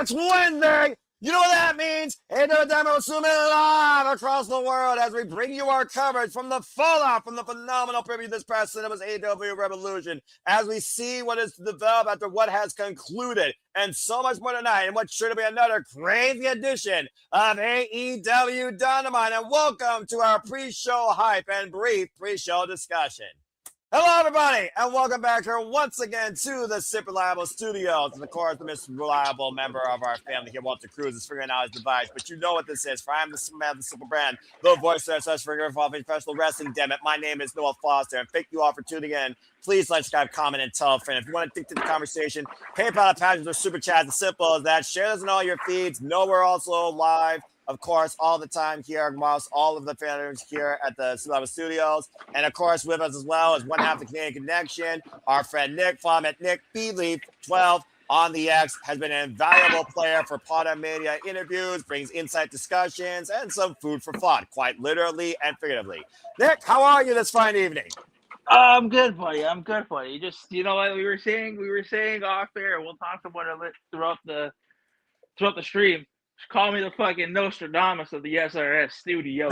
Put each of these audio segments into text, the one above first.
Next Wednesday, you know what that means? AEW Dynamite will zoom in live across the world as we bring you our coverage from the fallout from the phenomenal preview this past Cinema's AEW Reveloution as we see what is developed after what has concluded and so much more tonight and what's sure to be another crazy edition of AEW Dynamite. And welcome to our pre-show hype and brief pre-show discussion. Hello, everybody, and welcome back here once again to the Super Reliable Studios. And of course, the most reliable member of our family here, Walter Cruz, is figuring out his device. But you know what this is. For I am the man, the super brand, the voice of such figure involving professional wrestling. Damn it, my name is Noah Foster, and thank you all for tuning in. Please like, subscribe, comment, and tell a friend. If you want to think to the conversation, PayPal, Patreon, or Super Chat, as simple as that. Share this in all your feeds. Know we're also live, of course, all the time here amongst all of the fans here at the Super Studios. And, of course, with us as well is one half of the Canadian Connection, our friend Nick. Follow him at Nick BLeaf12 on the X. Has been an invaluable player for Potter Media interviews, brings insight discussions, and some food for thought, quite literally and figuratively. Nick, how are you this fine evening? I'm good, buddy. Just, you know what we were saying off air. We'll talk about it throughout the stream. Just call me the fucking Nostradamus of the SRS studio.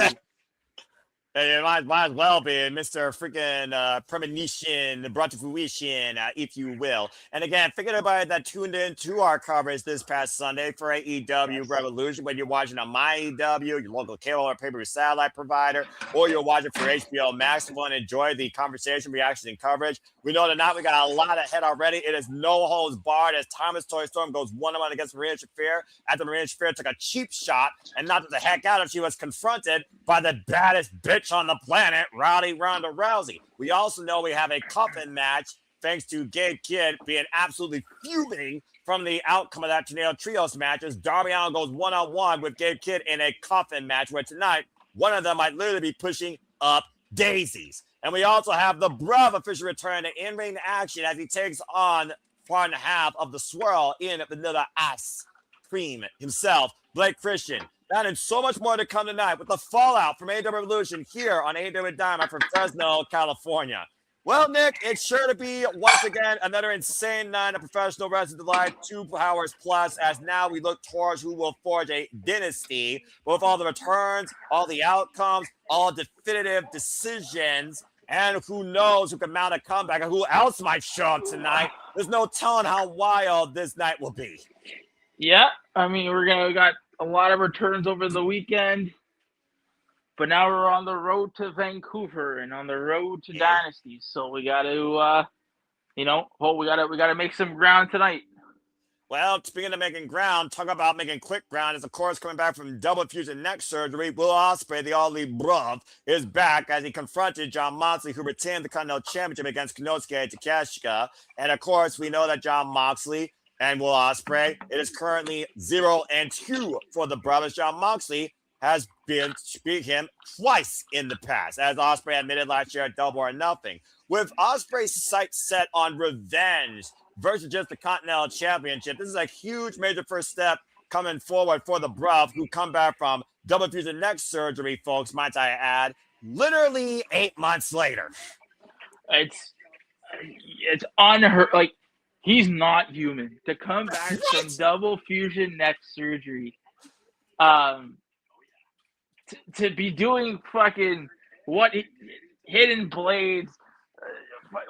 Hey, it might as well be Mr. freaking Premonition, brought to fruition, if you will. And again, thank everybody that tuned in to our coverage this past Sunday for AEW Reveloution. Whether you're watching on MyEW, your local cable or pay-per-view satellite provider, or you're watching for HBO Max, you want to enjoy the conversation, reaction, and coverage. We know tonight we got a lot ahead already. It is no holds barred as Thomas Toy Storm goes 1-1 against Marina Shafir after Marina Shafir took a cheap shot and knocked the heck out of she was confronted by the baddest bitch on the planet, Rowdy Ronda Rousey. We also know we have a Coffin match thanks to Gabe Kidd being absolutely fuming from the outcome of that Tornado Trios match as Darbin goes one-on-one with Gabe Kidd in a Coffin match where tonight one of them might literally be pushing up daisies. And we also have the Bruv officially return to in-ring action as he takes on part and a half of the swirl in vanilla ice cream himself, Blake Christian. That and so much more to come tonight with the fallout from AEW Revolution here on AEW Dynamite from Fresno, California. Well, Nick, it's sure to be once again another insane night of professional wrestling delight, 2 hours plus, as now we look towards who will forge a dynasty with all the returns, all the outcomes, all definitive decisions, and who knows who can mount a comeback and who else might show up tonight. There's no telling how wild this night will be. Yeah, I mean, we got a lot of returns over the weekend, but now we're on the road to Vancouver and on the road to Dynasty. So we got to, we got to make some ground tonight. Well, speaking of making ground, talk about making quick ground is, of course, coming back from double fusion neck surgery. Will Ospreay, the all-lead Bruv, is back as he confronted Jon Moxley, who retained the Continental Championship against Konosuke Takeshita. And, of course, we know that Jon Moxley and Will Ospreay, it is currently 0-2 for the brothers. Jon Moxley has been beat him twice in the past, as Ospreay admitted last year at Double or Nothing. With Ospreay's sights set on revenge versus just the Continental Championship, this is a huge major first step coming forward for the Bruv, who come back from double fusion neck surgery, folks, might I add, literally 8 months later. It's unheard. Like, he's not human. To come back from double fusion neck surgery, to be doing fucking hidden blades,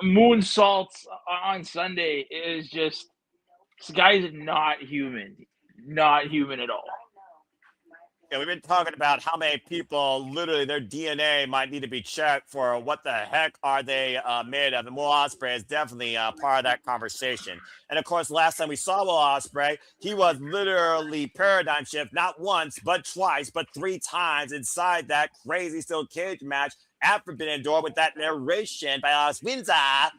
moonsaults on Sunday is just, this guy's not human at all. Yeah, we've been talking about how many people literally their DNA might need to be checked for what the heck are they made of. And Will Ospreay is definitely part of that conversation. And of course, last time we saw Will Ospreay, he was literally paradigm shift, not once, but twice, but 3 times inside that crazy steel cage match at Forbidden Door with that narration by Alice Windsor,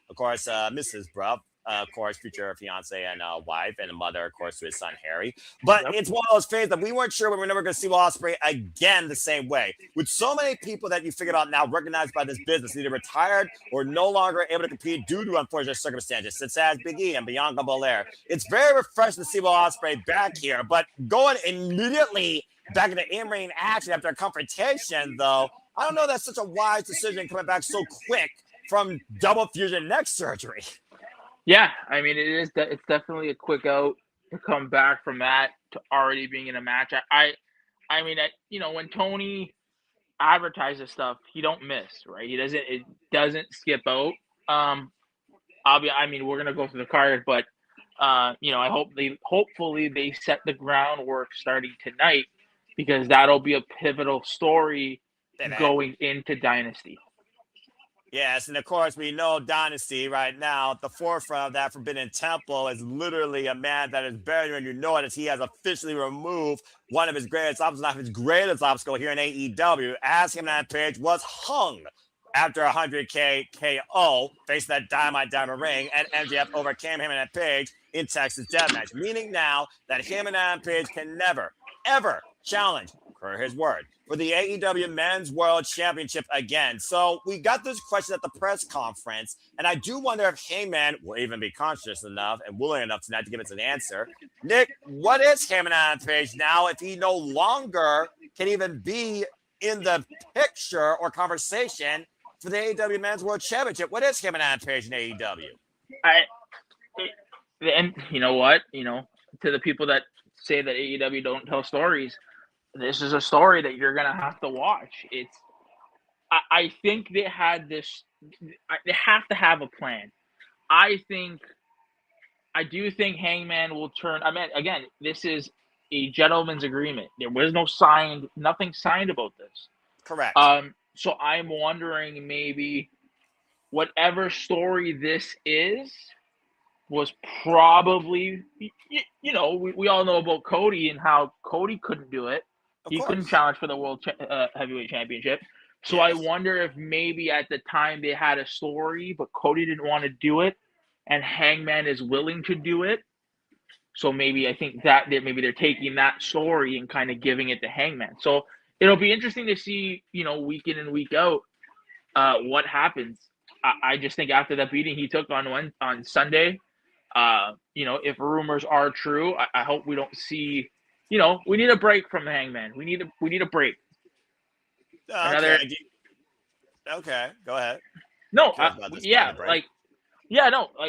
of course, Mrs. Bruv. Of course, future fiance and wife and a mother, of course, to his son, Harry. But It's one of those things that we weren't sure we were never going to see Will Ospreay again the same way. With so many people that you figured out now recognized by this business, either retired or no longer able to compete due to unfortunate circumstances, such as Big E and Bianca Belair. It's very refreshing to see Will Ospreay back here, but going immediately back into in-ring action after a confrontation, though, I don't know that's such a wise decision coming back so quick from double fusion neck surgery. Yeah, I mean, it's definitely a quick out. to come back from that to already being in a match. I mean, when Toni advertises stuff, he don't miss, right? It doesn't skip out. We're gonna go through the card, but hopefully they set the groundwork starting tonight, because that'll be a pivotal story going into Dynasty. Yes, and of course we know Dynasty right now at the forefront of that Forbidden Temple is literally a man that is buried, and you know it as he has officially removed one of his greatest obstacles, not his greatest obstacle here in AEW, as him and Page was hung after 100K KO, faced that Dynamite Diamond Ring, and MJF overcame him and Page in Texas Deathmatch, meaning now that him and Adam Page can never, ever challenge, per his word, for the AEW Men's World Championship again. So we got this question at the press conference, and I do wonder if Heyman will even be conscious enough and willing enough tonight to give us an answer. Nick, what is Heyman and Adam Page now if he no longer can even be in the picture or conversation for the AEW Men's World Championship? What is Heyman and Adam Page in AEW? And you know what? To the people that say that AEW don't tell stories, this is a story that you're gonna have to watch. I think they had this. They have to have a plan. I do think Hangman will turn. I mean, again, this is a gentleman's agreement. There was nothing signed about this. Correct. So I'm wondering, maybe whatever story this is was probably, we all know about Cody and how Cody couldn't do it. He couldn't challenge for the World Heavyweight Championship. So yes. I wonder if maybe at the time they had a story, but Cody didn't want to do it, and Hangman is willing to do it. So maybe I think that maybe they're taking that story and kind of giving it to Hangman. So it'll be interesting to see, week in and week out, what happens. I just think after that beating he took on Sunday, if rumors are true, I hope we don't see. We need a break from Hangman. We need a break. Okay, go ahead. No, like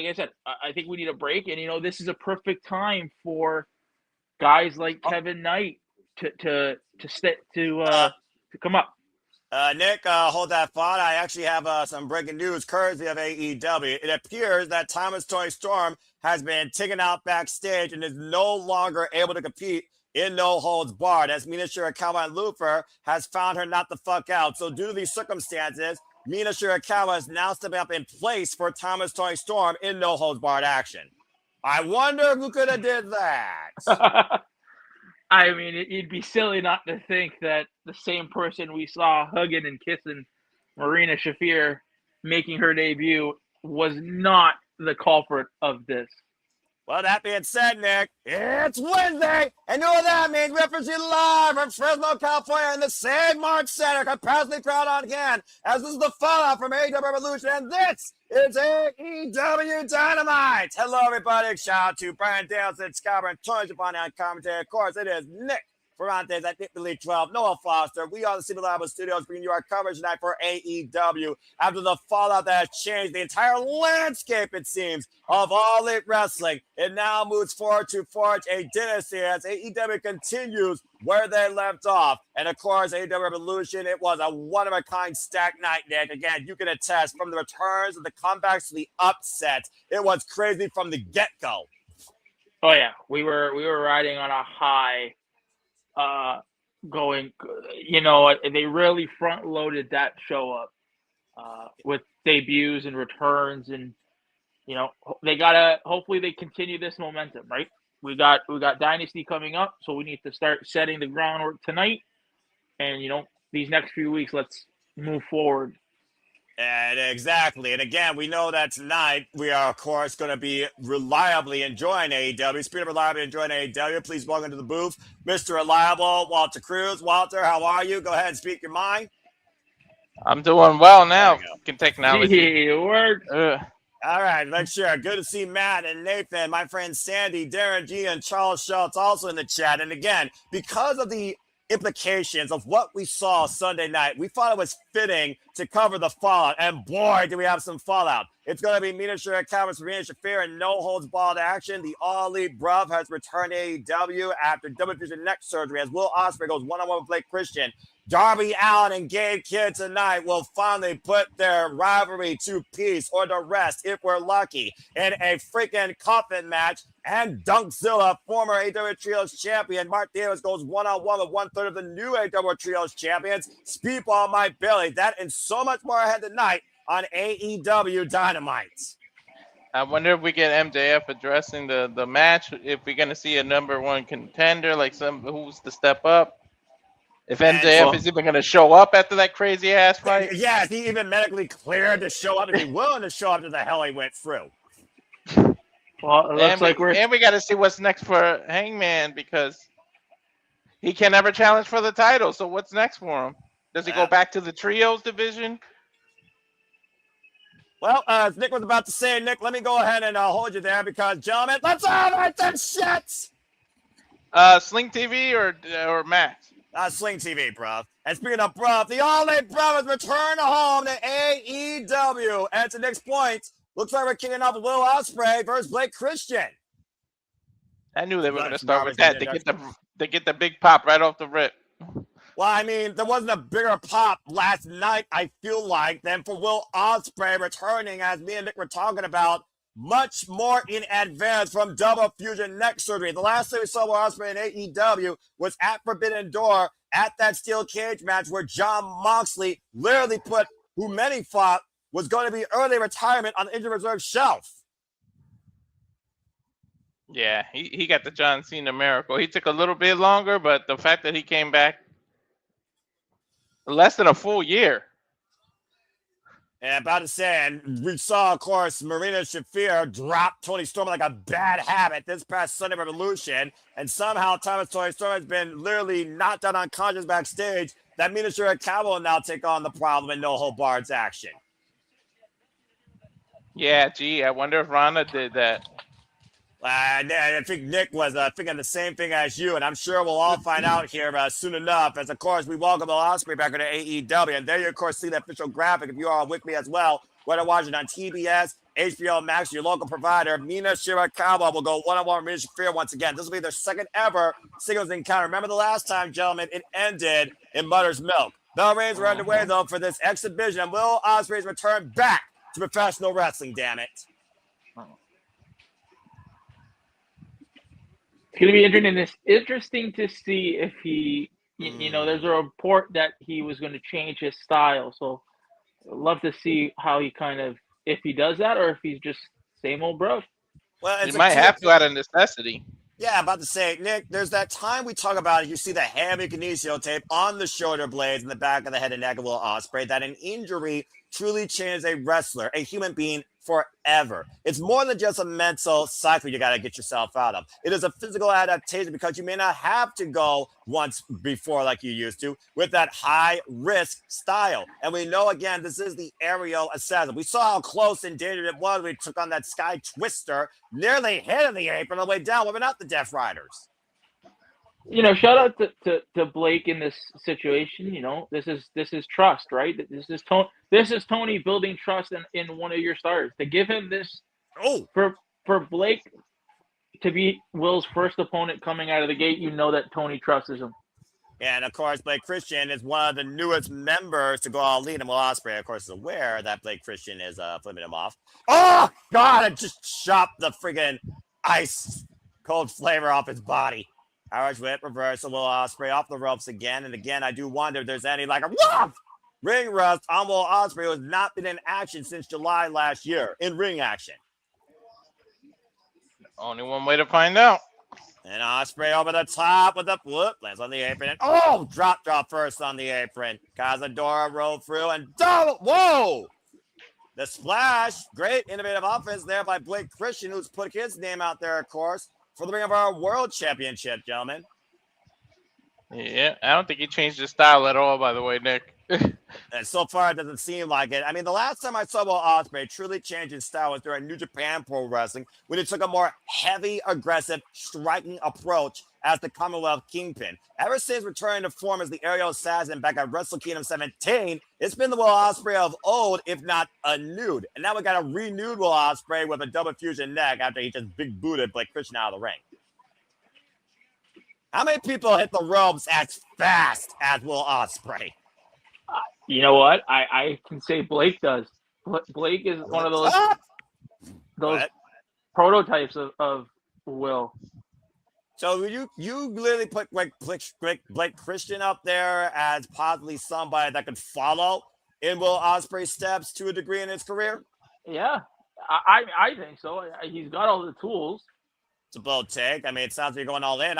I said, I think we need a break, and this is a perfect time for guys like Kevin Knight to come up. Nick, hold that thought. I actually have some breaking news courtesy of AEW. It appears that Toni Storm has been taken out backstage and is no longer able to compete in No Holds Barred, as Mina Shirakawa and Lufer has found her not the fuck out. So due to these circumstances, Mina Shirakawa is now stepping up in place for Toni Storm in No Holds Barred action. I wonder who could have did that. I mean, it'd be silly not to think that the same person we saw hugging and kissing Marina Shafir making her debut was not the culprit of this. Well, that being said, Nick, it's Wednesday, and you know what that means. We're presenting live from Fresno, California, in the same Mart Center, capacity crowd on hand, as this is the fallout from AEW Reveloution, and this is AEW Dynamite. Hello, everybody. Shout out to Brian Daleson, Scarborough, and Tony Giovanni on commentary. Of course, it is Nick Ferrantes at Nick Elite 12, Noah Foster. We are the CB Lab Studios bringing you our coverage tonight for AEW after the fallout that has changed the entire landscape, it seems, of All Elite Wrestling. It now moves forward to forge a dynasty as AEW continues where they left off. And of course, AEW Revolution, it was a one-of-a-kind stacked night, Nick. Again, you can attest from the returns and the comebacks to the upsets. It was crazy from the get-go. Oh, yeah. We were riding on a high. They really front loaded that show up with debuts and returns, and hopefully they continue this momentum, right? We got Dynasty coming up, so we need to start setting the groundwork tonight, and these next few weeks, let's move forward. And exactly. And again, we know that tonight we are, of course, going to be reliably enjoying AEW. Speaking of reliably enjoying AEW, please welcome to the booth, Mr. Reliable, Walter Cruz. Walter, how are you? Go ahead and speak your mind. I'm doing well now. Can technology. Work. All right, make sure. Good to see Matt and Nathan, my friend Sandy, Darren G, and Charles Schultz also in the chat. And again, because of the implications of what we saw Sunday night, we thought it was fitting to cover the fallout. And boy, do we have some fallout. It's going to be Marina Shafir and no holds barred action. The All Elite Bruv has returned to AEW after double fusion neck surgery as Will Ospreay goes one-on-one with Blake Christian. Darby Allin and Gabe Kidd tonight will finally put their rivalry to peace or to rest if we're lucky in a freaking Coffin match. And Dunkzilla, former AEW Trios champion, Mart goes one-on-one with one-third of the new AEW Trios champions. Speedball Mike Bailey. That and so much more ahead tonight on AEW Dynamite. I wonder if we get MJF addressing the match, if we're going to see a number one contender, like who's to step up. If MJF is even going to show up after that crazy ass fight. Yeah, is he even medically cleared to show up? Is he willing to show up to the hell he went through? Well, it looks like we got to see what's next for Hangman because he can never challenge for the title. So what's next for him? Does he go back to the trios division? Well, as Nick was about to say, Nick, let me go ahead and hold you there because, gentlemen, let's highlight that shit! Sling TV or Max? Sling TV, bruv. And speaking of bruv, the All Elite Bruv has returned home to AEW. And to Nick's point, looks like we're kicking off Will Ospreay versus Blake Christian. I knew they were going to start with that to get the big pop right off the rip. Well, I mean, there wasn't a bigger pop last night, I feel like, than for Will Ospreay returning, as me and Nick were talking about, much more in advance from double fusion neck surgery. The last time we saw Will Ospreay in AEW was at Forbidden Door at that steel cage match where Jon Moxley literally put who many thought was going to be early retirement on the injured reserve shelf. Yeah, he got the John Cena miracle. He took a little bit longer, but the fact that he came back less than a full year. And about to say, and we saw, of course, Marina Shafir drop Toni Storm like a bad habit this past Sunday Reveloution. And somehow Thomas Toni Storm has been literally knocked out unconscious backstage. That means Shafir will now take on the problem in no hold barred action. Yeah, gee, I wonder if Rana did that. I think Nick was thinking the same thing as you, and I'm sure we'll all find out here soon enough. As, of course, we welcome Will Ospreay back into AEW. And there you, of course, see the official graphic if you are with me as well. Whether watching on TBS, HBO Max, your local provider, Mina Shirakawa will go one-on-one with Marina Shafir once again. This will be their second ever singles encounter. Remember the last time, gentlemen, it ended in Mother's Milk. Bell rings were underway, though, for this exhibition. And Will Ospreay's return back to professional wrestling, damn it. It's going to be interesting to see if he, you know, there's a report that he was going to change his style. So I'd love to see how he kind of, if he does that or if he's just same old bro. Well, he might have to out of necessity. Yeah, I'm about to say, Nick, there's that time we talk about it. You see the hammy kinesio tape on the shoulder blades in the back of the head and neck of Will Ospreay, that an injury truly changes a wrestler, a human being, forever. It's more than just a mental cycle you got to get yourself out of. It is a physical adaptation because you may not have to go once before like you used to with that high risk style. And we know, again, this is the aerial assassin. We saw how close and dangerous it was. We took on that sky twister, nearly hitting the apron on the way down, but not the Death Riders. You know, shout out to Blake in this situation. You know, this is trust, right? This is Tony building trust in one of your stars. To give him this, for Blake to be Will's first opponent coming out of the gate, you know that Tony trusts him. And of course, Blake Christian is one of the newest members to go All Elite, and Will Ospreay, of course, is aware that Blake Christian is flipping him off. Oh God! I just chopped the friggin' ice cold flavor off his body. Irish whip reversal, Will Ospreay off the ropes again and again. I do wonder if there's any like a ring rust on Will Ospreay, who has not been in action since July last year in ring action. Only one way to find out. And Ospreay over the top with the whoop, lands on the apron, and drop first on the apron. Cazadora roll through and whoa! The splash, great innovative offense there by Blake Christian, who's put his name out there, of course, for the ring of our world championship, gentlemen. Yeah, I don't think he changed his style at all, by the way, Nick. And so far, it doesn't seem like it. I mean, the last time I saw Will Ospreay truly change his style was during New Japan Pro Wrestling, when he took a more heavy, aggressive, striking approach as the Commonwealth Kingpin. Ever since returning to form as the Aerial Assassin back at Wrestle Kingdom 17, it's been the Will Ospreay of old, if not a nude. And now we got a renewed Will Ospreay with a double fusion neck after he just big booted Blake Christian out of the ring. How many people hit the ropes as fast as Will Ospreay? You know what? I can say Blake does. Blake is one of those What? prototypes of Will. So you literally put Blake Christian up there as possibly somebody that could follow in Will Ospreay's steps to a degree in his career? Yeah, I think so. He's got all the tools. It's a bold take. I mean, it sounds like you're going all in.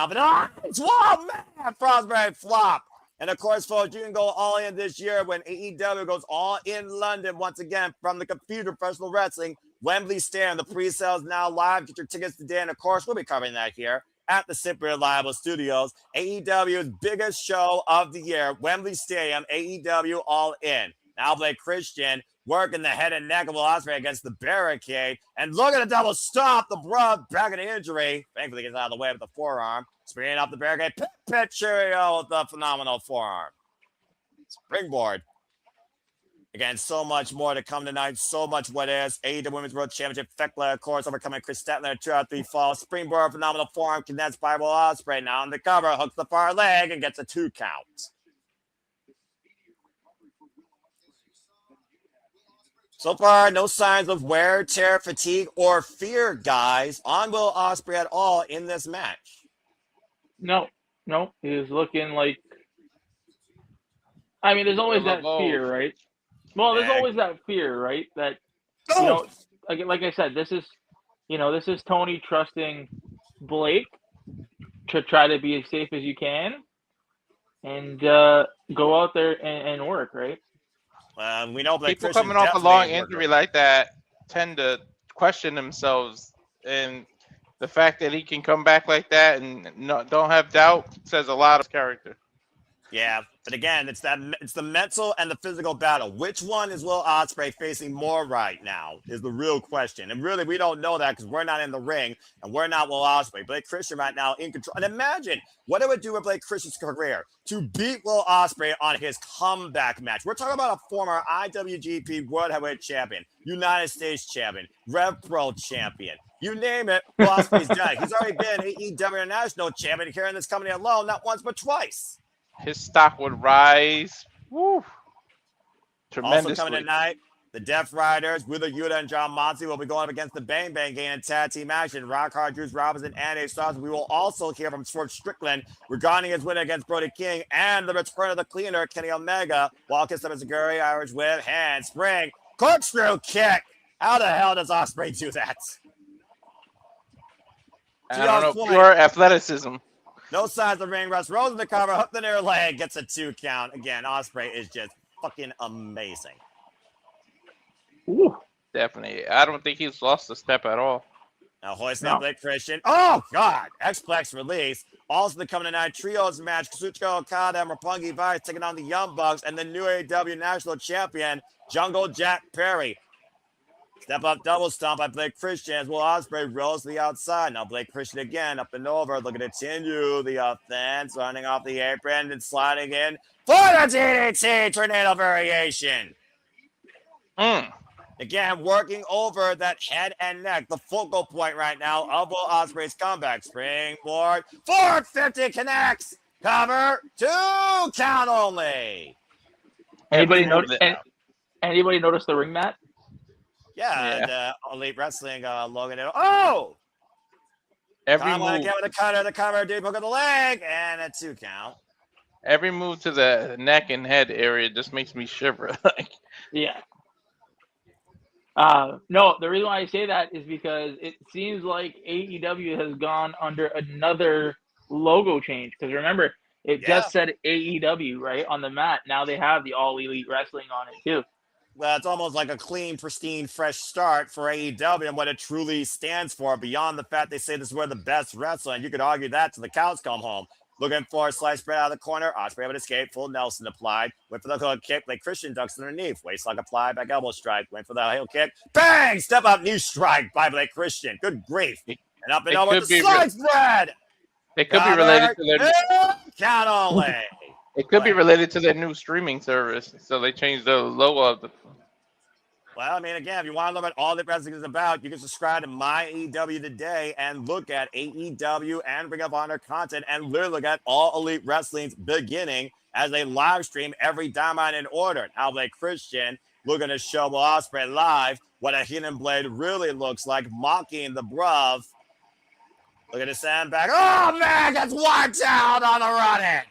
It's whoa, man! Frostberry flop. And of course, folks, you can go all in this year when AEW goes all in London once again from the computer professional wrestling Wembley Stadium. The pre-sale is now live. Get your tickets today. And of course, we'll be covering that here at the Super Reliable Studios. AEW's biggest show of the year, Wembley Stadium, AEW All In. Now Blake Christian working the head and neck of Will Ospreay against the barricade. And look at the double stop. The bruh back in the injury. Thankfully, gets out of the way with the forearm. Springing up the barricade. Pit Cheerio with the phenomenal forearm. Springboard. Again, so much more to come tonight. So much what is. AEW Women's World Championship. Thekla, of course, overcoming Chris Statler. 2 out of 3 falls. Springboard, phenomenal forearm. Condensed by Will Ospreay. Now on the cover. Hooks the far leg and gets a 2 count. So far, no signs of wear, tear, fatigue, or fear, guys, on Will Ospreay at all in this match. No, he's looking like. I mean, there's always that fear, right? Well, there's always that fear, right? That like I said, this is Toni trusting Blake to try to be as safe as you can, and go out there and work, right? We know Blake people Christian coming off a long injury like that tend to question themselves, and the fact that he can come back like that and don't have doubt says a lot of character. Yeah, but again, it's the mental and the physical battle. Which one is Will Ospreay facing more right now is the real question. And really, we don't know that because we're not in the ring and we're not Will Ospreay. Blake Christian right now in control. And imagine what it would do with Blake Christian's career to beat Will Ospreay on his comeback match. We're talking about a former IWGP World Heavyweight Champion, United States Champion, Rev Pro Champion. You name it, Will Ospreay's done it. He's already been AEW International Champion here in this company alone, not once but twice. His stock would rise. Woo. Tremendously. Also coming tonight, the Death Riders, Wheeler Yuta and John Moxley will be going up against the Bang Bang Gang in tag team action. Rock Hard, Juice Robinson, and A Stars. We will also hear from Swerve Strickland regarding his win against Brody King and the return of the cleaner, Kenny Omega. Walking Sabazaguri, Irish Whip, handspring, corkscrew kick. How the hell does Ospreay do that? I don't know, pure athleticism. No signs of ring rust. Rolls in the cover, hook the near leg, gets a 2 count. Again, Ospreay is just fucking amazing. Ooh. Definitely. I don't think he's lost a step at all. Now hoisting up Blake Christian. Oh, God. X-Plex release. Also the coming tonight trios match. Kazuchika Okada and Roppongi Vice taking on the Young Bucks and the new AEW National Champion, Jungle Jack Perry. Step up double stomp by Blake Christian as Will Ospreay rolls to the outside. Now Blake Christian again up and over. Looking to continue the offense. Running off the apron and sliding in for the DDT tornado variation. Again, working over that head and neck. The focal point right now of Will Ospreay's comeback. Springboard. 450 connects. Cover. 2 count only. Anybody notice the ring mat? Yeah. And Elite Wrestling Logan. Oh! Every move. Again with the cover, deep hook of the leg, and a 2 count. Every move to the neck and head area just makes me shiver. Yeah. No, the reason why I say that is because it seems like AEW has gone under another logo change. Because remember, it just said AEW, right, on the mat. Now they have the All Elite Wrestling on it, too. Well, it's almost like a clean, pristine, fresh start for AEW and what it truly stands for. Beyond the fact they say this is where the best wrestling, you could argue that till the cows come home. Looking for a slice spread out of the corner. Ospreay would escape. Full Nelson applied. Went for the hook kick. Like Christian ducks underneath. Waistlock applied. Back elbow strike. Went for the heel kick. Bang! Step up knee strike by Blake Christian. Good grief. And up and over the slice spread. It could be related to their count only. It could be related to their new streaming service. So they changed the logo of the. Well, I mean, again, if you want to know what all the wrestling is about, you can subscribe to My AEW today and look at AEW and Ring of Honor content and literally look at All Elite Wrestling's beginning as a live stream every Dynamite in order. How Blake Christian looking to show Ospreay live what a hidden blade really looks like, mocking the bruv. Look at the sandbag. Oh, man, gets wiped out on the running.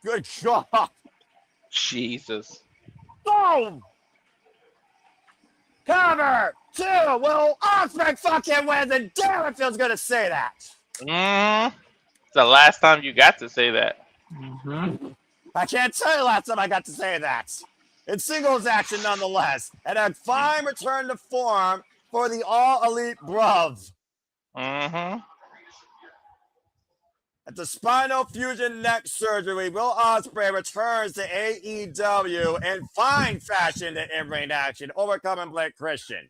Good God. Jesus. Boom! Cover! 2! Will Ospreay fucking wins, and damn, it feels good to say that. It's the last time you got to say that. I can't tell you the last time I got to say that. It's singles action nonetheless, and a fine return to form for the All-Elite bruv. At the spinal fusion neck surgery, Will Ospreay returns to AEW in fine fashion to in-ring action, overcoming Blake Christian.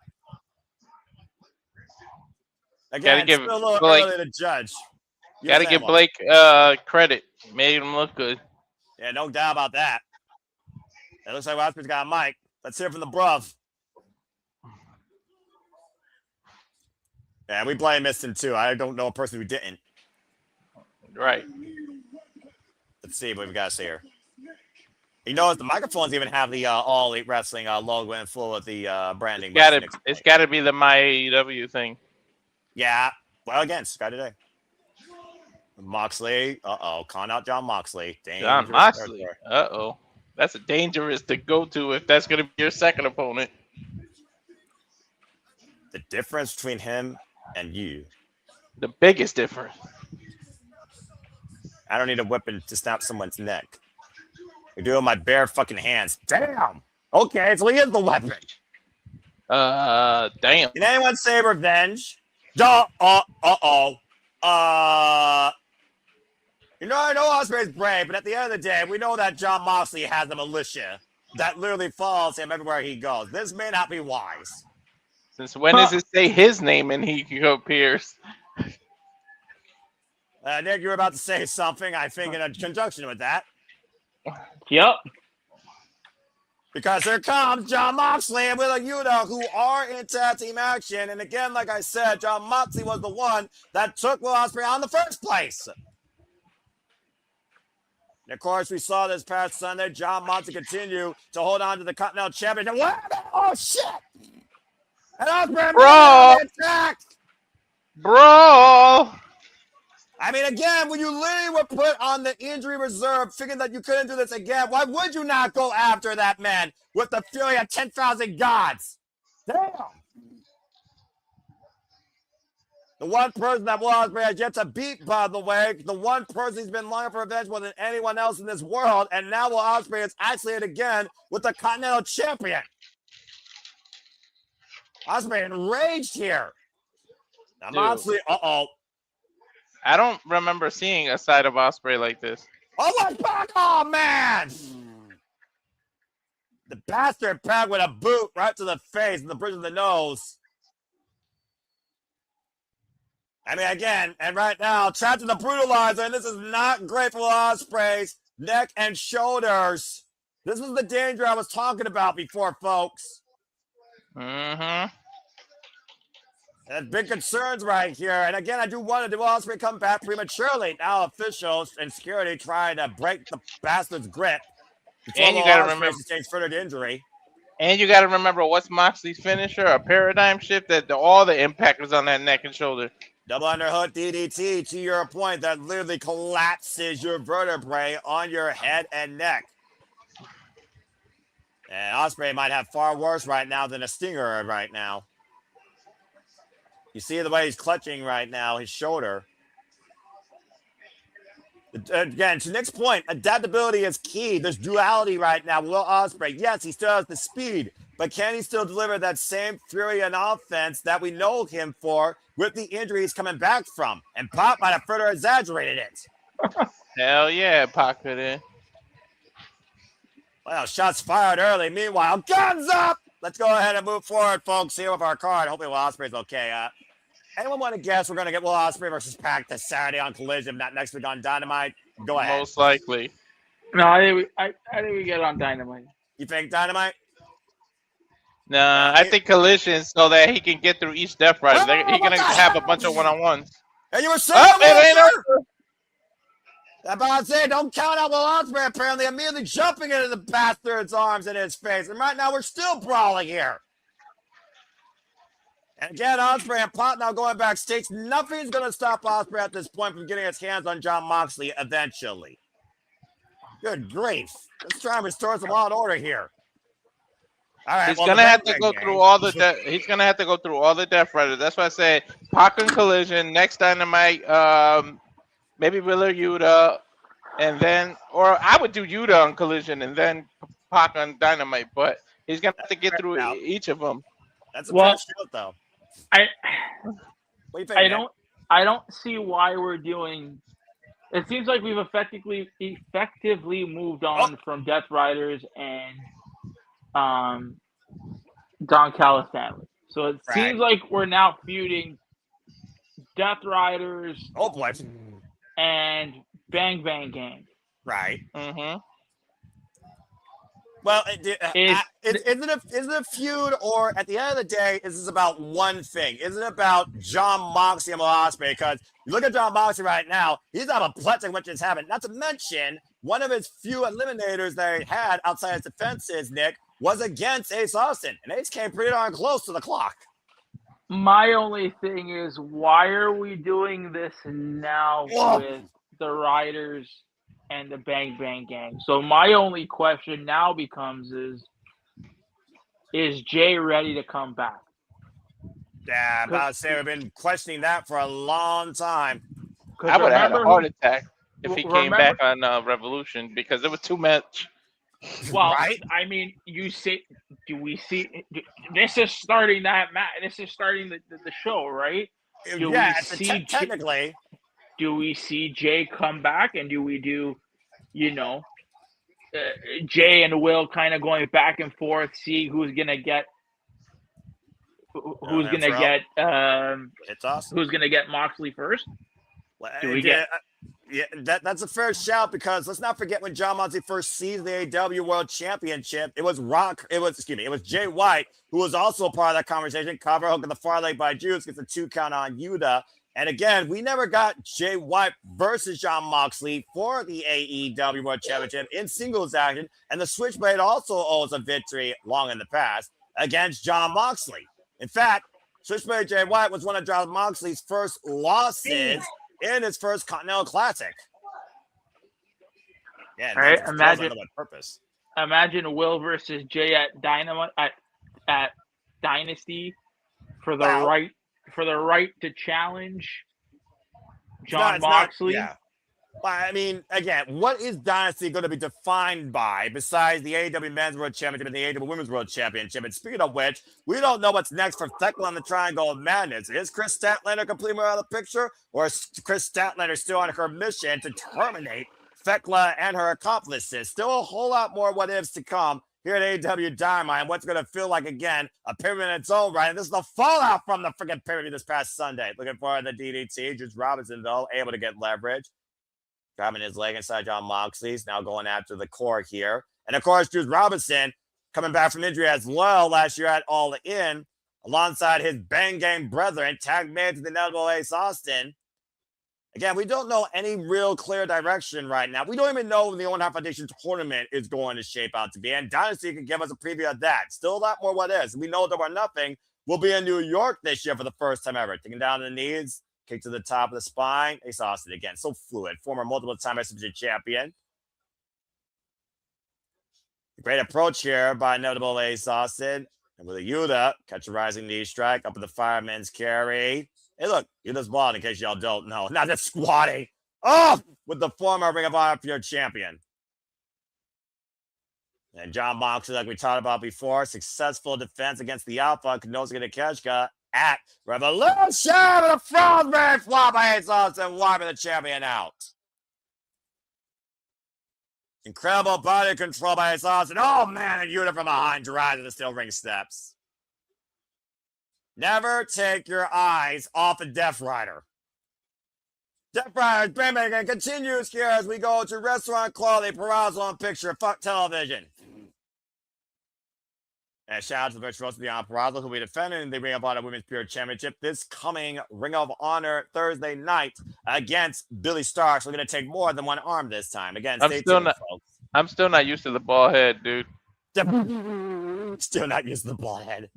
Again, give still a little Blake, early to judge. Gotta give Blake credit. Made him look good. Yeah, no doubt about that. It looks like Ospreay's got a mic. Let's hear from the bruv. Yeah, we blame Miston too. I don't know a person who didn't. Right. Let's see what we've got to see here. You know, the microphones even have the All Elite Wrestling logo in full with the branding. It's got to be the My AEW thing. Yeah. Well, again, Sky today. Moxley. Calling out John Moxley. John Moxley. That's a dangerous to go to if that's going to be your second opponent. The difference between him and you. The biggest difference. I don't need a weapon to snap someone's neck. You're doing my bare fucking hands. Damn. Okay, so he is the weapon. Damn. Can anyone say revenge? I know Ospreay's brave, but at the end of the day, we know that John Moxley has a militia that literally follows him everywhere he goes. This may not be wise. Since when does it say his name and he appears? Nick, you were about to say something, I think, in conjunction with that. Yep. Because here comes John Moxley and Willa Yuta, who are in tag team action. And again, like I said, John Moxley was the one that took Will Ospreay on in the first place. And of course, we saw this past Sunday, John Moxley continue to hold on to the Continental Championship. Oh, shit! And Ospreay attacked! Bro! I mean, again, when you literally were put on the injury reserve, figuring that you couldn't do this again, why would you not go after that man with the fury of 10,000 gods? Damn! The one person that Will Ospreay has yet to beat, by the way, the one person he's been longing for revenge more than anyone else in this world, and now Will Ospreay is actually it again with the Continental Champion. Ospreay enraged here. Now, Moxley, I don't remember seeing a side of Ospreay like this. Oh my God! Oh man! The bastard packed with a boot right to the face and the bridge of the nose. I mean, again, and right now, trapped in the brutalizer, and this is not great for Ospreay's neck and shoulders. This is the danger I was talking about before, folks. There's big concerns right here. And again, I do want to do Ospreay come back prematurely. Now officials and security trying to break the bastard's grip. And you got to remember, sustains further injury. And you got to remember what's Moxley's finisher, a paradigm shift that all the impact was on that neck and shoulder. Double underhook DDT, to your point, that literally collapses your vertebrae on your head and neck. And Ospreay might have far worse right now than a stinger right now. You see the way he's clutching right now, his shoulder. Again, to Nick's point, adaptability is key. There's duality right now. Will Ospreay, yes, he still has the speed, but can he still deliver that same fury and offense that we know him for with the injuries coming back from? And Pop might have further exaggerated it. Hell yeah, Pac could in. Well, shots fired early. Meanwhile, guns up! Let's go ahead and move forward, folks, here with our card. Hopefully Will Ospreay's okay. Anyone want to guess we're going to get Will Ospreay versus Pac this Saturday on Collision, not next week on Dynamite? Go ahead. Most likely. No, I think we get on Dynamite. You think Dynamite? Nah, I think Collision so that he can get through each Death Rider. He's going to have a bunch of one-on-ones. And you were saying, it ain't over. I'm about to say, don't count out Will Ospreay, apparently, immediately jumping into the bastard's arms in his face. And right now, we're still brawling here. And again, Ospreay and Pop now going backstage. Nothing's going to stop Ospreay at this point from getting his hands on Jon Moxley eventually. Good grief. Let's try and restore some law and order here. All right, He's gonna have to go through all the. He's gonna have to go through all the Death Riders. That's why I say Pac and Collision next Dynamite. Maybe Willer Yuta, and then, or I would do Yuta on Collision and then Pac on Dynamite. But he's gonna have to get through each of them. That's a fair shoot, though. What do you think, I don't see why we're doing. It seems like we've effectively moved on from Death Riders and Don Callis family. So it seems like we're now feuding Death Riders. Oh boy. And Bang Bang Gang. Right. Mm-hmm. Well, is it a feud, or at the end of the day, is this about one thing? Is it about Jon Moxley and Will Ospreay? Because you look at Jon Moxley right now, he's not a plethora which is happening. Not to mention, one of his few eliminators that he had outside his defenses, Nick, was against Ace Austin. And Ace came pretty darn close to the clock. My only thing is, why are we doing this now with the Riders and the Bang Bang Gang? So my only question now becomes is Jay ready to come back? Yeah, I'm about to say we've been questioning that for a long time. I would have had a heart attack if he came back on Revolution because it was too much. Well, I mean, you see, do we see? This is starting that match. This is starting the show, right? Technically. Do we see Jay come back, and do we do, Jay and Will kind of going back and forth, see who's gonna get Moxley first? Do we get? Yeah, that's a fair shout because let's not forget when Jon Moxley first seized the AEW World Championship. It was Jay White who was also a part of that conversation. Cover hook in the far leg by Juice gets a 2 count on Yuta. And again, we never got Jay White versus Jon Moxley for the AEW World Championship in singles action. And the Switchblade also owes a victory long in the past against Jon Moxley. In fact, Switchblade Jay White was one of Jon Moxley's first losses in his first Continental Classic. Yeah, all right, imagine Will versus Jay at Dynamite at Dynasty for the right to challenge Jon Moxley. I mean, again, what is Dynasty going to be defined by besides the AEW Men's World Championship and the AEW Women's World Championship? And speaking of which, we don't know what's next for Thekla on the Triangle of Madness. Is Chris Statlander completely out of the picture? Or is Chris Statlander still on her mission to terminate Thekla and her accomplices? Still a whole lot more what-ifs to come here at AEW Dynamite. And what's going to feel like, again, a pyramid in its own right. And this is the fallout from the freaking pyramid this past Sunday. Looking for the DDT. Juice Robinson, though, able to get leverage. Grabbing his leg inside Jon Moxley's, now going after the core here. And of course, Juice Robinson coming back from injury as well last year at All In, alongside his Bang Gang brethren, tag mate to the inevitable Ace Austin. Again, we don't know any real clear direction right now. We don't even know when the Owen Hart Foundation tournament is going to shape out to be. And Dynasty can give us a preview of that. Still a lot more what is. We know Double or Nothing will be in New York this year for the first time ever. Taking down the knees. Kick to the top of the spine. Ace Austin again. So fluid. Former multiple-time SWJ champion. Great approach here by notable Ace Austin. And with a Yuta, catch a rising knee strike up in the fireman's carry. Hey, look. Yuta's bald in case y'all don't know. Not just squatting. Oh! With the former Ring of Honor Pure champion. And John Moxley, like we talked about before, successful defense against the Alpha, Konosuke Takeshita at Reveloution, and a frog man flop by Ace Austin, wiping the champion out. Incredible body control by Ace Austin. Oh man, a unit from behind drives the steel ring steps. Never take your eyes off of Death Rider. Death Rider's Bandmaker continues here as we go to Restaurant Quality Perazzle on Picture Fuck Television. And shout out to the Rich Rose Beyond Perazzle, who will be defending the Ring of Honor Women's Pure Championship this coming Ring of Honor Thursday night against Billy Starks. We're going to take more than one arm this time. Again, stay tuned, folks. I'm still not used to the ball head, dude. Still not used to the ball head.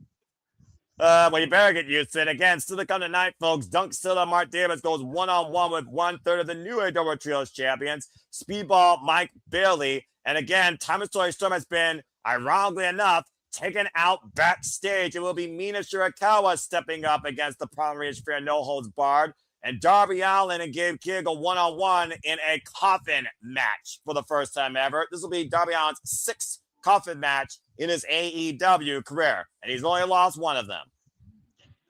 Well, you better get used to it. Again, still to come tonight, folks. Dunk Stiller, Mart Davis goes one-on-one with 1/3 of the new AEW Trios champions, Speedball Mike Bailey. And again, Time Story Storm has been, ironically enough, taken out backstage. It will be Mina Shirakawa stepping up against the Primary Fair No Holds Barred. And Darby Allin and Gabe Kidd go one-on-one in a coffin match for the first time ever. This will be Darby Allin's 6th coffin match in his AEW career. And he's only lost one of them.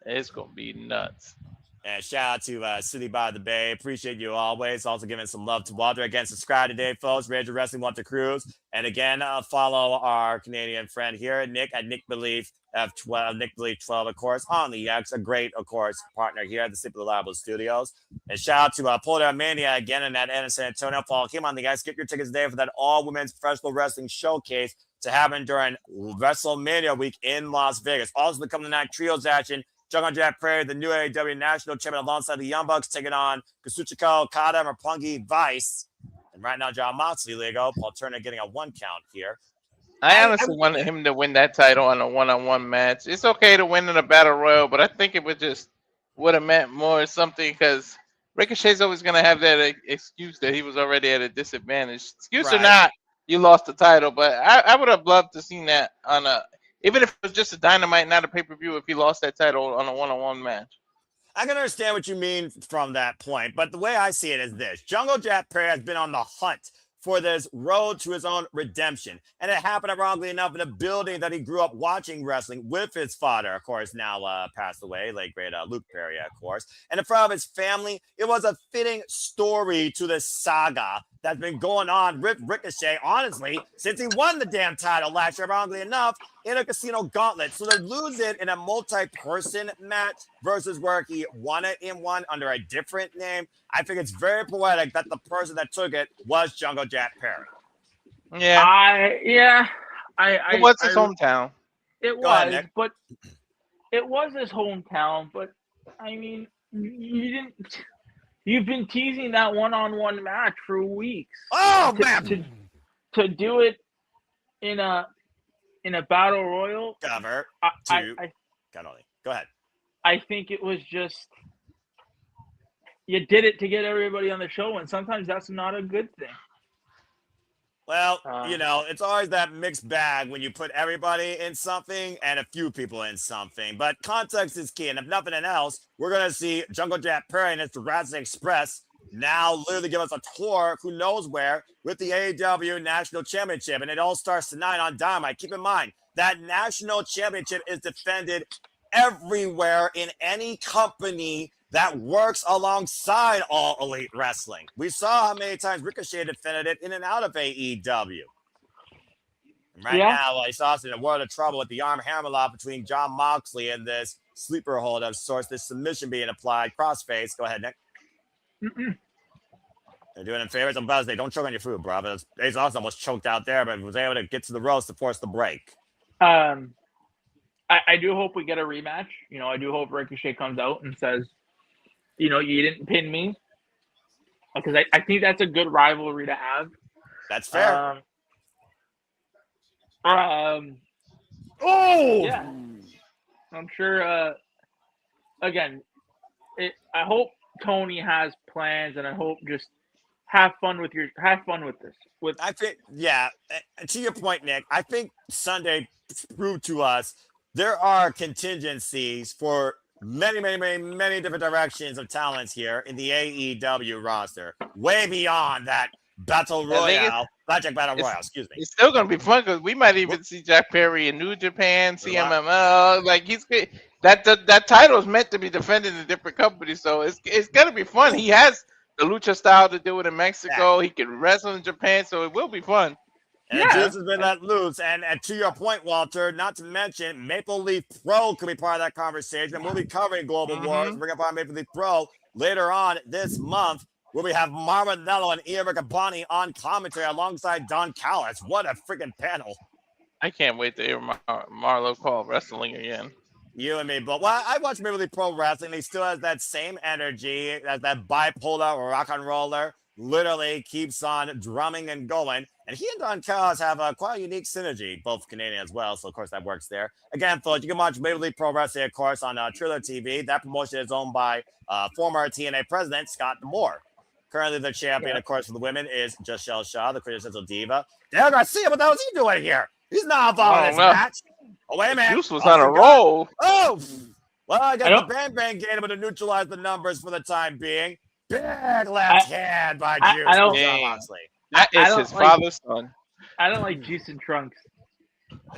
It's going to be nuts. And shout out to City by the Bay. Appreciate you always. Also giving some love to Walter. Again, subscribe today, folks. Rage Wrestling, Walter Cruz. And again, follow our Canadian friend here, Nick, at Nick Belief F12, Nick Belief 12, of course, on the X. A great, of course, partner here at the Simply Reliable Studios. And shout out to Polar Mania again in that end of San Antonio. Follow him on the X. Get your tickets today for that all-women's professional wrestling showcase to happen during WrestleMania week in Las Vegas. Also, the coming night trios action. Jungle Jack Perry, the new AEW National Champion, alongside the Young Bucks, taking on Kazuchika Okada and Roppongi Vice. And right now, John Moxley, Lego, Paul Turner getting a 1 count here. I honestly wanted him to win that title on a one-on-one match. It's okay to win in a battle royal, but I think it would have meant more something, because Ricochet's always going to have that excuse that he was already at a disadvantage. Excuse or not, you lost the title, but I would have loved to seen that on a. Even if it was just a Dynamite, not a pay-per-view, if he lost that title on a one-on-one match. I can understand what you mean from that point, but the way I see it is this. Jungle Jack Perry has been on the hunt for this road to his own redemption. And it happened, ironically enough, in a building that he grew up watching wrestling with his father, of course, now passed away, late great Luke Perry, of course. And in front of his family, it was a fitting story to this saga that's been going on with Ricochet, honestly, since he won the damn title last year, ironically enough, in a casino gauntlet. So to lose it in a multi-person match versus where he won it in one under a different name, I think it's very poetic that the person that took it was Jungle Jack Perry. Yeah. It was his hometown. It was, but it was his hometown. But I mean, you've been teasing that one-on-one match for weeks. Oh man! To do it in a battle royal. Go ahead. I think it was just you did it to get everybody on the show, and sometimes that's not a good thing. Well, it's always that mixed bag when you put everybody in something and a few people in something. But context is key, and if nothing else, we're going to see Jungle Jack Perry and his Jurassic Express now literally give us a tour, who knows where, with the AEW National Championship. And it all starts tonight on Dynamite. Keep in mind, that National Championship is defended everywhere in any company that works alongside All Elite Wrestling. We saw how many times Ricochet defended it in and out of AEW. Right now, he saw us in a world of trouble with the arm hammerlock between John Moxley and this sleeper hold of sorts, this submission being applied. Crossface. Go ahead, Nick. They're doing him favors. I'm about to say, don't choke on your food, bro. But Ace Austin almost choked out there, but was able to get to the ropes to force the break. I do hope we get a rematch. I do hope Ricochet comes out and says, you didn't pin me. Because I think that's a good rivalry to have. That's fair. Yeah. I'm sure, again, I hope Toni has plans, and I hope just have fun with this. I think, to your point, Nick, I think Sunday proved to us there are contingencies for many, many, many, many different directions of talents here in the AEW roster. Way beyond that battle royale Blackjack Battle Royal, excuse me. It's still gonna be fun because we might even see Jack Perry in New Japan, CMML. Like that title is meant to be defended in different companies, so it's gonna be fun. He has the lucha style to do it in Mexico. He can wrestle in Japan, so it will be fun. And Juice has been let loose. And to your point, Walter, not to mention Maple Leaf Pro could be part of that conversation. We'll be covering Global Wars. Bring up on Maple Leaf Pro later on this month, where we have Marinello and Ian Riccaboni on commentary alongside Don Callis. What a freaking panel. I can't wait to hear Marlo call wrestling again. You and me, but well, I watch Maple Leaf Pro Wrestling. He still has that same energy, that bipolar rock and roller. Literally keeps on drumming and going. And he and Don Callis have quite a unique synergy, both Canadian as well. So, of course, that works there. Again, folks, you can watch Maple Leaf Pro Wrestling, of course, on Triller TV. That promotion is owned by former TNA president Scott Moore. Currently, the champion, of course, for the women is Joshelle Shaw, the quintessential diva. Dale Garcia, what the hell is he doing here? He's not involved in this match. Oh, wait a minute. Juice was on a roll. Oh, well, I got the Bang Bang game to neutralize the numbers for the time being. Big left hand by Juice. That is his father's son. I don't like Juice and Trunks.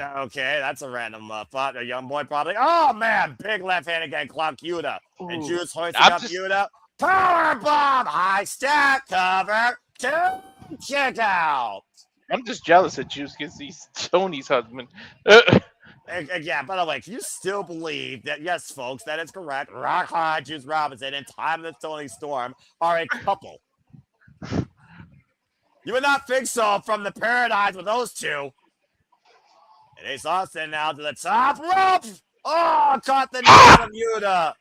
Okay, that's a random thought. A young boy probably. Oh, man. Big left hand again. Clock Yuta. And Juice hoisting up Yuta. Power bomb. High stack. Cover. Two. Check out. I'm just jealous that Juice gets these Tony's husband. Yeah, by the way, can you still believe that, yes, folks, that is correct. Rock Hard, Juice Robinson, and Timeless Tony Storm are a couple. You would not think so from the paradigms with those two. And Ace Austin now to the top rope. Oh, caught the knee from Yuta.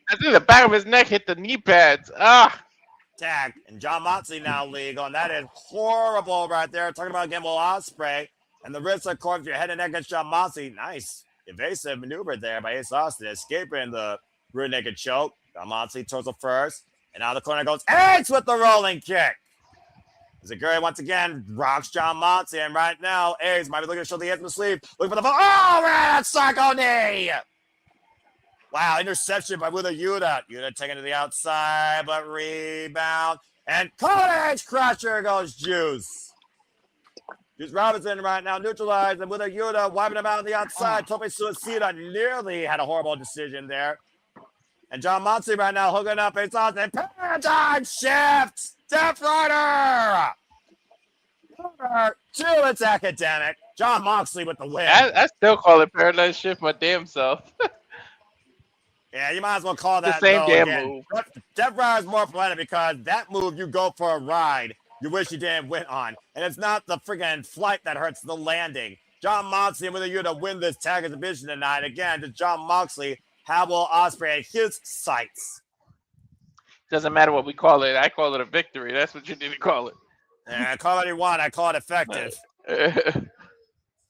I think the back of his neck hit the knee pads. Tag. And John Moxley now legal, and that is horrible right there. Talking about again, Ospreay. And the wrist, of course, your head and neck against John Moxley. Nice evasive maneuver there by Ace Austin, escaping the rear naked choke. John Moxley torso first. And now the corner goes Ace with the rolling kick. Zaguri once again rocks John Moxley. And right now, Ace might be looking to show the hands from the sleeve. Looking for the phone. Oh, man, that's Psycho knee. Wow, interception by Wheeler Yuta. Yuta taking to the outside, but rebound. And Cottage Crusher goes Juice. Juice Robinson right now neutralized, and with a Yuta wiping him out on the outside. Tope Suicida nearly had a horrible decision there. And John Moxley right now hooking up. It's on the paradigm shift. Death Rider. Two, it's academic. John Moxley with the win. I still call it paradigm shift my damn self. Yeah, you might as well call that the same damn move. Death Rider is more planet because that move you go for a ride. You wish you didn't win on. And it's not the friggin' flight that hurts the landing. John Moxley, whether you're to win this tag exhibition tonight, again, does John Moxley have Will Ospreay at his sights? Doesn't matter what we call it. I call it a victory. That's what you need to call it. Yeah, call it you want. I call it effective.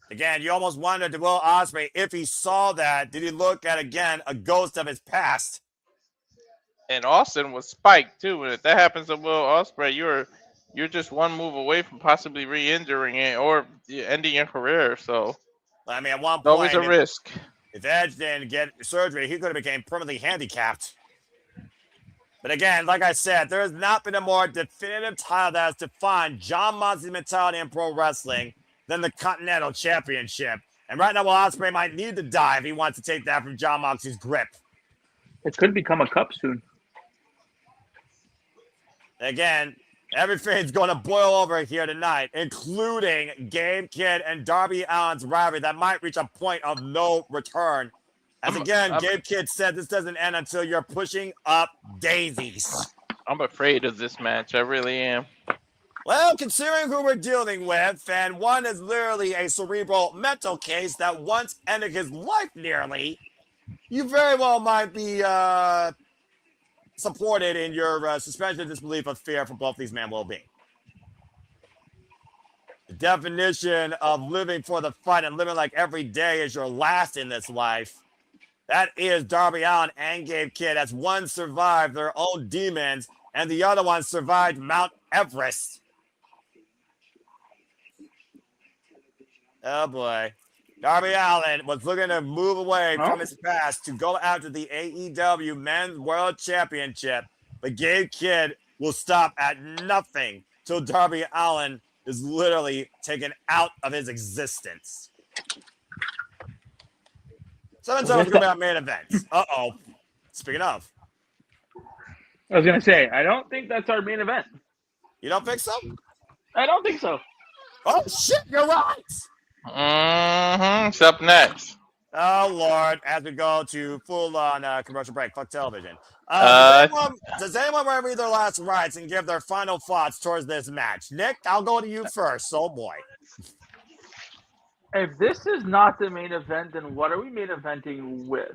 Again, you almost wondered to Will Ospreay if he saw that. Did he look at, again, a ghost of his past? And Austin was spiked, too. And if that happens to Will Ospreay, you're just one move away from possibly re-injuring it or ending your career. So, I mean, at one point, always a risk. If Edge didn't get surgery, he could have become permanently handicapped. But again, like I said, there has not been a more definitive title that has defined John Moxley's mentality in pro wrestling than the Continental Championship. And right now, Will Ospreay might need to die if he wants to take that from John Moxley's grip. It could become a cup soon. Again, everything's going to boil over here tonight, including Gabe Kidd and Darby Allin's rivalry that might reach a point of no return. As Gabe Kidd said, this doesn't end until you're pushing up daisies. I'm afraid of this match. I really am. Well, considering who we're dealing with, and one is literally a cerebral mental case that once ended his life nearly, you very well might be supported in your suspension of disbelief of fear for both these men's well-being. The definition of living for the fight and living like every day is your last in this life. That is Darby Allin and Gabe Kidd, as one survived their own demons and the other one survived Mount Everest. Oh boy. Darby Allin was looking to move away from his past to go after the AEW Men's World Championship. But Gabe Kidd will stop at nothing till Darby Allin is literally taken out of his existence. 7-7 is going to be our main event. Uh-oh. Speaking of. I was going to say, I don't think that's our main event. You don't think so? I don't think so. Oh, shit, you're right. It's up next. Oh, Lord, as we go to full-on commercial break. Fuck television. Does anyone want to read their last rites and give their final thoughts towards this match? Nick, I'll go to you first. Oh, boy. If this is not the main event, then what are we main eventing with?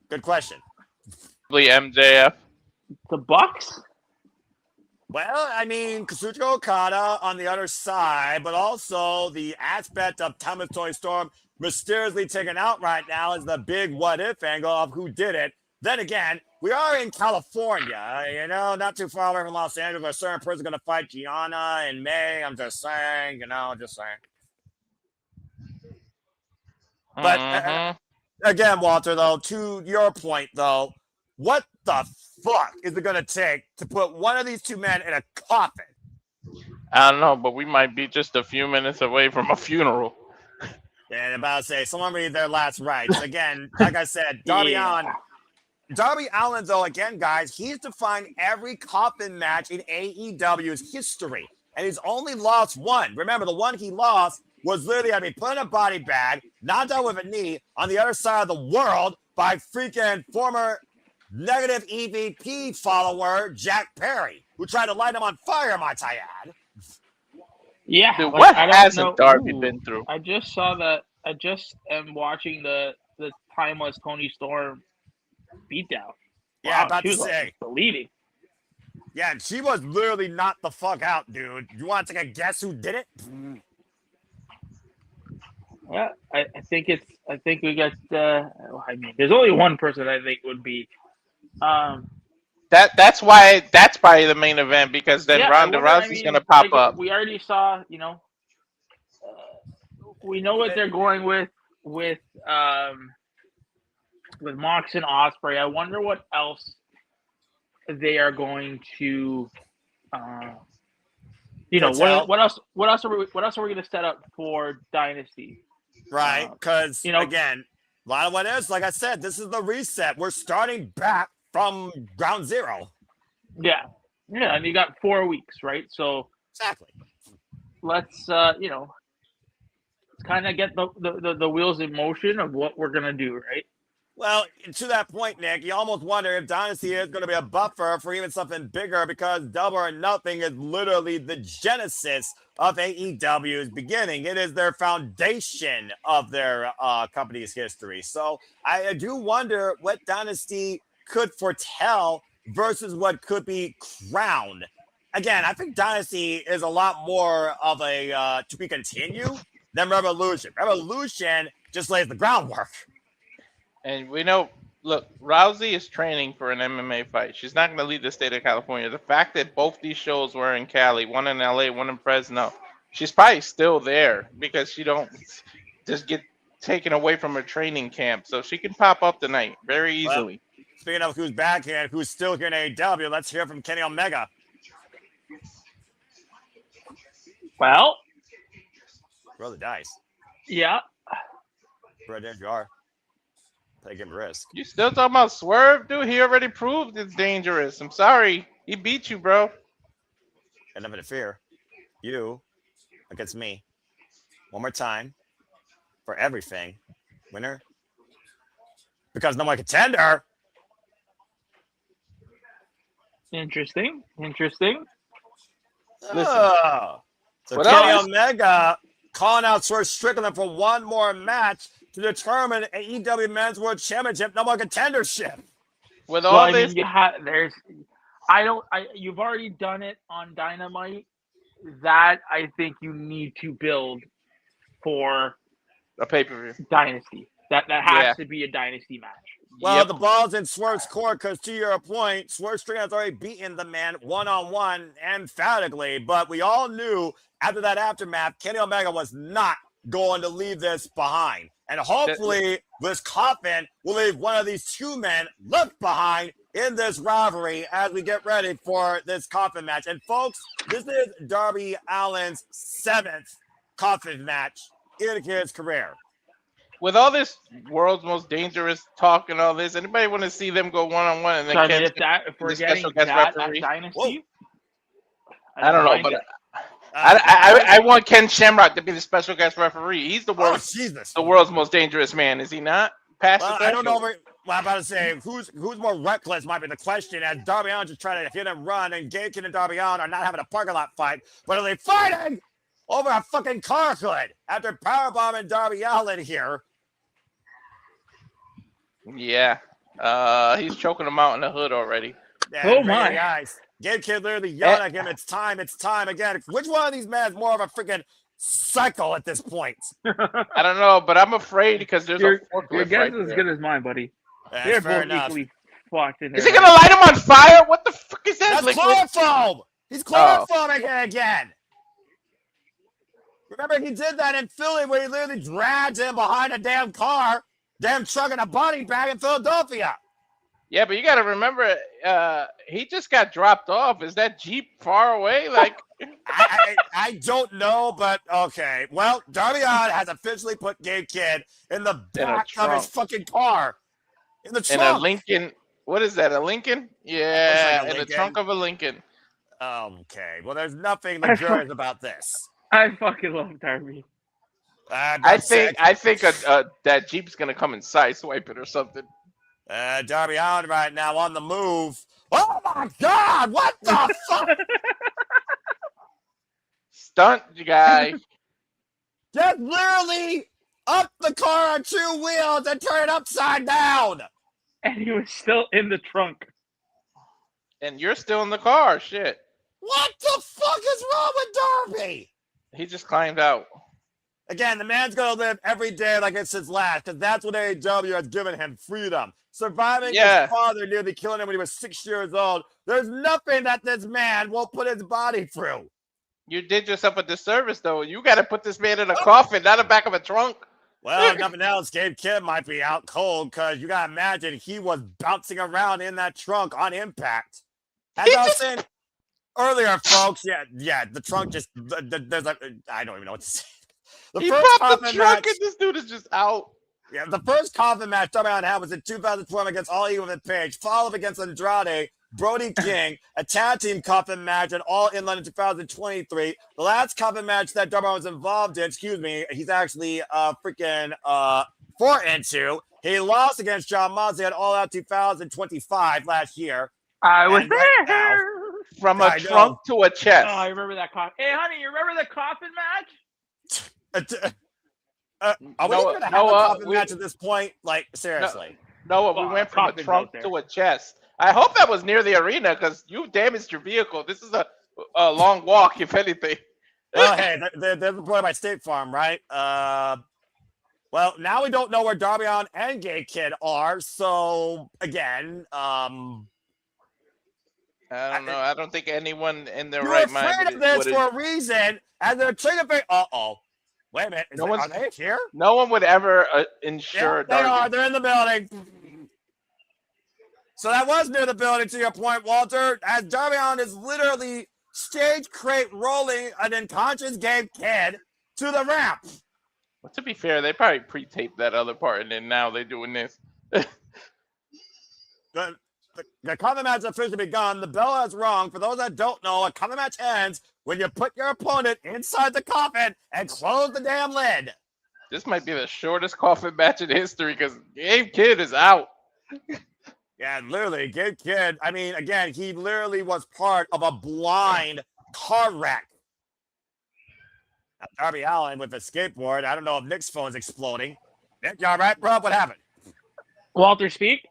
Good question. Probably MJF. The Bucks? Well, I mean, Kazuchika Okada on the other side, but also the aspect of Thomas Toni Storm mysteriously taken out right now is the big what-if angle of who did it. Then again, we are in California, not too far away from Los Angeles, where a certain person going to fight Gianna in May. I'm just saying, just saying. But again, Walter, though, to your point, though, what the fuck is it going to take to put one of these two men in a coffin? I don't know, but we might be just a few minutes away from a funeral. Yeah, I'm about to say, someone read their last rites. Again, like I said, Darby Allin, though, again, guys, he's defined every coffin match in AEW's history. And he's only lost one. Remember, the one he lost was literally, put in a body bag, knocked out with a knee on the other side of the world by freaking former negative EVP follower Jack Perry, who tried to light him on fire, might I add. Yeah. Dude, what hasn't Darby been through? I just saw that. I just am watching the timeless Toni Storm beatdown. Yeah, about to say. Bleeding. Yeah, and she was literally knocked the fuck out, dude. You want to take a guess who did it? Yeah, I think we got. There's only one person I think would be. That's why that's probably the main event, because then Ronda Rousey's gonna pop up. We already saw, we know what they're going with Mox and Ospreay. I wonder what else they are going to. What else are we going to set up for Dynasty? Right, because again, a lot of what is, like I said, this is the reset. We're starting back from ground zero. Yeah, and you got 4 weeks, right? So exactly. Let's kind of get the wheels in motion of what we're gonna do, right? Well, to that point, Nick, you almost wonder if Dynasty is going to be a buffer for even something bigger, because Double or Nothing is literally the genesis of AEW's beginning. It is their foundation of their company's history. So I do wonder what Dynasty could foretell versus what could be crowned. Again, I think Dynasty is a lot more of a to be continued than Reveloution. Reveloution just lays the groundwork. And we know, look, Rousey is training for an MMA fight. She's not going to leave the state of California. The fact that both these shows were in Cali, one in LA, one in Fresno, she's probably still there because she don't just get taken away from her training camp. So she can pop up tonight very easily. Well, speaking of who's back here and who's still here in AEW, let's hear from Kenny Omega. Well, roll the dice. Yeah. Right there you are. Take him risk. You still talking about Swerve, dude? He already proved it's dangerous. I'm sorry. He beat you, bro. Got nothing to fear. You against me. One more time. For everything. Winner. Because no one contender. Interesting. Oh. So Kenny Omega calling out Swerve Strickland for one more match to determine AEW Men's World Championship number one contendership. With all this, you've already done it on Dynamite. That I think you need to build for a pay-per-view Dynasty. That has to be a Dynasty match. Well, the ball's in Swerve's court because, to your point, Swerve Strickland has already beaten the man one-on-one emphatically. But we all knew after that aftermath, Kenny Omega was not going to leave this behind. And hopefully this Coffin will leave one of these two men left behind in this rivalry as we get ready for this Coffin match. And folks, this is Darby Allin's 7th Coffin match in his career. With all this world's most dangerous talk and all this, anybody want to see them go one-on-one and then So I mean, Ken's if we're the getting special guest that at referee? Dynasty, I don't know, mind but it. I want Ken Shamrock to be the special guest referee. He's the Oh, world's Jesus. the world's most dangerous man, is he not? Past Well, the I don't know. threshold. Well, I'm about to say who's more reckless might be the question. As Darby Allin just trying to hit and run, and Gabe and Darby Allin are not having a parking lot fight, but are they fighting over a fucking car hood after powerbombing Darby Allin here? Yeah. He's choking him out in the hood already. Yeah, Oh, my. guys. Gabe Kid literally yelling at him. It's time again. Which one of these men is more of a freaking psycho at this point? I don't know, but I'm afraid because there's Your a forklift guess right is as there. good as mine, buddy. That's They're fair both enough. equally fucked in there. Is he gonna light him on fire? What the fuck is that? That's liquid? chloroform. He's chloroforming it again. Remember, he did that in Philly where he literally dragged him behind a damn car, damn truck, and a body bag in Philadelphia. Yeah, but you got to remember, he just got dropped off. Is that Jeep far away? Like, I don't know, but okay. Well, Darby Allin has officially put Gabe Kidd in the back of his fucking car. In the trunk. in a Lincoln. What is that? A Lincoln? Yeah, like a in the Lincoln. trunk of a Lincoln. Okay. Well, there's nothing luxurious about this. I fucking love Darby. I think that Jeep's gonna come and sideswipe it or something. Darby Allin right now on the move. Oh my God! What the fuck? Stunt guy. Just literally up the car on 2 wheels and turn it upside down. And he was still in the trunk. And you're still in the car. Shit. What the fuck is wrong with Darby? He just climbed out. Again, the man's gonna live every day like it's his last, because that's what AEW has given him: freedom. Surviving Yeah. his father nearly killing him when he was 6 years old. There's nothing that this man won't put his body through. You did yourself a disservice, though. You got to put this man in a coffin, not the back of a trunk. Well, if nothing else, Gabe Kidd might be out cold, because you gotta imagine he was bouncing around in that trunk on impact. As I was saying earlier, folks, yeah, the trunk just there's a I don't even know what to say. The He first popped the Coffin trunk match, and this dude is just out. yeah, the first Coffin match Darby Allin had was in 2012 against All Elite with Page, followed against Andrade, Brody King, a tag team Coffin match, and All In London 2023. The last Coffin match that Darby Allin was involved in, he's actually freaking 4 into. He lost against John Moxley at All Out 2025 last year. I was And right there. From a I trunk to a chest. Oh, I remember that coffin. Hey, honey, you remember the coffin match? Are we Noah, going to have Noah, a Coffin we- match at this point? Like, seriously. No, we Well, went from a coffin's trunk out there. to a chest. I hope that was near the arena because you damaged your vehicle. This is a long walk, if anything. Well, hey, they're employed by State Farm, right? Well, now we don't know where Darby Allin and Gabe Kidd are. So, again, I don't know. I don't think anyone in their you're right afraid mind of this would. for a reason. And they're trigger for... Uh-oh. Wait a minute. Are they here? No one would ever Yeah, insure they are. Darby. They're in the building. So that was near the building, to your point, Walter. As Darby Allin is literally stage crate rolling an unconscious Gabe Kidd to the ramp. Well, to be fair, they probably pre-taped that other part, and then now they're doing this. The cover match has officially begun. The bell has rung. For those that don't know, a cover match ends when you put your opponent inside the coffin and close the damn lid. This might be the shortest coffin match in history because Gabe Kidd is out. Yeah, literally, Gabe Kidd. I mean, again, he literally was part of a blind car wreck. Now, Darby Allin with a skateboard. I don't know if Nick's phone's exploding. Nick, you all right, bro? What happened? Walter, speak.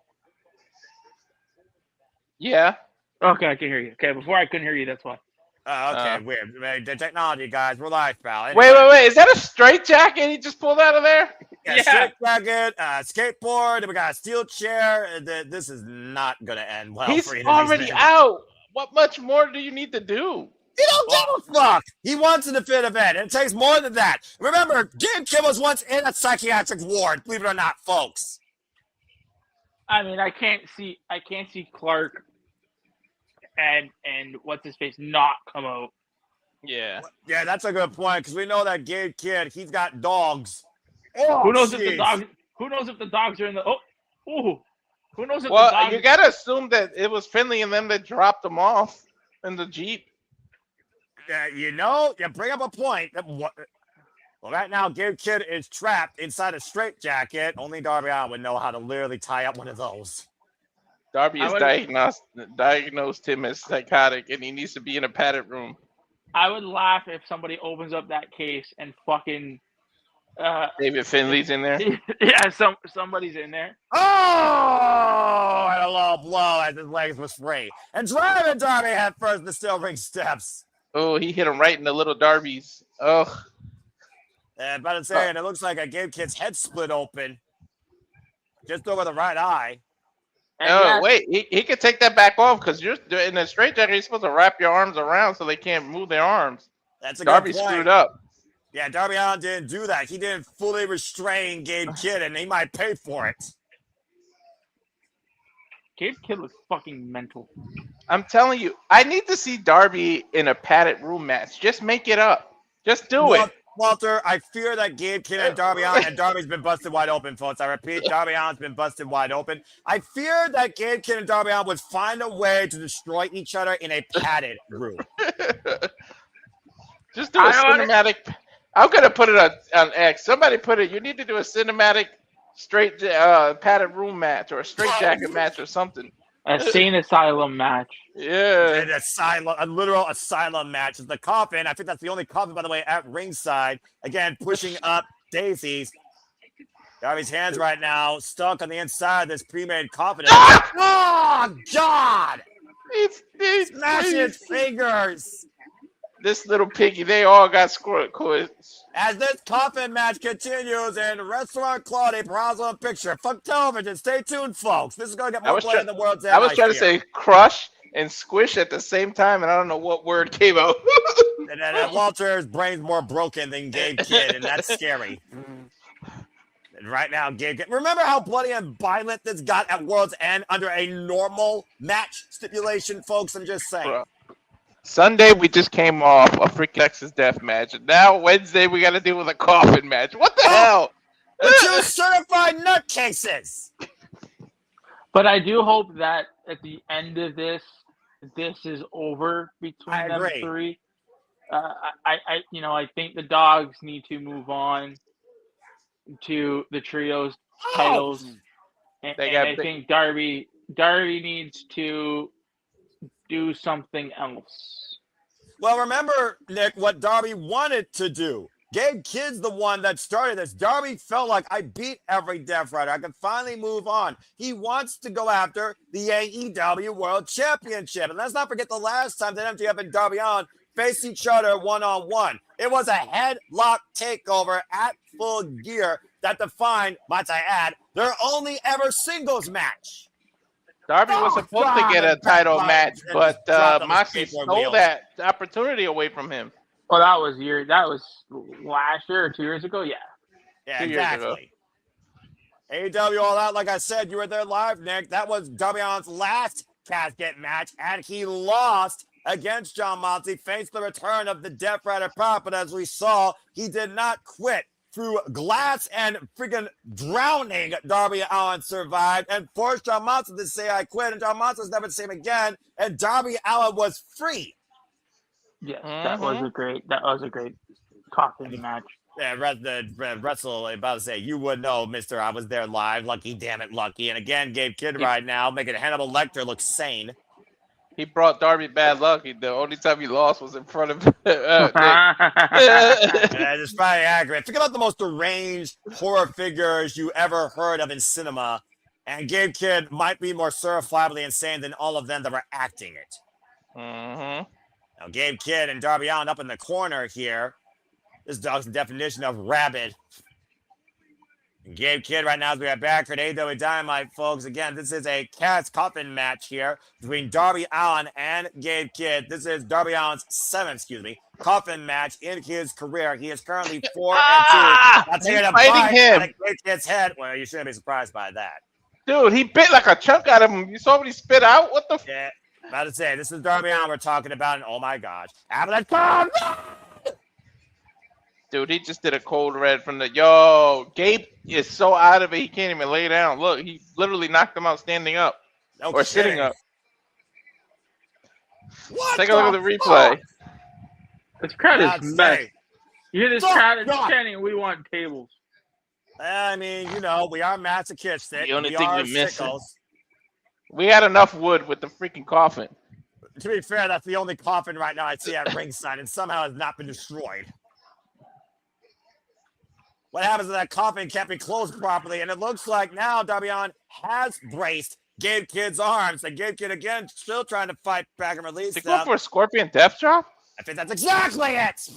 Yeah. Okay, I can hear you. Okay, before I couldn't hear you, that's why. Okay, weird. The technology, guys. We're live, pal. Anyway, Wait. Is that a straight jacket he just pulled out of there? Yeah, straight jacket, skateboard, and we got a steel chair. This is not going to end well He's for either of these already men. out. What much more do you need to do? He don't give a fuck. He wants a definitive event. It takes more than that. Remember, Gabe Kidd was once in a psychiatric ward, believe it or not, folks. I mean, I can't see Clark and what's his face not come out. Yeah. Yeah, that's a good point because we know that Gabe Kidd, he's got dogs. Oh, Who knows if the jeez. dogs? Who knows if the dogs are in the? Ooh. Who knows if the Well, dogs? you gotta assume that it was Finley and them that dropped them off in the Jeep. You bring up a point. Well, right now, Gabe Kidd is trapped inside a straitjacket. Only Darby Allin would know how to literally tie up one of those. Darby is diagnosed him as psychotic, and he needs to be in a padded room. I would laugh if somebody opens up that case and fucking David Finley's in there. yeah, somebody's in there. Oh, and a low blow as his legs was free. And driving Darby head first in the steel ring steps. Oh, he hit him right in the little Darby's. Oh. But I'm saying, it looks like a Gabe Kidd's head split open. Just over the right eye. And wait, he could take that back off because you're in a straitjacket. You're supposed to wrap your arms around so they can't move their arms. That's a Darby good point. screwed up. Yeah, Darby Allin didn't do that. He didn't fully restrain Gabe Kidd, and he might pay for it. Gabe Kidd looks fucking mental. I'm telling you, I need to see Darby in a padded room match. Just make it up. Just do it. Walter, I fear that Gabe Kidd and Darby Allin, and Darby's been busted wide open, folks. I repeat, Darby Allin's been busted wide open. I fear that Gabe Kidd and Darby Allin would find a way to destroy each other in a padded room. Just do a cinematic. I'm going to put it on X. Somebody put it. You need to do a cinematic straight padded room match or a straight jacket match or something. A sane asylum match. Yeah. A literal asylum match. The Coffin, I think that's the only Coffin, by the way, at ringside. Again, pushing up daisies. Darby's hands right now stuck on the inside of this pre-made Coffin. Oh, God! He's smashing his fingers. This little piggy, they all got scored. As this Coffin match continues in Restaurant Claudia Brazil Picture. Fuck television. Stay tuned, folks. This is going to get more play than the World's End. I was trying to say crush and squish at the same time, and I don't know what word came out. And then Walter's brain's more broken than Gabe Kidd, and that's scary. And right now, Gabe Kidd. Remember how bloody and violent this got at World's End under a normal match stipulation, folks? I'm just saying. Bro. Sunday, we just came off a freaking Texas death match. And now, Wednesday, we got to deal with a Coffin match. What the hell? The two certified nutcases. But I do hope that at the end of this is over between them three. I think the dogs need to move on to the trios titles. And I think Darby needs to do something else. Well, remember, Nick, what Darby wanted to do. Gabe Kidd's the one that started this. Darby felt like, I beat every Death Rider. I can finally move on. He wants to go after the AEW World Championship. And let's not forget the last time that MJF and Darby Allin faced each other one-on-one. It was a headlock takeover at Full Gear that defined, might I add, their only ever singles match. Darby was supposed to get a title match, but Moxley stole that opportunity away from him. Well, that was last year or 2 years ago, yeah. Yeah, exactly. AEW All Out, like I said, you were there live, Nick. That was Darby Allin's last casket match, and he lost against John Moxley, faced the return of the Death Rider Prop, but as we saw, he did not quit. Through glass and freaking drowning, Darby Allin survived and forced John Moxley to say, I quit, and John Moxley's never the same again, and Darby Allin was free. Yes, that was a great Coffin match. Yeah, Wrestle about to say, you would know, mister, I was there live. Lucky, damn it, lucky. And again, Gabe Kidd right now, making Hannibal Lecter look sane. He brought Darby bad luck. The only time he lost was in front of That's probably accurate. Think about the most deranged horror figures you ever heard of in cinema. And Gabe Kidd might be more certifiably insane than all of them that were acting it. Mm-hmm. Now, Gabe Kidd and Darby Allin up in the corner here. This dog's the definition of rabid. Gabe Kidd right now as we are back for AEW Dynamite, folks. Again, this is a Cat's Coffin match here between Darby Allin and Gabe Kidd. This is Darby Allin's seventh, Coffin match in his career. He is currently 4-2. I'll take it a bite him. Gabe Kidd's head. Well, you shouldn't be surprised by that. Dude, he bit like a chunk out of him. You saw what he spit out? What the? Yeah, about to say, this is Darby Allin we're talking about, and oh my gosh. Avalanche! Dude, he just did a cold red from the. Yo, Gabe is so out of it, he can't even lay down. Look, he literally knocked him out standing up No or kidding. sitting up. What Take a look at the replay. This crowd I'd is say. mess. You hear this Fuck crowd is God. chanting, "We want tables." I mean, you know, we are masochistic. The only we thing are we're missing. sickles. We had enough wood with the freaking coffin. To be fair, that's the only coffin right now I see at ringside, and somehow has not been destroyed. What happens is that coffin can't be closed properly, and it looks like now Darby Allin has braced Gabe Kidd's arms, and Gabe Kidd again still trying to fight back and release Is he going them. for a scorpion death drop? I think that's exactly it.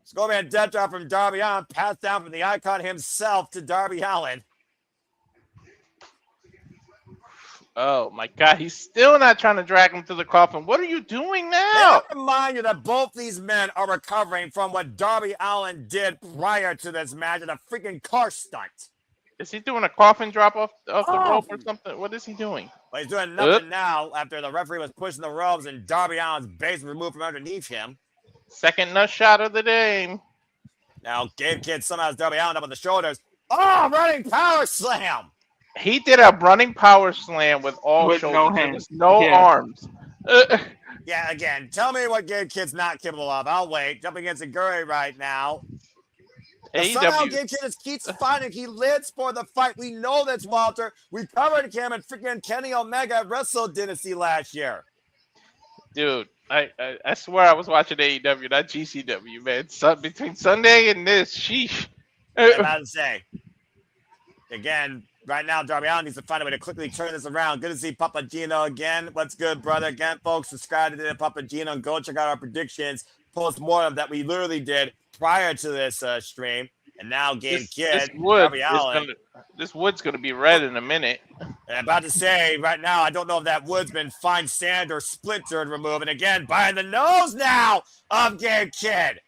Scorpion death drop from Darby Allin, passed down from the icon himself to Darby Allin. Oh my God, he's still not trying to drag him to the coffin. What are you doing May now? I remind you that both these men are recovering from what Darby Allin did prior to this match in a freaking car stunt. Is he doing a coffin drop off the Oh. rope or something? What is he doing? But he's doing nothing now after the referee was pushing the ropes and Darby Allin's base removed from underneath him. Second nut shot of the day. Now Gabe Kidd somehow has Darby Allin up on the shoulders. Oh, running power slam. He did a running power slam with all With shoulders, no and hands. no Yeah. arms. Yeah, again, tell me what Gabe Kidd's not capable of. I'll wait. Jumping against Aguri right now. But somehow AEW. Gabe Kidd just keeps fighting. He lives for the fight. We know that's Walter. We covered him and freaking Kenny Omega at Wrestle Dynasty last year. Dude, I swear I was watching AEW, not GCW, man. Between Sunday and this, sheesh. I'm about to say. Again, right now, Darby Allin needs to find a way to quickly turn this around. Good to see Papa Gino again. What's good, brother? Again, folks, subscribe to the Papa Gino and go check out our predictions post-mortem that we literally did prior to this stream. And now Gabe Kidd, Darby Allin. This wood's going to be red in a minute. And I'm about to say, right now, I don't know if that wood's been fine sand or splintered removed. And again, by the nose now of Gabe Kidd.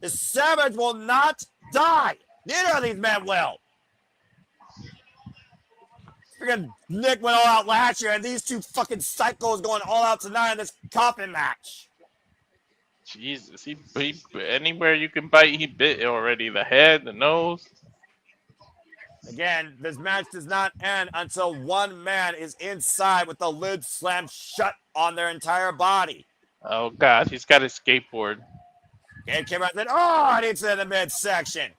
The Savage will not die. Neither of these men will. Freaking Nick went all out last year, and these two fucking psychos going all out tonight in this coffin match. Jesus, he anywhere you can bite, he bit already. The head, the nose. Again, this match does not end until one man is inside with the lid slammed shut on their entire body. Oh God, he's got his skateboard. Gabe came out and said, oh, and it's in the midsection.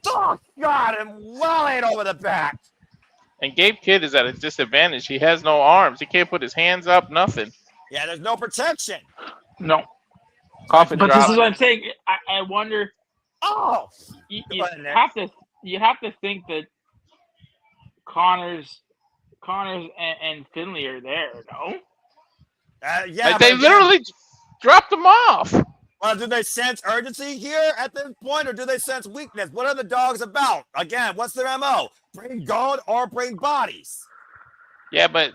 Oh, God, and well ain't over the back. And Gabe Kidd is at a disadvantage. He has no arms. He can't put his hands up. Nothing. Yeah, there's no protection. No. Coffin But drop. this is what I'm saying. I wonder. Oh, You Go ahead, Nick. have to think that Connors and Finley are there. No. yeah. Like, they but literally dropped him off. Well, do they sense urgency here at this point, or do they sense weakness? What are the dogs about? Again, what's their MO? Bring gold or bring bodies? Yeah, but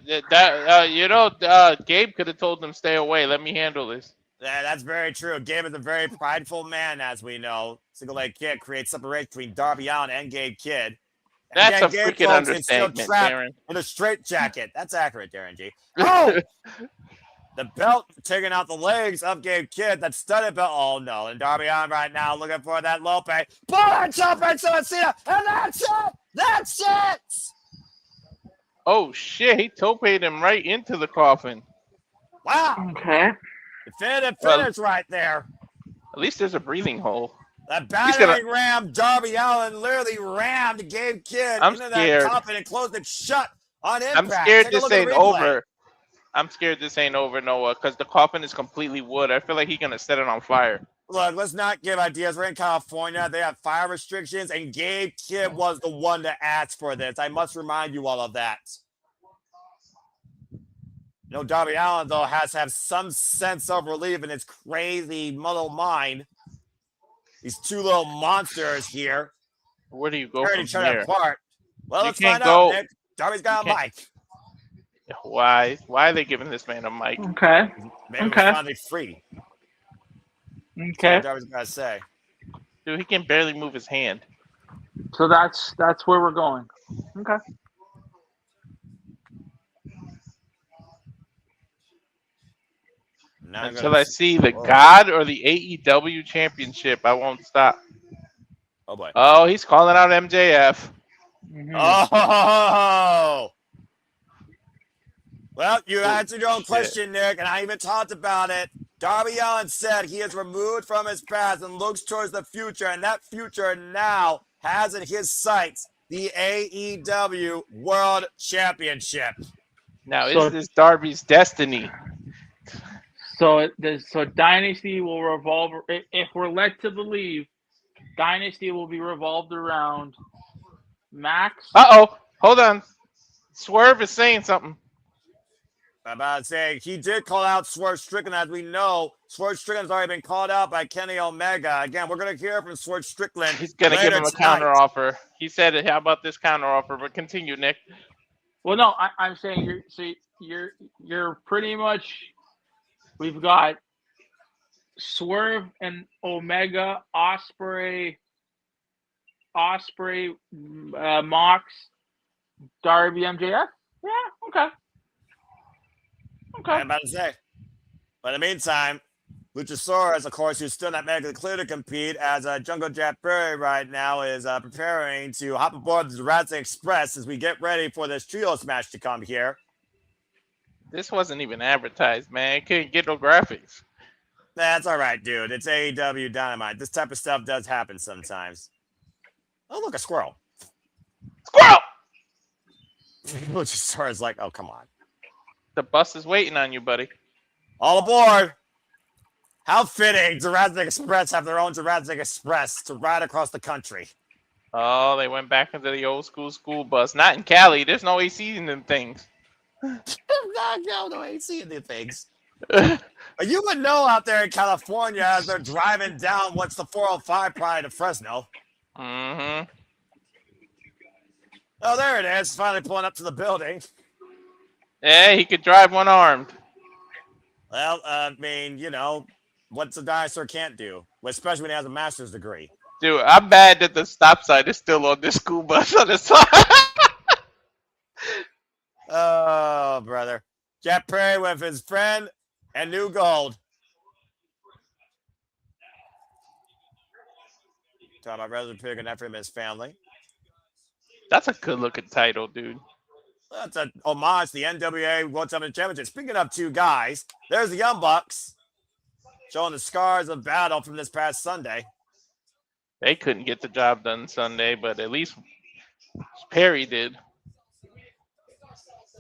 Gabe could have told them, stay away. Let me handle this. Yeah, that's very true. Gabe is a very prideful man, as we know. Single leg kick creates separation between Darby Allin and Gabe Kidd. And That's again, a Gabe, freaking folks, is still understatement, trapped Darren. in a straight jacket. That's accurate, Darren G. Oh! The belt taking out the legs of Gabe Kidd. That studded belt. Oh, no. And Darby Allin right now looking for that Lope. Bullet jump into Cena. And that's it. That's it. Oh, shit. He topeed him right into the coffin. Wow. Okay. Definitive Well- finish right there. At least there's a breathing hole. That He's battering ram, Darby Allin literally rammed Gabe Kidd I'm into scared. that coffin and closed it shut on impact. I'm scared Take a this look at ain't the replay. over. I'm scared this ain't over, Noah, because the coffin is completely wood. I feel like he's going to set it on fire. Look, let's not give ideas. We're in California. They have fire restrictions, and Gabe Kidd was the one to ask for this. I must remind you all of that. No, Darby Allin, though, has to have some sense of relief in his crazy muddle mind. These two little monsters here Where do you go tearing from each other here? apart. Well, You let's can't find go- out, Nick. Darby's got a you mic. Why? Why are they giving this man a mic? Okay. Maybe Okay. we're finally free. Okay. What Darby's got to say. Dude, he can barely move his hand. So that's where we're going. Okay. Now I'm Until gonna I see the oh, God or the AEW championship, I won't stop. oh boy. Oh, he's calling out MJF. Mm-hmm. Oh. Well, you Oh, answered your own shit. question, Nick, and I even talked about it. Darby Allin said he is removed from his past and looks towards the future, and that future now has in his sights the AEW World Championship. Now, So- is this Darby's destiny? So Dynasty will revolve. If we're led to believe, Dynasty will be revolved around Max. Uh-oh. Hold on. Swerve is saying something. I'm about to say, he did call out Swerve Strickland, as we know. Swerve Strickland's already been called out by Kenny Omega. Again, we're going to hear from Swerve Strickland. He's going to give him a tonight. counter offer. He said, how about this counter offer? But continue, Nick. Well, no, I'm saying you're pretty much. We've got Swerve and Omega, Ospreay, Mox, Darby, MJF. Yeah, okay. I'm about to say. But in the meantime, Luchasaurus, of course, who's still not medically clear to compete, as Jungle Jack Perry right now is preparing to hop aboard the Jurassic Express as we get ready for this trios match to come here. This wasn't even advertised, man. Couldn't get no graphics. That's all right, dude. It's AEW Dynamite. This type of stuff does happen sometimes. Oh, look, a squirrel. Squirrel! Luchasaurus like, oh, come on. The bus is waiting on you, buddy. All aboard. How fitting Jurassic Express have their own Jurassic Express to ride across the country. Oh, they went back into the old school bus. Not in Cali. There's no AC in them things. no AC in the things. You would know out there in California as they're driving down what's the 405 prior to Fresno. Mm-hmm. Oh, there it is. Finally pulling up to the building. Yeah, he could drive one armed. Well, I mean, you know, what's a dinosaur can't do, especially when he has a master's degree. Dude, I'm mad that the stop sign is still on this school bus on the side. Oh, brother. Jack Perry with his friend and New Gold. Talking about Resident Pig and Ephraim and his family. That's a good looking title, dude. That's an homage to the NWA World Championship. Speaking of two guys, there's the Young Bucks showing the scars of battle from this past Sunday. They couldn't get the job done Sunday, but at least Perry did.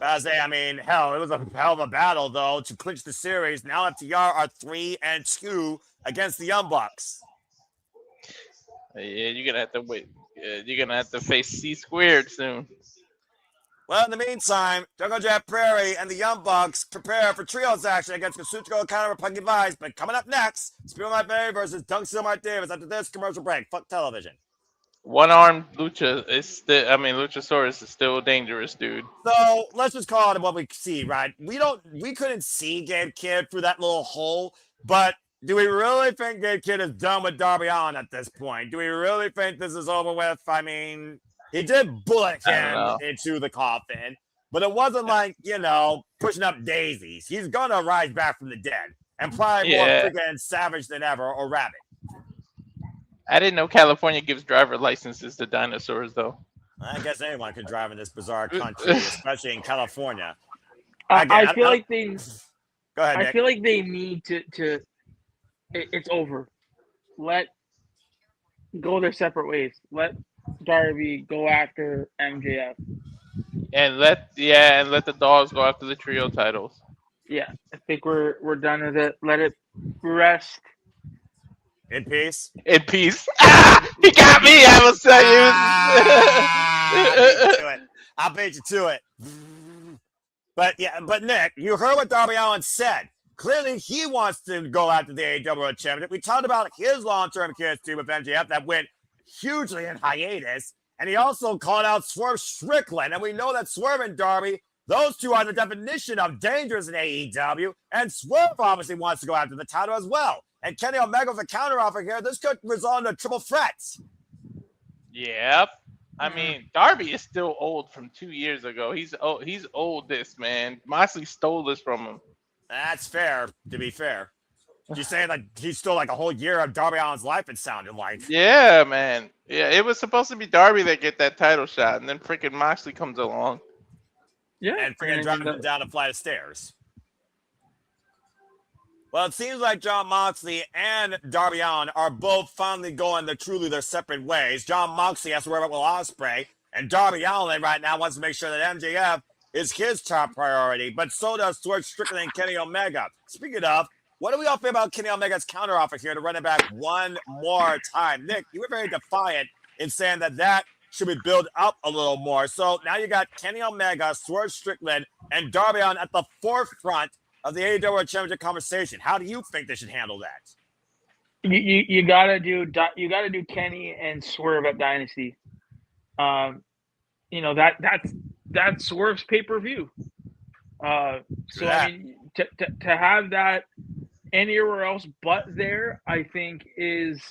I mean, hell, it was a hell of a battle, though, to clinch the series. Now FTR are 3-2 against the Young Bucks. Yeah, you're gonna have to wait. You're gonna have to face C squared soon. Well, in the meantime, Jungle Jack Prairie and the Young Bucks prepare for trios action against Kazuchika Okada and Punky Vice. But coming up next, Spear My Berry versus Dunk Mart Davis after this commercial break. Fuck television. One-armed Lucha is still. I mean, Luchasaurus is still dangerous, dude. So let's just call it what we see, right? We couldn't see Gabe Kidd through that little hole, but do we really think Gabe Kidd is done with Darby Allin at this point? Do we really think this is over with? I mean, he did bullet him into the coffin, but it wasn't like, you know, pushing up daisies. He's gonna rise back from the dead and probably more freaking savage than ever, or rabid. I didn't know California gives driver licenses to dinosaurs, though. I guess anyone can drive in this bizarre country, especially in California. I feel like they. Go ahead, Nick. I feel like they need to. It's over. Let go their separate ways. Let Darby go after MJF. And let the dogs go after the trio titles. Yeah, I think we're done with it. Let it rest. In peace. In peace. Ah! He got me, I will tell you. I'll beat you to it. But Nick, you heard what Darby Allin said. Clearly, he wants to go after the AEW World Championship. We talked about his long-term history with MJF that went hugely in hiatus. And he also called out Swerve Strickland. And we know that Swerve and Darby, those two are the definition of dangerous in AEW. And Swerve obviously wants to go after the title as well. And Kenny Omega with a counteroffer here. This could result in a triple threat. Yep. I mean, Darby is still old from 2 years ago. He's old. This man, Moxley stole this from him. That's fair, to be fair. You're saying like he stole like a whole year of Darby Allin's life, it sounded like. Yeah, man. Yeah, it was supposed to be Darby that get that title shot, and then freaking Moxley comes along. Yeah, And freaking driving him down a flight of stairs. Well, it seems like Jon Moxley and Darby Allin are both finally going their separate ways. Jon Moxley has to worry about Will Ospreay, and Darby Allin right now wants to make sure that MJF is his top priority, but so does Swerve Strickland and Kenny Omega. Speaking of, what do we all think about Kenny Omega's counteroffer here to run it back one more time? Nick, you were very defiant in saying that should be built up a little more. So now you got Kenny Omega, Swerve Strickland, and Darby Allin at the forefront of the AEW Championship conversation. How do you think they should handle that? You gotta do Kenny and Swerve at Dynasty. That's Swerve's pay-per-view. I mean, to have that anywhere else but there, I think it's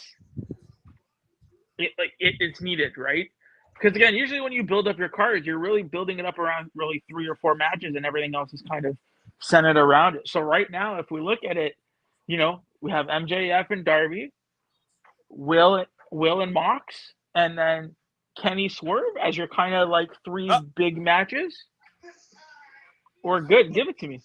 needed, right? Because again, usually when you build up your cards, you're really building it up around really 3 or 4 matches, and everything else is kind of centered around it. So right now, if we look at it, we have MJF and Darby, Will and Mox, and then Kenny Swerve as your kind of like 3 big matches. We're good. Give it to me.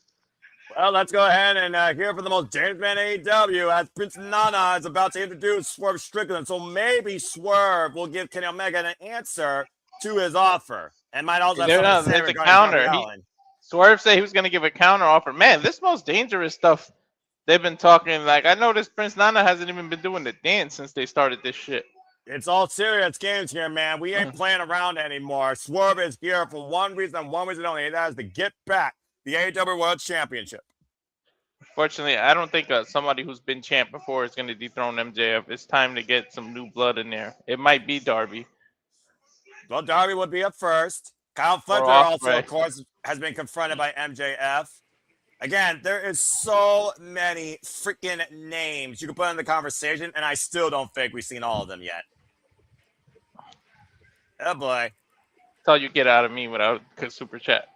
Well, let's go ahead and hear from the most dangerous man in AEW as Prince Nana is about to introduce Swerve Strickland. So maybe Swerve will give Kenny Omega an answer to his offer, and might also have something to say regarding counter. Darby Allin. Swerve said he was going to give a counter offer. Man, this most dangerous stuff they've been talking. Like, I noticed Prince Nana hasn't even been doing the dance since they started this shit. It's all serious games here, man. We ain't playing around anymore. Swerve is here for one reason and one reason only, and that is to get back the AEW World Championship. Fortunately, I don't think somebody who's been champ before is going to dethrone MJF. It's time to get some new blood in there. It might be Darby. Well, Darby would be up first. Kyle Fletcher also, of course, has been confronted by MJF. Again, there is so many freaking names you can put in the conversation, and I still don't think we've seen all of them yet. Oh, boy. That's all you get out of me without super chat.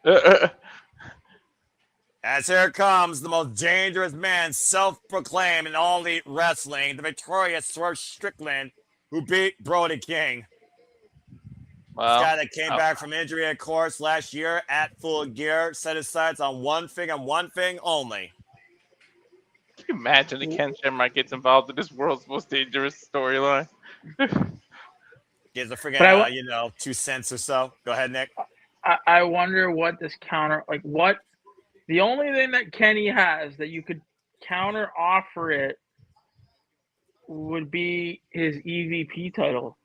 As here comes the most dangerous man, self-proclaimed in all elite wrestling, the victorious Swerve Strickland, who beat Brody King. Well, this guy that came back from injury, of course, last year at Full Gear, set his sights on one thing and one thing only. Can you imagine that Ken Shamrock gets involved in this world's most dangerous storyline? Gives a freaking, 2 cents or so. Go ahead, Nick. I wonder what this counter, like what, the only thing that Kenny has that you could counter offer it would be his EVP title.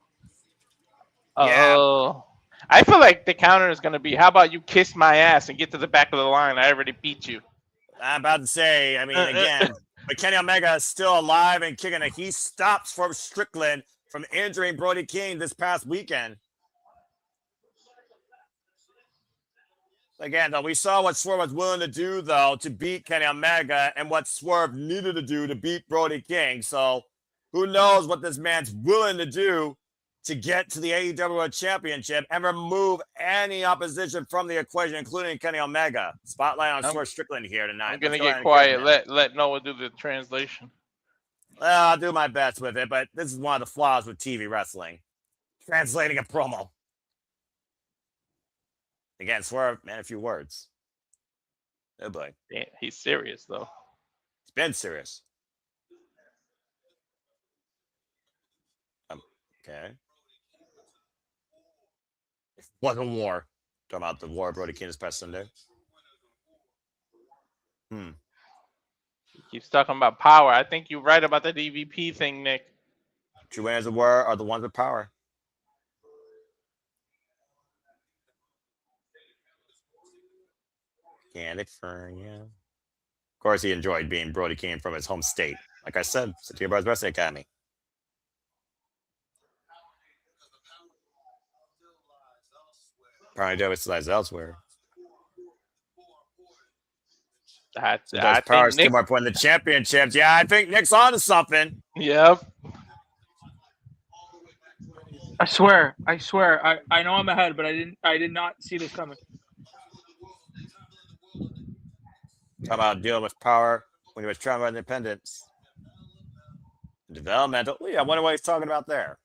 Oh, I feel like the counter is going to be, how about you kiss my ass and get to the back of the line? I already beat you. I'm about to say, I mean, again, but Kenny Omega is still alive and kicking it. He stops for Strickland from injuring Brody King this past weekend. Again, though, we saw what Swerve was willing to do, though, to beat Kenny Omega and what Swerve needed to do to beat Brody King. So who knows what this man's willing to do to get to the AEW World Championship and remove any opposition from the equation, including Kenny Omega. Spotlight on Swerve Strickland here tonight. I'm going to get quiet. Let Noah do the translation. Well, I'll do my best with it, but this is one of the flaws with TV wrestling. Translating a promo. Again, Swerve, man, a few words. Oh, boy. Damn, he's serious, though. He's been serious. Okay. Wasn't war. Talking about the war of Brody King this past Sunday. He keeps talking about power. I think you're right about the DVP thing, Nick. True winners of war are the ones with power. California. Of course, he enjoyed being Brody King from his home state. Like I said, Satya Bars Wrestling Academy. Probably still lies elsewhere. Power still more important than the championships. Yeah, I think Nick's on to something. Yep. I swear. I know I'm ahead, but I did not see this coming. Talk about dealing with power when he was trying to independence. Developmental. Yeah, I wonder what he's talking about there.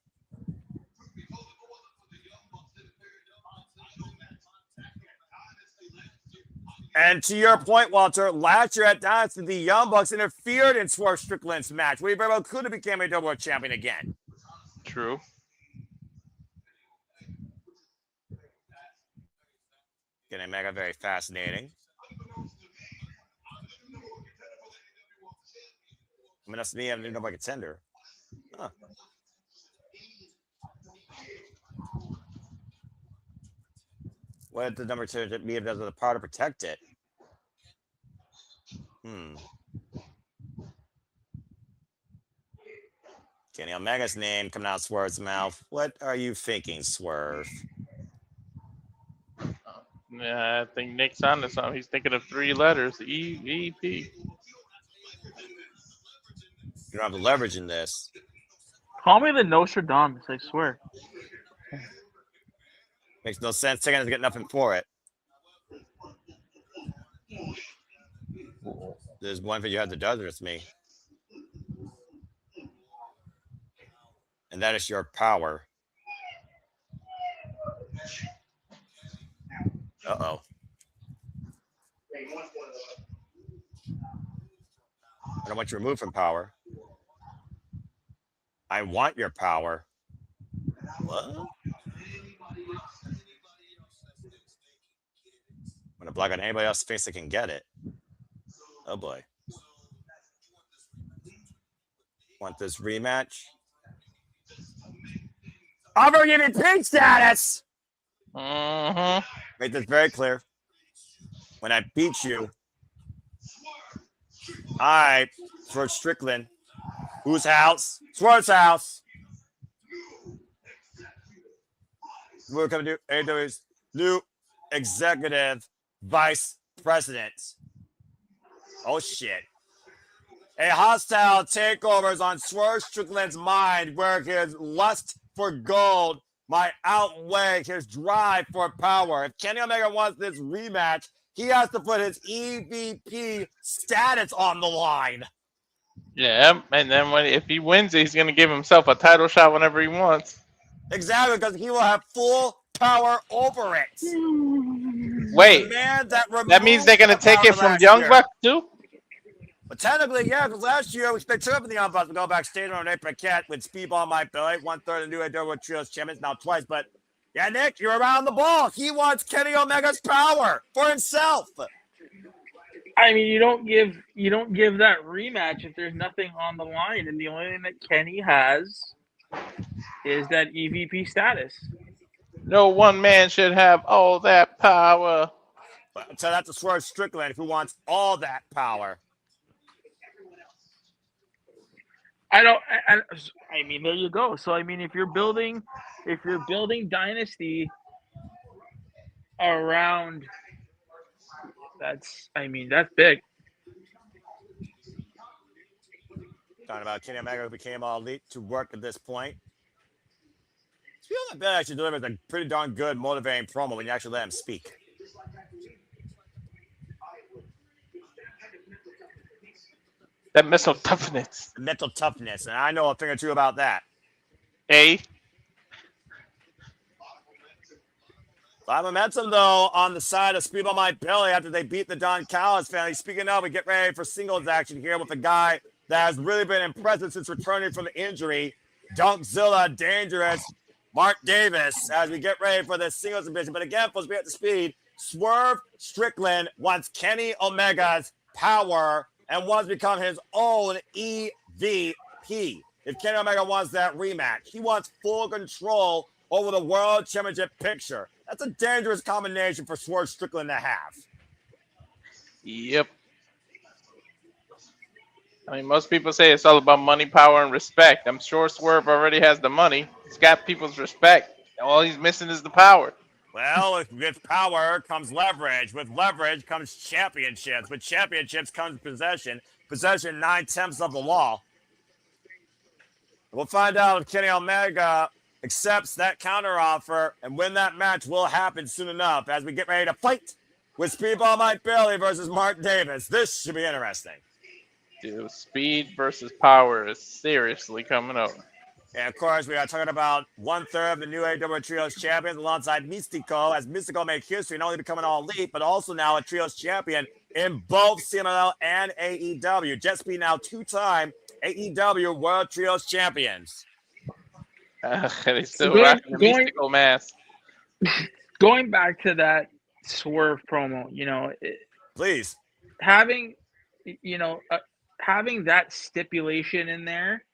And to your point, Walter, last year at Dynasty, the Young Bucks interfered in Swerve Strickland's match, where he very well could have become a double world champion again. True. Getting Mega very fascinating. I mean, that's me. I'm number contender. Huh. What did the number 2 me if does with the power to protect it? Kenny Omega's name coming out of Swerve's mouth. What are you thinking, Swerve? Yeah, I think Nick's on to something. He's thinking of 3 letters. EVP. You don't have the leverage in this. Call me the Nostradamus, I swear. Makes no sense. Taking it to get nothing for it. There's one thing you have to do with me. And that is your power. Uh-oh. I don't want you removed from power. I want your power. What? I'm going to block on anybody else thinks they can get it. Oh, boy. Want this rematch? I'm going to give you pink status! Make this very clear. When I beat you, I, Swerve Strickland, whose house? Swerve's house. We're coming to AEW's new executive vice president. Oh, shit. A hostile takeover is on Swerve Strickland's mind, where his lust for gold might outweigh his drive for power. If Kenny Omega wants this rematch, he has to put his EVP status on the line. Yeah, and then if he wins, he's gonna give himself a title shot whenever he wants. Exactly, because he will have full power over it. Wait, that means they're gonna take it from Young Bucks too? But technically, yeah, because last year they took up in the Young Bucks to go backstage on April Cat with Speedball Mike Billy, 1/3 of the new AEW Trios champions, now twice. But yeah, Nick, you're around the ball. He wants Kenny Omega's power for himself. I mean, you don't give that rematch if there's nothing on the line, and the only thing that Kenny has is that EVP status. No one man should have all that power. So that's a Swerve Strickland who wants all that power. I mean, there you go. So I mean, if you're building Dynasty around, that's big. Talking about Kenny Omega, who became all elite to work at this point. Speaking of that, actually delivers a pretty darn good, motivating promo when you actually let him speak. That mental toughness. Mental toughness, and I know a thing or two about that. Hey. A lot of momentum, though, on the side of Speedball Mike Billy after they beat the Don Callis family. Speaking of, we get ready for singles action here with a guy that has really been impressive since returning from the injury. Dunkzilla, Dangerous, Mart Davis, as we get ready for this singles division. But again, folks, we have to speed. Swerve Strickland wants Kenny Omega's power and wants to become his own EVP. If Kenny Omega wants that rematch, he wants full control over the World Championship picture. That's a dangerous combination for Swerve Strickland to have. Yep. I mean, most people say it's all about money, power, and respect. I'm sure Swerve already has the money. He's got people's respect. All he's missing is the power. Well, with power comes leverage. With leverage comes championships. With championships comes possession. Possession, 9/10 of the law. We'll find out if Kenny Omega accepts that counteroffer, and when that match will happen soon enough as we get ready to fight with Speedball Mike Bailey versus Mart Davis. This should be interesting. Dude, speed versus power is seriously coming up. And of course, we are talking about 1/3 of the new AEW Trios champions alongside Mystico, as Mystico made history, not only becoming All Elite, but also now a Trios champion in both CMLL and AEW. Just be now 2-time AEW World Trios champions. They still rocking the Mystical mask. Going back to that Swerve promo, Please. having that stipulation in there,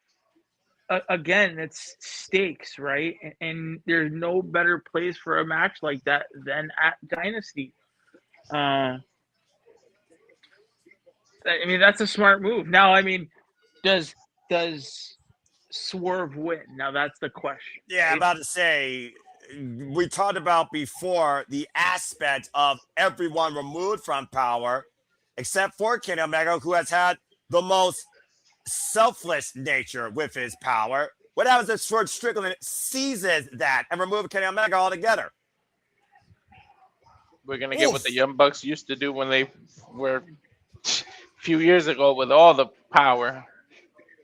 again, it's stakes, right? And there's no better place for a match like that than at Dynasty. I mean, that's a smart move. Now, I mean, does Swerve win? Now, that's the question. Yeah, I'm about to say, we talked about before the aspect of everyone removed from power, except for Kenny Omega, who has had the most selfless nature with his power. What happens if Swerve Strickland seizes that and removes Kenny Omega altogether? We're going to get what the Young Bucks used to do when they were a few years ago with all the power.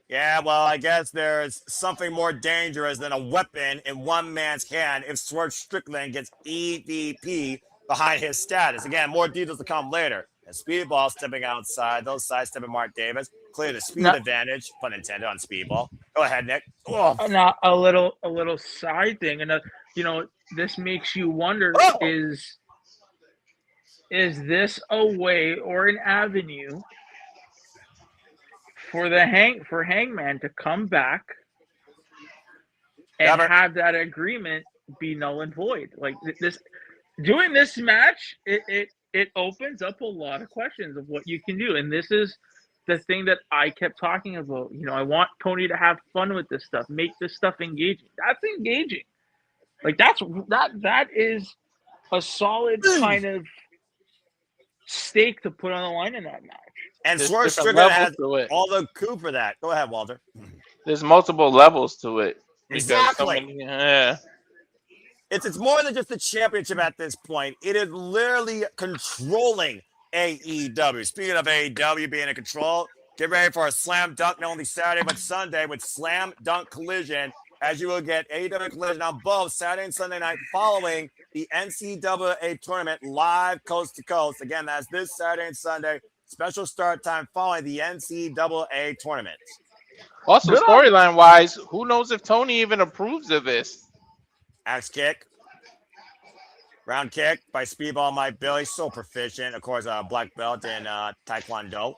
Yeah, well, I guess there's something more dangerous than a weapon in one man's hand if Swerve Strickland gets EVP behind his status. Again, more details to come later. And Speedball stepping outside, those sidestepping Mark Davis. Clear the speed advantage, pun intended, on Speedball. Go ahead, Nick. Oh. Now, a little side thing, and this makes you wonder: is this a way or an avenue for Hangman to come back and have that agreement be null and void? Like this, doing this match, it opens up a lot of questions of what you can do, and this is the thing that I kept talking about. I want Tony to have fun with this stuff, make this stuff engaging. That's engaging. Like that is a solid kind of stake to put on the line in that match. And Swerve Strickland has all the coup for that. Go ahead, Walter. There's multiple levels to it. Exactly. It's more than just the championship at this point. It is literally controlling AEW. Speaking of AEW being in control, get ready for a slam dunk not only Saturday but Sunday with Slam Dunk Collision, as you will get AEW Collision on both Saturday and Sunday night following the NCAA tournament live coast to coast. Again, that's this Saturday and Sunday. Special start time following the NCAA tournament. Also, storyline wise, who knows if Tony even approves of this? Axe kick. Round kick by Speedball Mike Bailey. So proficient. Of course, black belt in Taekwondo.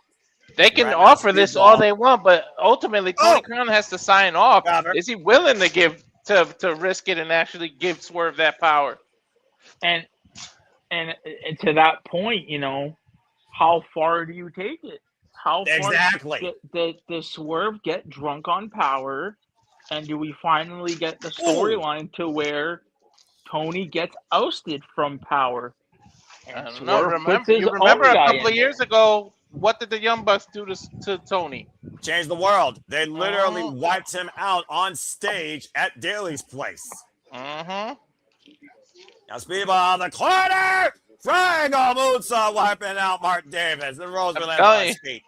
They can offer this all they want, but ultimately Tony Khan has to sign off. Is he willing to give to risk it and actually give Swerve that power? And to that point, how far do you take it? How far does Swerve get drunk on power? And do we finally get the storyline to where Tony gets ousted from power? I don't know. Remember a couple of years ago, what did the Young Bucks do to Tony? Change the world. They literally wiped him out on stage at Daly's place. Mm-hmm. Now Speedball on the corner. Triangle moonsault wiping out Mark Davis. The Rose will land on his feet.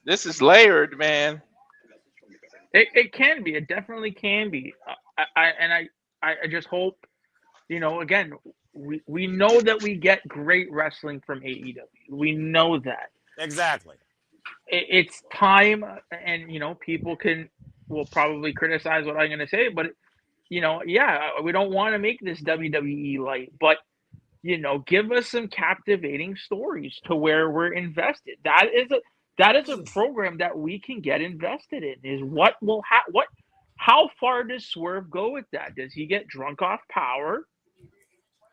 This is layered, man. It can be. It definitely can be. I just hope, again, we know that we get great wrestling from AEW. We know that. Exactly. It's time, and, people will probably criticize what I'm going to say, but, we don't want to make this WWE light, but, give us some captivating stories to where we're invested. That is a program that we can get invested in. Is what will how far does Swerve go with that? Does he get drunk off power?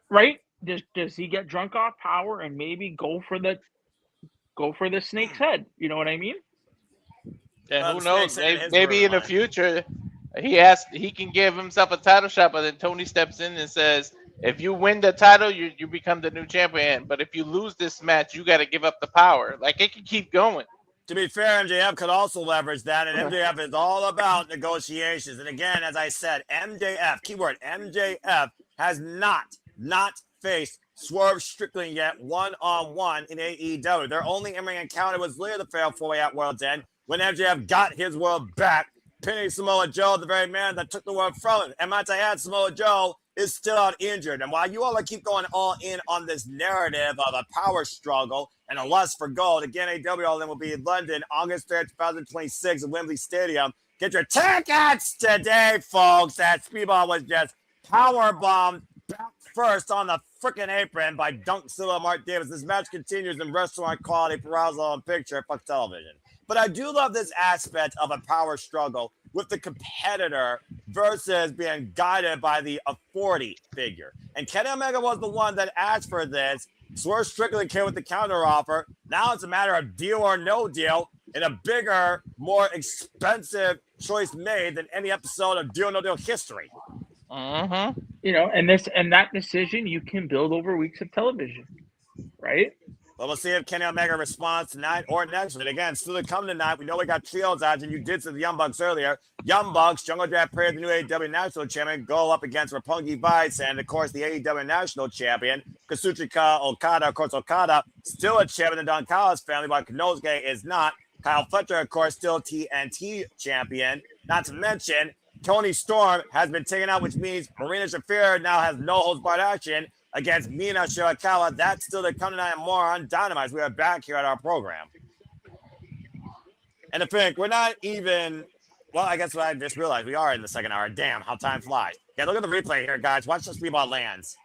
Right? Does he get drunk off power and maybe go for the snake's head? You know what I mean? Yeah, who knows? Maybe in the future he can give himself a title shot, but then Tony steps in and says, if you win the title, you become the new champion. But if you lose this match, you got to give up the power. Like, it can keep going. To be fair, MJF could also leverage that, and MJF is all about negotiations. And again, as I said, MJF, keyword MJF, has not faced Swerve Strickland yet one-on-one in AEW. Their only in-ring encounter was later the fatal four-way at World's End when MJF got his world back, pinning Samoa Joe, the very man that took the world from him. And might I add, Samoa Joe is still out injured. And while you all keep going all in on this narrative of a power struggle and a lust for gold, again, AEW All-In will be in London, August 3rd, 2026 at Wembley Stadium. Get your tickets today, folks. That Speedball was just powerbombed back first on the freaking apron by Dunkzilla Mart Davis. This match continues in restaurant quality, Perazzle and picture, fuck television. But I do love this aspect of a power struggle with the competitor versus being guided by the authority figure. And Kenny Omega was the one that asked for this. Swerve Strickland came with the counter offer. Now it's a matter of deal or no deal in a bigger, more expensive choice made than any episode of Deal or No Deal history. Mm-hmm. You know, and that decision you can build over weeks of television, right? Well, we'll see if Kenny Omega responds tonight or next week. Again, still to come tonight. We know we got trios out, and you did see the Young Bucks earlier. Young Bucks, Jungle Jack Perry, the new AEW National Champion, go up against Roppongi Vice, and, of course, the AEW National Champion, Kazuchika Okada. Of course, Okada, still a champion in the Don Callis family, but Konosuke is not. Kyle Fletcher, of course, still TNT champion. Not to mention, Toni Storm has been taken out, which means Marina Shafir now has no holds barred action against Mina Shirakawa. That's still to come tonight and more on Dynamite. We are back here at our program. And to think, we're not even, well, I guess what I just realized, we are in the second hour. Damn, how time flies. Yeah, look at the replay here, guys. Watch the Speedball lands.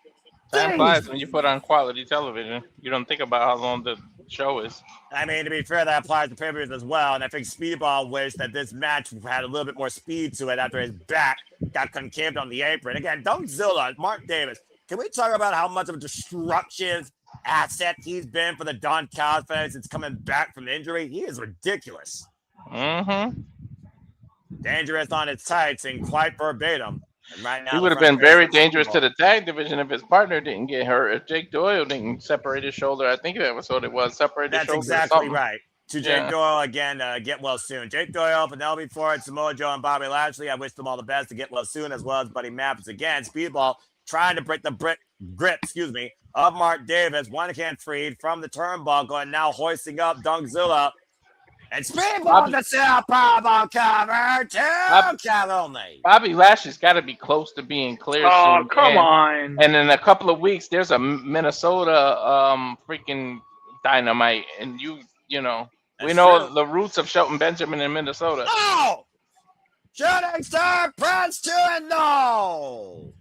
Time flies when you put on quality television. You don't think about how long the show is. I mean, to be fair, that applies to pay-per-views as well. And I think Speedball wished that this match had a little bit more speed to it after his back got concaved on the apron. Again, Dunkzilla, Mark Davis. Can we talk about how much of a destructive asset he's been for the Don Callis fans since coming back from injury? He is ridiculous. Mm-hmm. Dangerous on his tights and quite verbatim. And right now, He would have been very dangerous to the tag division if his partner didn't get hurt. If Jake Doyle didn't separate his shoulder, I think that was what it was. Separate his shoulder. That's exactly right. To Jake Doyle, again, get well soon. Jake Doyle, Penelope Ford, Samoa Joe, and Bobby Lashley. I wish them all the best to get well soon, as well as Buddy Mathis. Again, Speedball trying to break the grip, of Mark Davis. One hand freed from the turnbuckle and now hoisting up Dunkzilla. And Speedball to sell powerball cover. Two count only. Bobby Lashley's got to be close to being cleared. Oh, soon. come on. And in a couple of weeks, there's a Minnesota freaking Dynamite. And you know, That's we know true. the roots of Shelton Benjamin in Minnesota. No! Shooting star Prince 2-0.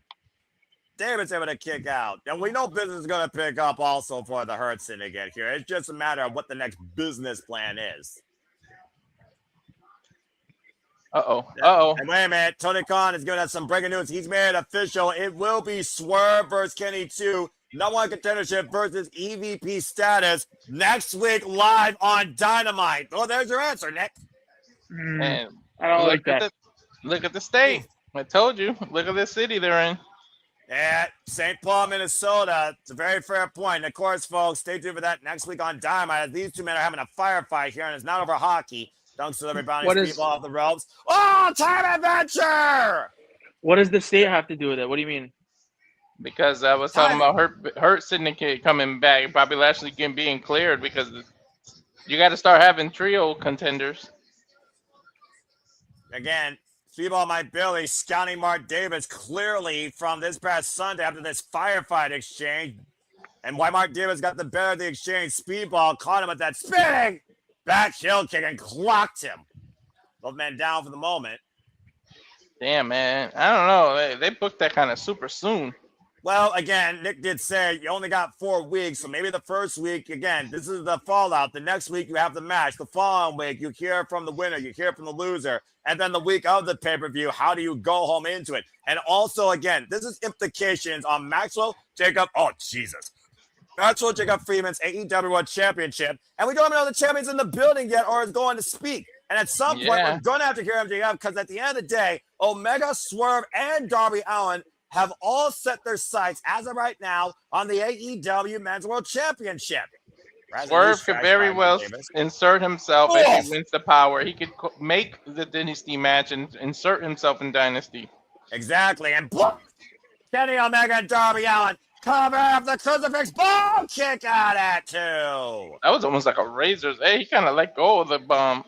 David's able to kick out. And we know business is going to pick up also for the Hurt Syndicate here. It's just a matter of what the next business plan is. And wait a minute. Tony Khan is giving us some breaking news. He's made it official. It will be Swerve versus Kenny 2. Number one contendership versus EVP status next week live on Dynamite. Oh, there's your answer, Nick. And I don't like that. Look at the state. I told you. Look at the city they're in. At St. Paul, Minnesota. It's a very fair point. And of course, folks, stay tuned for that next week on Dynamite. As these two men are having a firefight here, and it's not over hockey. Dunks to everybody. Speedball off the ropes. Oh, time adventure! What does the state have to do with it? What do you mean? Because I was talking about Hurt Syndicate coming back. Bobby Lashley being cleared because you got to start having trio contenders. Again, Speedball Mike Billy scouting Mark Davis clearly from this past Sunday after this firefight exchange. And why Mark Davis got the better of the exchange. Speedball caught him with that spinning back heel kick and clocked him. Both men down for the moment. Damn, man. I don't know. They booked that kind of super soon. Well, again, Nick did say you only got 4 weeks, so maybe the first week, again, this is the fallout. The next week, you have the match. The following week, you hear from the winner, you hear from the loser. And then the week of the pay-per-view, how do you go home into it? And also, again, this is implications on Maxwell Jacob. Oh, Jesus. Maxwell Jacob Freeman's AEW World Championship. And we don't even know the champion's in the building yet or is going to speak. And at some point, we're going to have to hear MJF because at the end of the day, Omega, Swerve, and Darby Allin have all set their sights, as of right now, on the AEW Men's World Championship. Swerve could very well insert himself if he wins the power. He could make the Dynasty match and insert himself in Dynasty. Exactly. And Kenny Omega and Darby Allin cover up the crucifix bomb kick out at 2. That was almost like a razor's edge. He kind of let go of the bomb.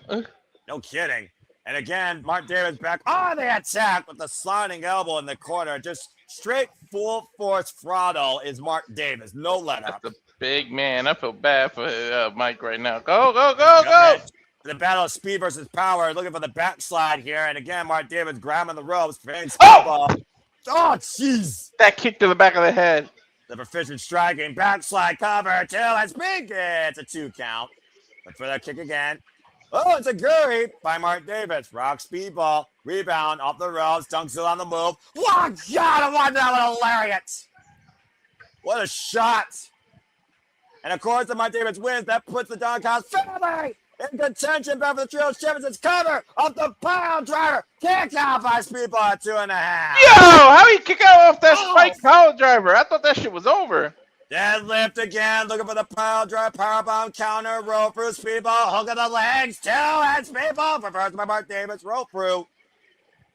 No kidding. And again, Mark Davis back on the attack with the sliding elbow in the corner. Just straight full force throttle is Mark Davis. No let up. That's a big man. I feel bad for Mike right now. Go, go, go, go. The battle of speed versus power. Looking for the backslide here. And again, Mark Davis grabbing the ropes. Oh, jeez. That kick to the back of the head. The proficient striking. Backslide cover. Till and speak. It's a 2 count. Look for that kick again. Oh, it's a Guri by Mark Davis. Rock speedball. Rebound off the ropes. Dunks it on the move. What? God, I want that one lariat. What a shot. And of course, if Mark Davis wins, that puts the Doghouse family in contention. Back for the Trios Champions. Cover off the pile driver. Kick out by speedball at 2.5. Yo, how he kick out off that spike pile driver? I thought that shit was over. Deadlift again, looking for the pile drive, powerbomb, counter, roll through, speedball, hook of the legs, 2, and speedball, reversed by Mark Davis, roll through.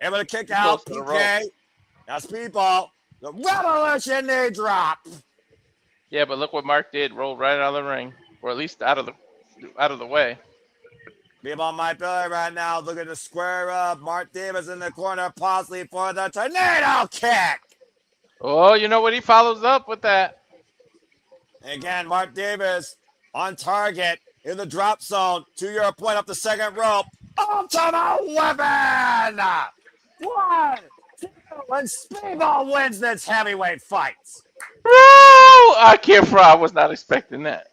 Able to kick out, PK. Now speedball, the Reveloution knee drop. Yeah, but look what Mark did, rolled right out of the ring, or at least out of the way. Speedball my belly right now, looking to square up. Mark Davis in the corner, possibly for the tornado kick. Oh, you know what he follows up with that? Again, Mark Davis on target in the drop zone. To your point up the second rope. Ultimate weapon! 1, 2, and Speedball wins this heavyweight fight. I can't fry. I was not expecting that.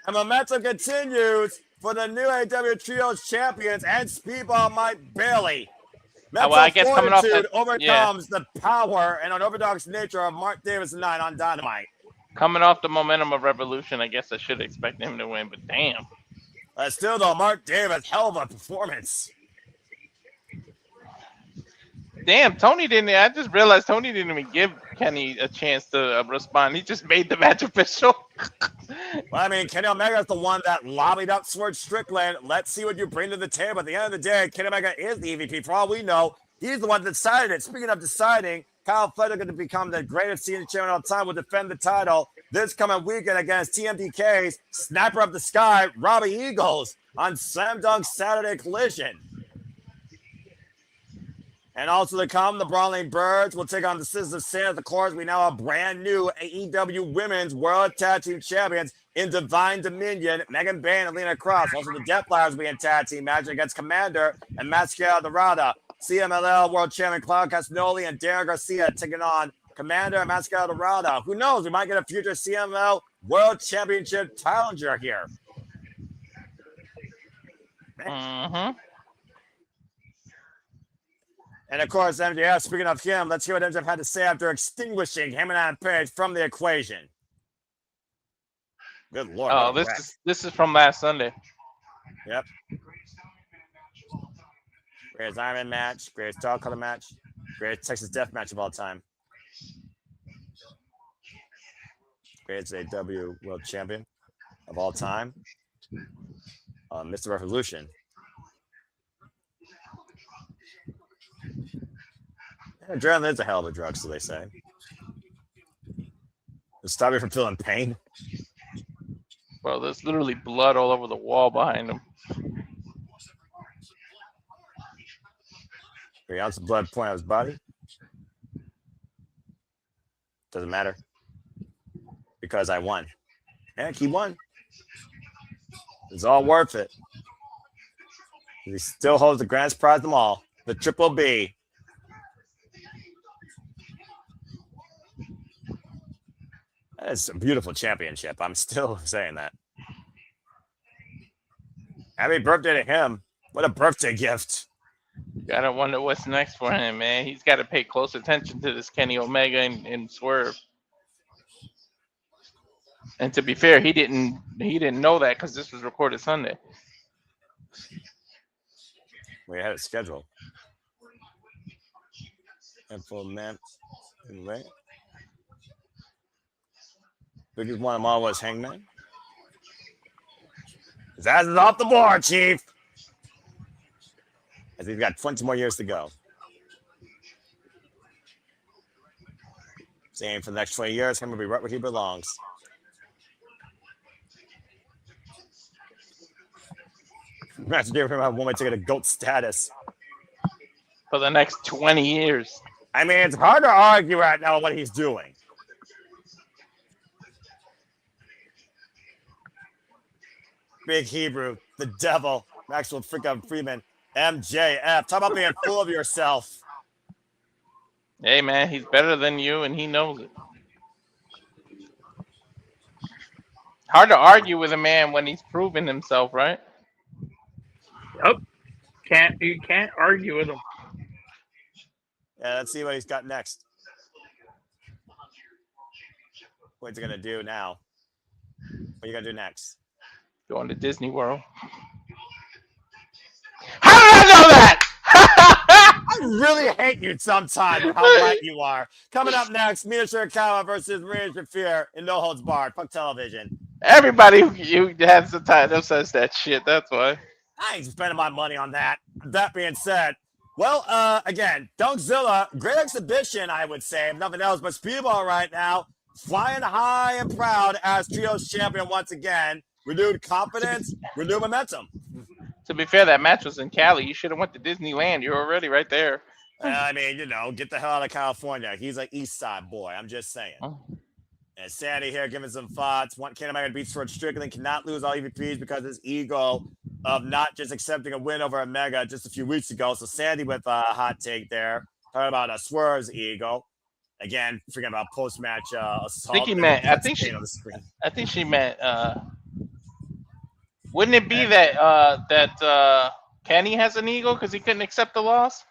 And momentum continues for the new AEW Trios champions and Speedball Mike Bailey. Mental I guess coming off that, overcomes the power and unorthodox nature of Mark Davis tonight on Dynamite. Coming off the momentum of Reveloution, I guess I should expect him to win, but damn. Still, though, Mark Davis, hell of a performance. Damn, Toni didn't. I just realized Toni didn't even give Kenny a chance to respond. He just made the match official. Well, I mean, Kenny Omega is the one that lobbied up Swerve Strickland. Let's see what you bring to the table. At the end of the day, Kenny Omega is the EVP. For all we know, he's the one that decided it. Speaking of deciding, Kyle Fletcher going to become the greatest senior champion of all time, will defend the title this coming weekend against TMDK's Sniper of the Sky, Robbie Eagles, on Slam Dunk Saturday Collision. And also to come, the Brawling Birds will take on the Sisters of Sin. Of course, we now have brand new AEW Women's World Tag Team Champions in Divine Dominion, Megan Bayne and Lena Cross. Also, the Death Flyers will be in tag team match against Commander and Mascara Dorada. CMLL World Champion Claudio Castagnoli and Darren Garcia taking on Commander and Mascara Dorada. Who knows? We might get a future CMLL World Championship challenger here. Mm-hmm. And of course, MJF, speaking of him, let's hear what MJF had to say after extinguishing him and Adam Page from the equation. Good Lord. Oh, this is from last Sunday. Yep. Greatest Iron Man match, greatest dog color match, greatest Texas Death match of all time. Greatest AEW World Champion of all time. Mr. Revolution. Adrenaline is a hell of a drug, so they say. It'll stop you from feeling pain. Well, there's literally blood all over the wall behind him. 3 ounces of blood pouring out of his body. Doesn't matter. Because I won. Heck, he won. It's all worth it. He still holds the grand prize of them all. The Triple B. That's a beautiful championship. I'm still saying that. Happy birthday to him. What a birthday gift. Gotta wonder what's next for him, man. He's got to pay close attention to this Kenny Omega and Swerve. And to be fair, he didn't know that because this was recorded Sunday. We had it scheduled. And full man. Biggest one of all was Hangman. His ass is off the board, Chief. As he's got 20 more years to go. Same for the next 20 years. Him will be right where he belongs. Imagine giving him a woman ticket to GOAT status. For the next 20 years. I mean, it's hard to argue right now what he's doing. Big Hebrew, the devil, Maxwell freaking Freeman, MJF. Talk about being full of yourself. Hey, man, he's better than you, and he knows it. Hard to argue with a man when he's proven himself, right? Yep. You can't argue with him. Yeah, let's see what he's got next. What's he gonna do now? What are you gonna do next? Going to Disney World. How did I know that? I really hate you sometimes with how right you are. Coming up next, Mina Shirakawa versus Marina Shafir in No Holds Barred. Fuck television. Everybody who has the title says that shit. That's why. I ain't spending my money on that. That being said, well, again, Dunkzilla, great exhibition, I would say, if nothing else, but Speedball right now, flying high and proud as Trios champion once again. Renewed confidence, renewed momentum. To be fair, that match was in Cali. You should have went to Disneyland. You're already right there. I mean, get the hell out of California. He's an East Side boy. I'm just saying. Oh. And Sandy here giving some thoughts. One Ken Omega beats Sword Strickland, cannot lose all EVPs because his ego of not just accepting a win over Omega just a few weeks ago. So Sandy with a hot take there. Talking about a Swerve's ego. Again, forgetting about post-match assault. I think he meant. I think she meant. Wouldn't it be that Kenny has an ego because he couldn't accept the loss?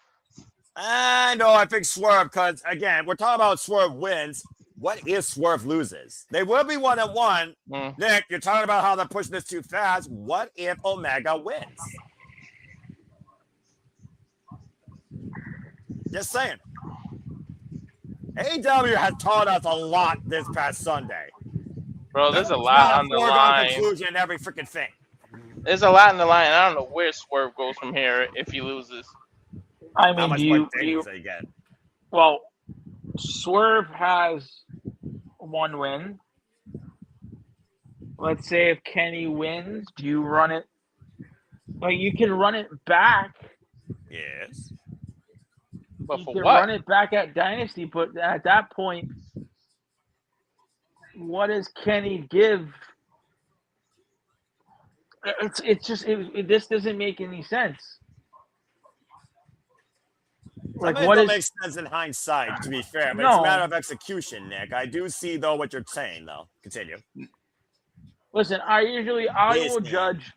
I think Swerve, because again, we're talking about Swerve wins. What if Swerve loses? They will be 1-1. Nick, you're talking about how they're pushing this too fast. What if Omega wins? Just saying. AEW has taught us a lot this past Sunday. Bro, there's a lot on the line. Conclusion in every freaking thing. There's a lot in the line. I don't know where Swerve goes from here if he loses. I How mean, much more days they get? Well, Swerve has one win. Let's say if Kenny wins, do you run it? Like, you can run it back. Yes. But You for can what? run it back at Dynasty, but at that point, what does Kenny give? This doesn't make any sense. Like, what don't make sense in hindsight, to be fair. I mean, it's a matter of execution, Nick. I do see, though, what you're saying, though. Continue. Listen, I will judge,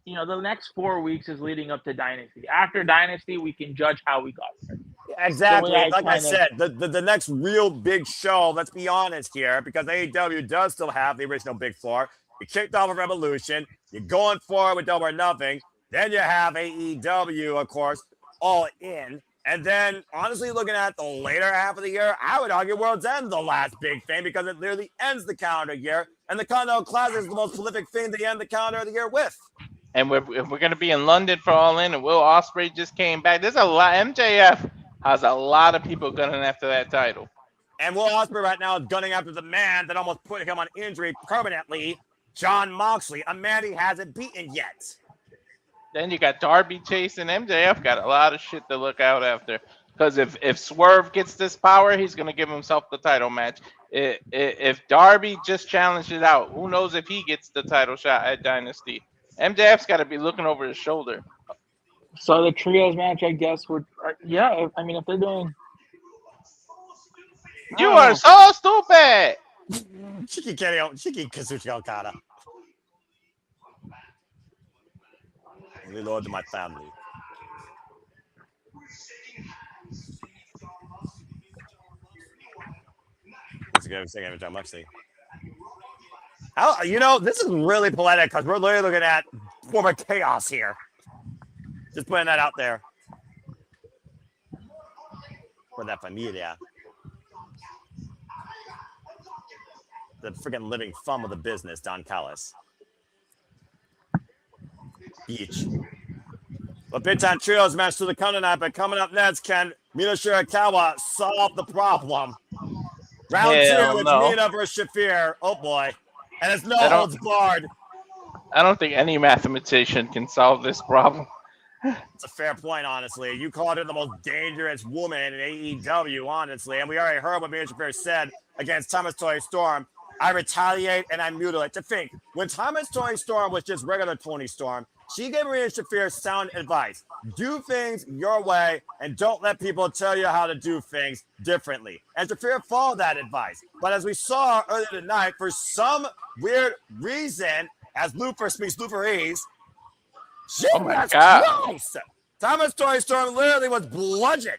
the next 4 weeks is leading up to Dynasty. After Dynasty, we can judge how we got there. Exactly. Like I said, the next real big show, let's be honest here, because AEW does still have the original Big Four. You kicked off with Reveloution. You're going forward with Double or Nothing. Then you have AEW, of course, All In. And then, honestly, looking at the later half of the year, I would argue World's End the last big thing because it literally ends the calendar year. And the Continental Classic is the most prolific thing to end the calendar of the year with. And if we're going to be in London for All In, and Will Ospreay just came back. There's a lot. MJF has a lot of people gunning after that title. And Will Ospreay right now is gunning after the man that almost put him on injury permanently, Jon Moxley, a man he hasn't beaten yet. Then you got Darby chasing. MJF got a lot of shit to look out after. Because if Swerve gets this power, he's going to give himself the title match. If Darby just challenged it out, who knows if he gets the title shot at Dynasty. MJF's got to be looking over his shoulder. So the trios match, I guess, would... Yeah, I mean, if they're doing... You are so stupid! Shiki Kazuchi Okada. Only Lord to my family. That's a good thing, John Moxley. This is really poetic because we're literally looking at former chaos here. Just putting that out there. For that familia. The freaking living thumb of the business, Don Callis. Beach. But Big Time Trios match to the come tonight, but coming up next, can Mina Shirakawa solve the problem? Round Hell 2, it's no. Mina versus Shafir. Oh boy. And it's no I don't- holds barred. I don't think any mathematician can solve this problem. It's a fair point, honestly. You called her the most dangerous woman in AEW, honestly. And we already heard what Mina Shafir said against Thomas Toni Storm. I retaliate and I mutilate. To think, when Thomas Toni Storm was just regular Toni Storm, she gave Marina Shafir sound advice. Do things your way and don't let people tell you how to do things differently. And Shafir followed that advice. But as we saw earlier tonight, for some weird reason, as Luther speaks Lutherese, Oh my God. Christ! Thomas Toni Storm literally was bludgeoned.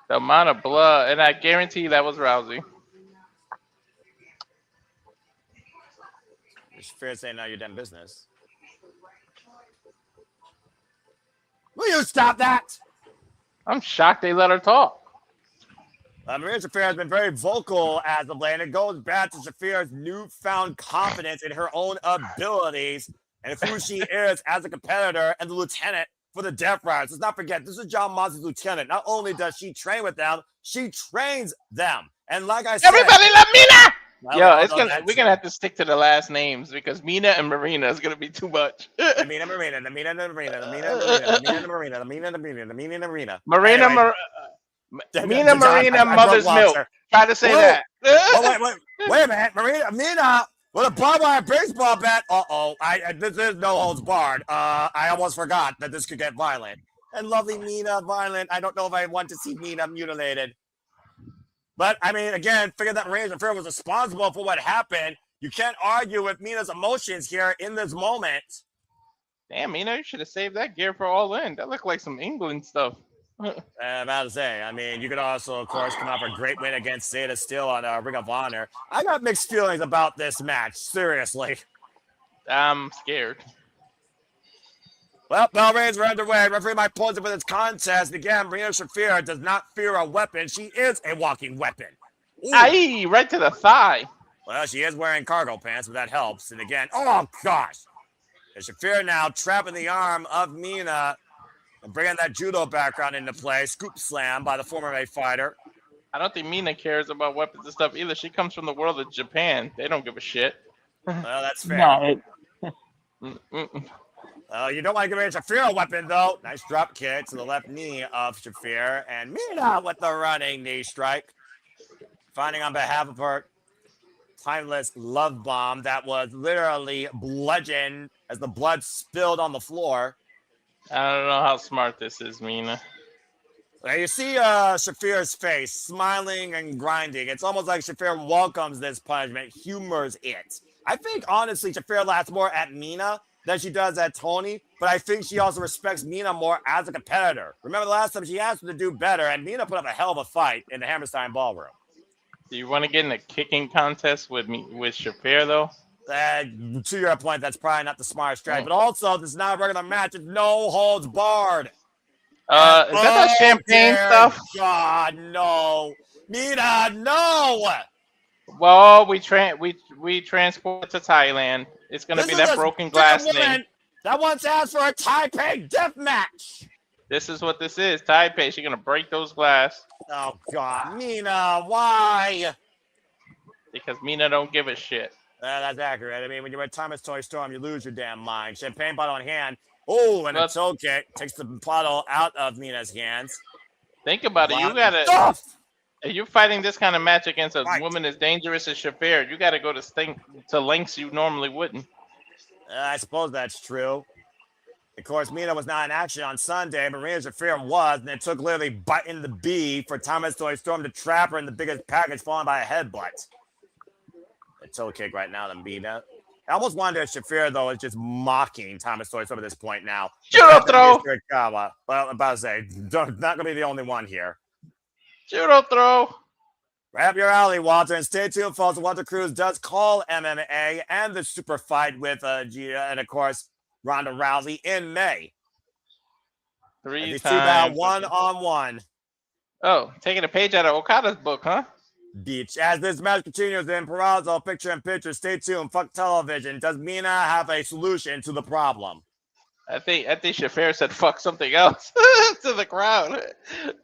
The amount of blood, and I guarantee that was Rousey. Shafir saying now you're done business. Will you stop that? I'm shocked they let her talk. Marina Shafir has been very vocal as of late, and it goes back to Shafir's newfound confidence in her own abilities and who she is as a competitor and the lieutenant for the Death Riders. Let's not forget, this is John Moxley's lieutenant. Not only does she train with them, she trains them. And like I said, Everybody love Mina! well, We're gonna have to stick to the last names because Mina and Marina is gonna be too much. Marina, Marina. Marina, Anyway, Marina, I Mother's broke Milk. Walter. Try to say Whoa. that. Oh, wait a minute. Marina, with a barbed wire baseball bat. This is no holds barred. I almost forgot that this could get violent. And lovely Mina, violent. I don't know if I want to see Mina mutilated. But, I mean, again, figure that Marina Shafir was responsible for what happened. You can't argue with Mina's emotions here in this moment. Damn, Mina, you should have saved that gear for All In. That looked like some England stuff. I'm about to say, I mean, you could also, of course, come off a great win against Zeta Steel on Ring of Honor. I got mixed feelings about this match, seriously. I'm scared. Well, bell rings are underway. Referee Mike pulls it for this contest. Again, Marina Shafir does not fear a weapon. She is a walking weapon. Ooh. Aye, right to the thigh. Well, she is wearing cargo pants, but that helps. And again, oh gosh. And Shafir now trapping the arm of Mina and bringing that judo background into play. Scoop slam by the former MMA fighter. I don't think Mina cares about weapons and stuff either. She comes from the world of Japan. They don't give a shit. Well, that's fair. No, You don't want to give Marina Shafir a weapon, though. Nice drop kick to the left knee of Shafir. And Mina with the running knee strike. Finding on behalf of her timeless love bomb that was literally bludgeoned as the blood spilled on the floor. I don't know how smart this is, Mina. Now you see Shafir's face smiling and grinding. It's almost like Shafir welcomes this punishment, humors it. I think, honestly, Shafir laughs more at Mina than she does at Toni, but I think she also respects Mina more as a competitor. Remember the last time she asked her to do better, and Mina put up a hell of a fight in the Hammerstein Ballroom. Do you want to get in a kicking contest with Shafir, though? To your point, that's probably not the smartest strategy. But also, this is not a regular match. It's no holds barred. Is that that champagne stuff? God, no. Mina, no. Well, we transport to Thailand. It's going to be that broken glass thing. That wants to ask for a Taipei death match. This is what this is. Taipei, she's going to break those glass. Oh, God. Mina, why? Because Mina don't give a shit. That's accurate. I mean, when you're at Thomas Toni Storm, you lose your damn mind. Champagne bottle in hand. Oh, and a toe kick takes the bottle out of Mina's hands. Think about it. You got to... If you're fighting this kind of match against a woman as dangerous as Shafir, you got to go to lengths you normally wouldn't. I suppose that's true. Of course, Mina was not in action on Sunday, but Marina Shafir was, and it took literally biting the bee for Thomas Toni Storm to trap her in the biggest package, followed by a headbutt. A toe kick right now to Mina. I almost wonder if Shafir, though, is just mocking Thomas Toni Storm at this point now. Judo throw! Well, I'm about to say, not going to be the only one here. Judo throw! Right up your alley, Walter, and stay tuned, folks. Walter Cruz does call MMA and the super fight with Gia and, of course, Ronda Rousey in May. 3 times. One-on-one. Oh, taking a page out of Okada's book, huh? Beach. As this match continues in Perazo, picture-in-picture, stay tuned. Fuck television. Does Mina have a solution to the problem? I think Shafir said fuck something else to the crowd.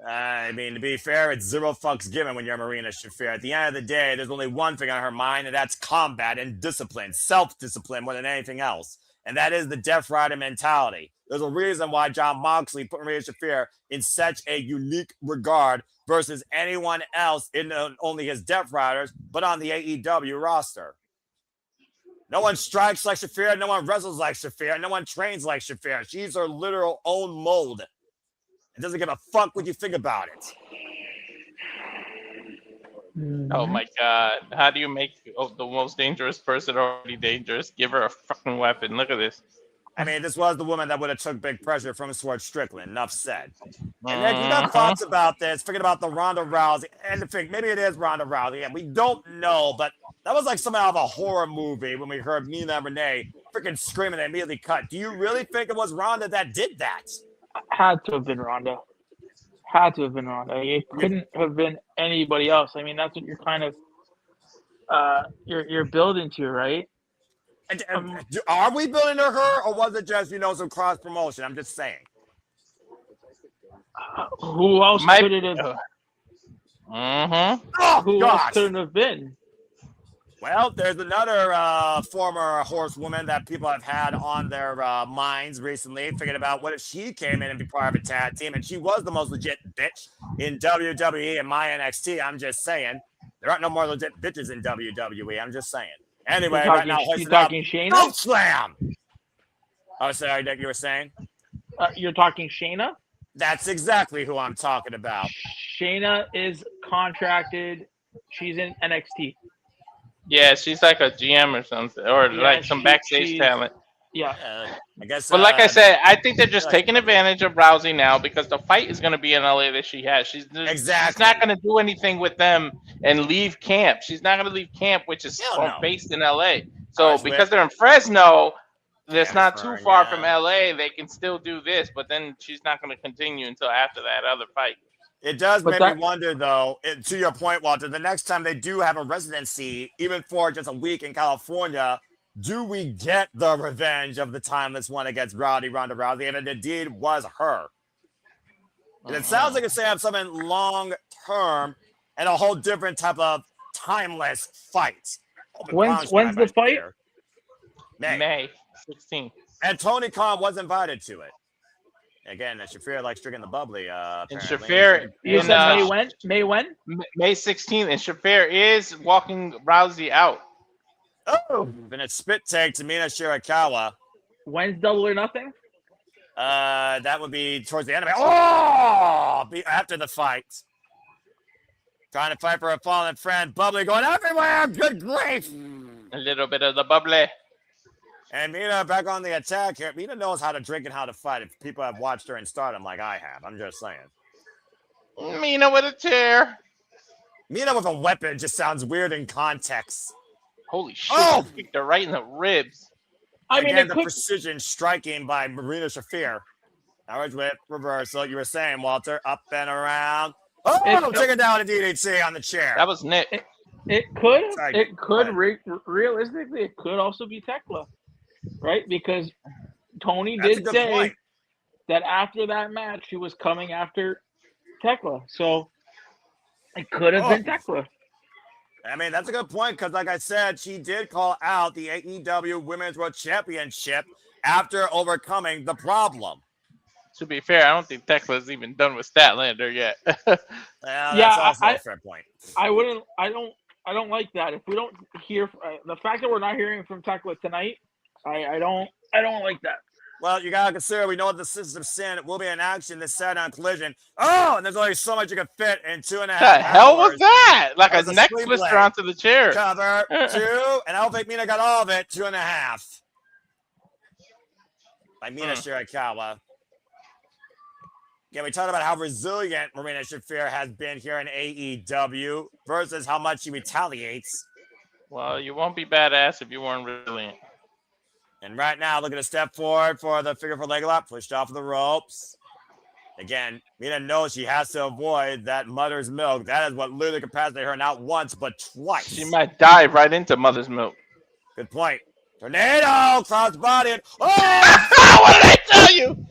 I mean, to be fair, it's zero fucks given when you're Marina Shafir. At the end of the day, there's only one thing on her mind, and that's combat and discipline, self-discipline more than anything else. And that is the Death Rider mentality. There's a reason why Jon Moxley put Marina Shafir in such a unique regard versus anyone else in only his Death Riders, but on the AEW roster. No one strikes like Shafir. No one wrestles like Shafir. No one trains like Shafir. She's her literal own mold. It doesn't give a fuck what you think about it. Oh my god. How do you make the most dangerous person already dangerous? Give her a fucking weapon. Look at this. I mean, this was the woman that would have took big pressure from Sword Strickland. Enough said. And Nick, you got thoughts about this? Thinking about the Ronda Rousey, and to think maybe it is Ronda Rousey, and we don't know, but that was like something out of a horror movie when we heard Nina and Renee freaking screaming and immediately cut. Do you really think it was Ronda that did that? Had to have been Ronda. Had to have been Ronda. It couldn't have been anybody else. I mean, that's what you're kind of you're building to, right? Are we building to her, or was it just some cross promotion? I'm just saying. Who else could it have? Oh, who else couldn't have been? Well, there's another former horsewoman that people have had on their minds recently, thinking about what if she came in and be part of a tag team, and she was the most legit bitch in WWE and my NXT. I'm just saying. There aren't no more legit bitches in WWE. I'm just saying. Anyway, right now, you're talking Shayna? No slam! Oh, sorry, Nick, you were saying? You're talking Shayna? That's exactly who I'm talking about. Shayna is contracted. She's in NXT. Yeah, she's like a GM or something, or like some backstage talent. Yeah. I guess. But like I said, I think they're just taking advantage of Rousey now because the fight is going to be in LA that she has. She's not going to do anything with them and leave camp. She's not going to leave camp, which is based in LA. So because they're in Fresno, that's not too far from LA. They can still do this, but then she's not going to continue until after that other fight. It does make me wonder, though, to your point, Walter, the next time they do have a residency, even for just a week in California, do we get the revenge of the timeless one against Ronda Rousey? And it indeed was her. And it sounds like it's saying something long-term and a whole different type of timeless fight. When's the fight? May 16th. And Tony Khan was invited to it. Again, Shafir likes drinking the bubbly. And Shafir, you said May when? May when? May 16th, and Shafir is walking Rousey out. Oh, then it's spit take to Mina Shirakawa. When's Double or Nothing? That would be towards the end of it. Oh, after the fight. Trying to fight for a fallen friend. Bubbly going everywhere. Good grief. A little bit of the bubbly. And Mina back on the attack here. Mina knows how to drink and how to fight. If people have watched her in Stardom like I have, I'm just saying. Mina with a chair. Mina with a weapon just sounds weird in context. Holy shit! Oh! Kicked her right in the ribs. I mean, the precision striking by Marina Shafir. Now with reversal. You were saying, Walter, up and around. Oh, taking down a DDT on the chair. That was Nick. It could realistically, it could also be Tekla, right? Because Toni did say that after that match, she was coming after Tekla. So it could have been Tekla. I mean, that's a good point because, like I said, she did call out the AEW Women's World Championship after overcoming the problem. To be fair, I don't think Tekla's even done with Statlander yet. That's also a fair point. I don't like that. If we don't hear the fact that we're not hearing from Tekla tonight, I don't like that. Well, you gotta consider we know the Sisters of Sin will be in action this Saturday on Collision. Oh, and there's only so much you can fit in 2.5 hours. The hell was that? Like a neck twister onto the chair. Cover 2, and I don't think Mina got all of it. 2.5 by Mina Shirakawa. Yeah, we talked about how resilient Marina Shafir has been here in AEW versus how much she retaliates. Well, you won't be badass if you weren't resilient. And right now, look at a step forward for the figure for leg lock, pushed off the ropes. Again, Mina knows she has to avoid that mother's milk. That is what literally capacitated her not once, but twice. She might dive right into mother's milk. Good point. Tornado, cross-bodied. Oh! What did I tell you?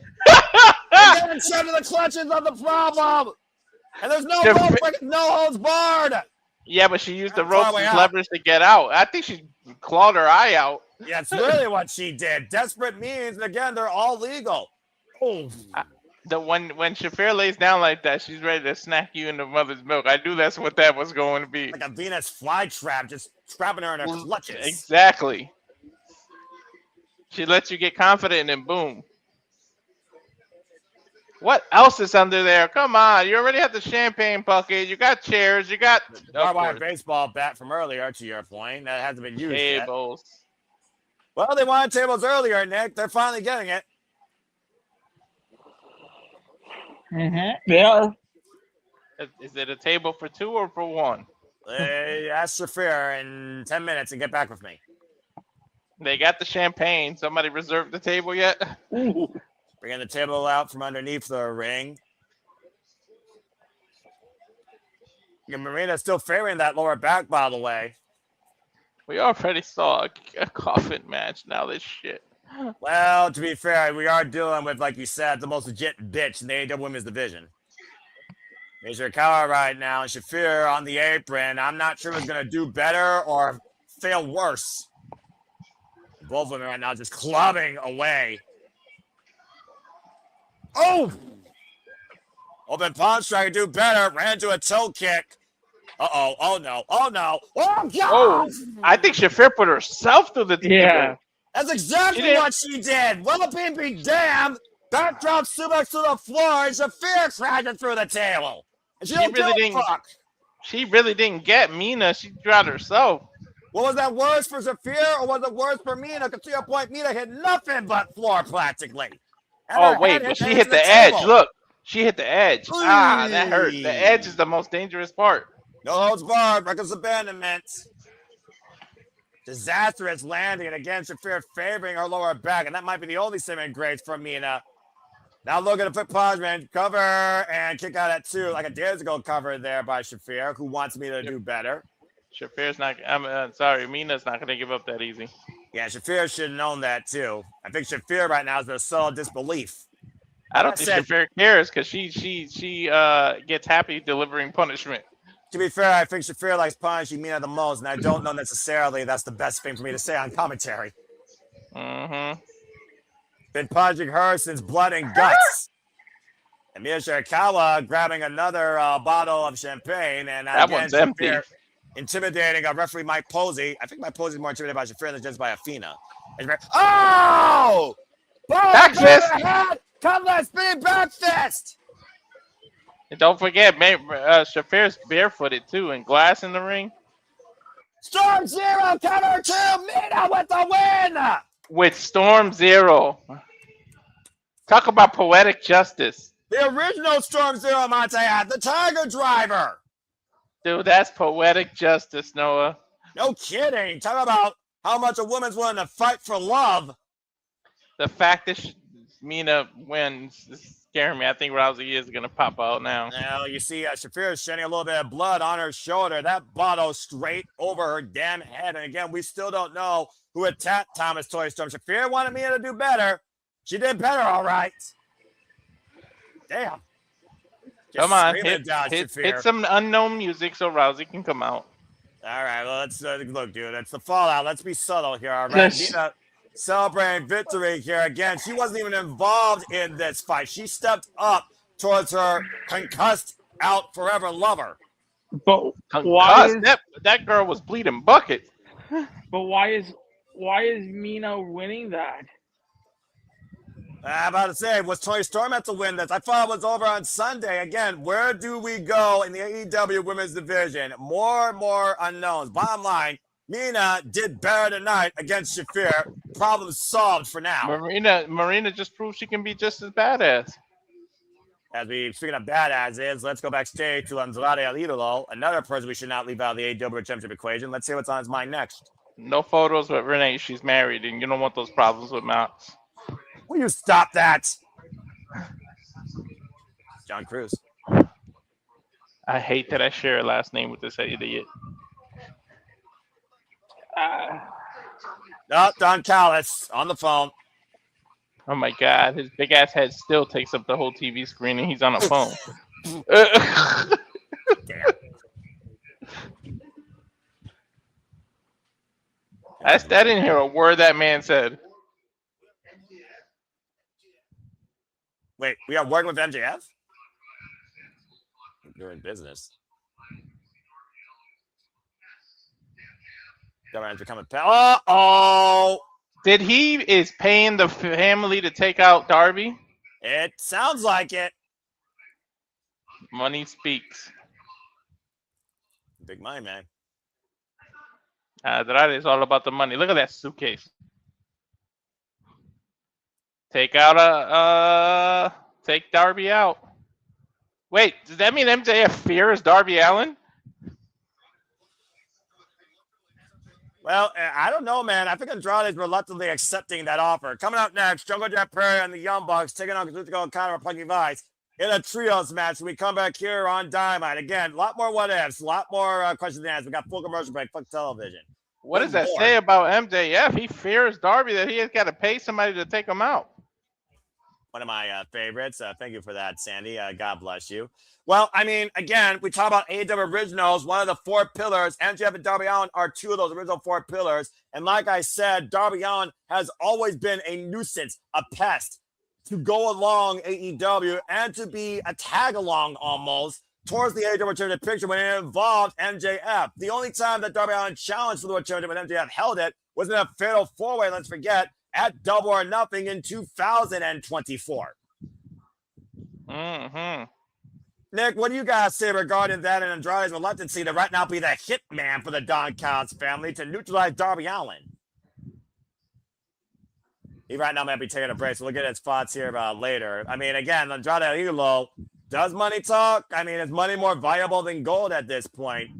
They're getting shoved to the clutches of the problem. And there's no rope break, no holds barred. Yeah, but she used the That's our ropes way as out. leverage to get out. I think she clawed her eye out. Yeah, that's really what she did. Desperate means, and again, they're all legal. Oh. When Shafir lays down like that, she's ready to snack you in the mother's milk. I knew that's what that was going to be. Like a Venus flytrap, just trapping her in her clutches. Exactly. She lets you get confident and boom. What else is under there? Come on. You already have the champagne bucket. You got chairs. You got barbed wire baseball bat from earlier, to your point. That hasn't been used tables. Yet. Well, they wanted tables earlier, Nick. They're finally getting it. Yeah. Is it a table for 2 or for 1? Ask Shafir in 10 minutes and get back with me. They got the champagne. Somebody reserved the table yet? Ooh. Bringing the table out from underneath the ring. Yeah, Marina's still favoring that lower back, by the way. We already saw a coffin match. Now this shit. Well, to be fair, we are dealing with, like you said, the most legit bitch in the AEW Women's Division. There's Kawa right now, and Shafir on the apron. I'm not sure who's going to do better or fail worse. Both of them right now just clubbing away. Oh! Open punch, trying to do better. Ran to a toe kick. Uh-oh. Oh, no. Oh, no. Oh, God! Oh, I think Shafir put herself through the table. Yeah. That's exactly what she did. Well, be damned. Backdrop suplex to the floor, and Shafir crashing through the table. And she really didn't fuck. She really didn't get Mina. She dropped herself. Well, was that worse for Shafir or was it worse for Mina? Because to your point, Mina hit nothing but floor practically. And oh, wait, but she hit the edge. Look, she hit the edge. Oy. Ah, that hurt. The edge is the most dangerous part. No holds barred, reckless abandonment. Disastrous landing, and again, Shafir favoring her lower back, and that might be the only saving grace for Mina. Now look at the foot punishment, cover, and kick out at 2, like a days ago cover there by Shafir, who wants Mina to do better. Shafir's not, I'm sorry, Mina's not going to give up that easy. Yeah, Shafir should have known that too. I think Shafir right now is in a subtle disbelief. I don't think Shafir cares because she gets happy delivering punishment. To be fair, I think Shafir likes punishing Mina the most, and I don't know necessarily that's the best thing for me to say on commentary. Mm-hmm. Been punishing her since Blood and Guts. And Mia Shirakawa grabbing another bottle of champagne, and that one's empty. Intimidating referee Mike Posey. I think Mike Posey is more intimidated by Shafir than just by Athena. Oh! Back fist! Cutlass spinning back fist! And don't forget, Shafir's barefooted too, and glass in the ring. Storm Zero cover 2, Mina with the win! With Storm Zero. Talk about poetic justice. The original Storm Zero, Monte had the Tiger Driver. Dude, that's poetic justice, Noah. No kidding. Talk about how much a woman's willing to fight for love. The fact that Mina wins is scaring me. I think Rousey is going to pop out now. Now, you see Shafir is shedding a little bit of blood on her shoulder. That bottle straight over her damn head. And again, we still don't know who attacked Thomas Toy Storm. Shafir wanted Mina to do better. She did better, all right. Damn. Come on, hit some unknown music so Rousey can come out. All right, well, let's look, dude. It's the fallout. Let's be subtle here, all right? Mina celebrating victory here again. She wasn't even involved in this fight. She stepped up towards her concussed out forever lover. But why is that girl was bleeding buckets? But why is Mina winning that? I'm about to say, was Toni Storm at to win this? I thought it was over on Sunday. Again, where do we go in the AEW Women's Division? More and more unknowns. Bottom line, Mina did better tonight against Shafir. Problem solved for now. Marina just proved she can be just as badass. As we, speaking of badasses, let's go backstage to Andrade El Idolo, another person we should not leave out of the AEW Championship equation. Let's see what's on his mind next. No photos with Renee. She's married, and you don't want those problems with Mounts. Will you stop that? John Cruz. I hate that I share a last name with this idiot. Oh, Don Callis on the phone. Oh my God, his big ass head still takes up the whole TV screen, and he's on a phone. Damn. I didn't hear a word that man said. Wait, we are working with MJF? You're in business. Government's becoming Uh-oh! Did he is paying the family to take out Darby? It sounds like it. Money speaks. Big money, man. That is all about the money. Look at that suitcase. Take Darby out. Wait, does that mean MJF fears Darby Allin? Well, I don't know, man. I think Andrade is reluctantly accepting that offer. Coming up next, Jungle Jet Perry and the Young Bucks taking on Kazuchika Okada and Punky Vice in a trios match. We come back here on Dynamite. Again, a lot more what ifs, a lot more questions and answers. We got full commercial break, fuck television. What does that say about MJF? He fears Darby that he has got to pay somebody to take him out. One of my favorites. Thank you for that, Sandy. God bless you. Well, I mean, again, we talk about AEW originals, one of the 4 pillars. MJF and Darby Allin are 2 of those original 4 pillars. And like I said, Darby Allin has always been a nuisance, a pest to go along AEW and to be a tag-along almost towards the AEW return to the picture when it involved MJF. The only time that Darby Allin challenged for the return when MJF held it was in a fatal 4-way, let's forget, at Double or Nothing in 2024. Mm-hmm. Nick, what do you guys say regarding that and Andrade's reluctancy to right now be the hitman for the Don Callis family to neutralize Darby Allin? He right now might be taking a break, so we'll get his thoughts here later. I mean, again, Andrade Hilo, does money talk? I mean, is money more valuable than gold at this point?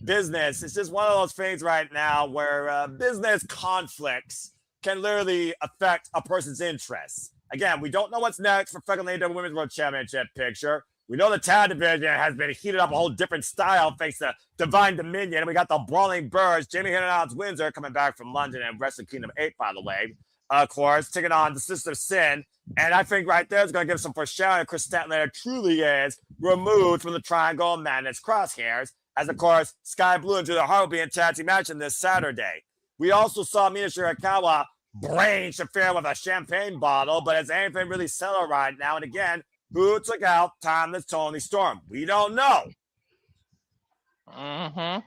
Business, it's just one of those things right now where business conflicts can literally affect a person's interests. Again, we don't know what's next for fucking AEW Women's World Championship picture. We know the tag division has been heated up a whole different style thanks to Divine Dominion. And we got the Brawling Birds, Jamie Hernandez Windsor coming back from London and Wrestle Kingdom 8, by the way. Of course, taking on the Sister Sin. And I think right there is going to give some foreshadowing. Chris Statlander truly is removed from the Triangle of Madness crosshairs. As, of course, Sky Blue and Julia Hart will be in tag team action this Saturday. We also saw Mina Shirakawa brain Shafir with a champagne bottle, but is anything really settled right now? And again, who took out Timeless Toni Storm? We don't know. Mm-hmm.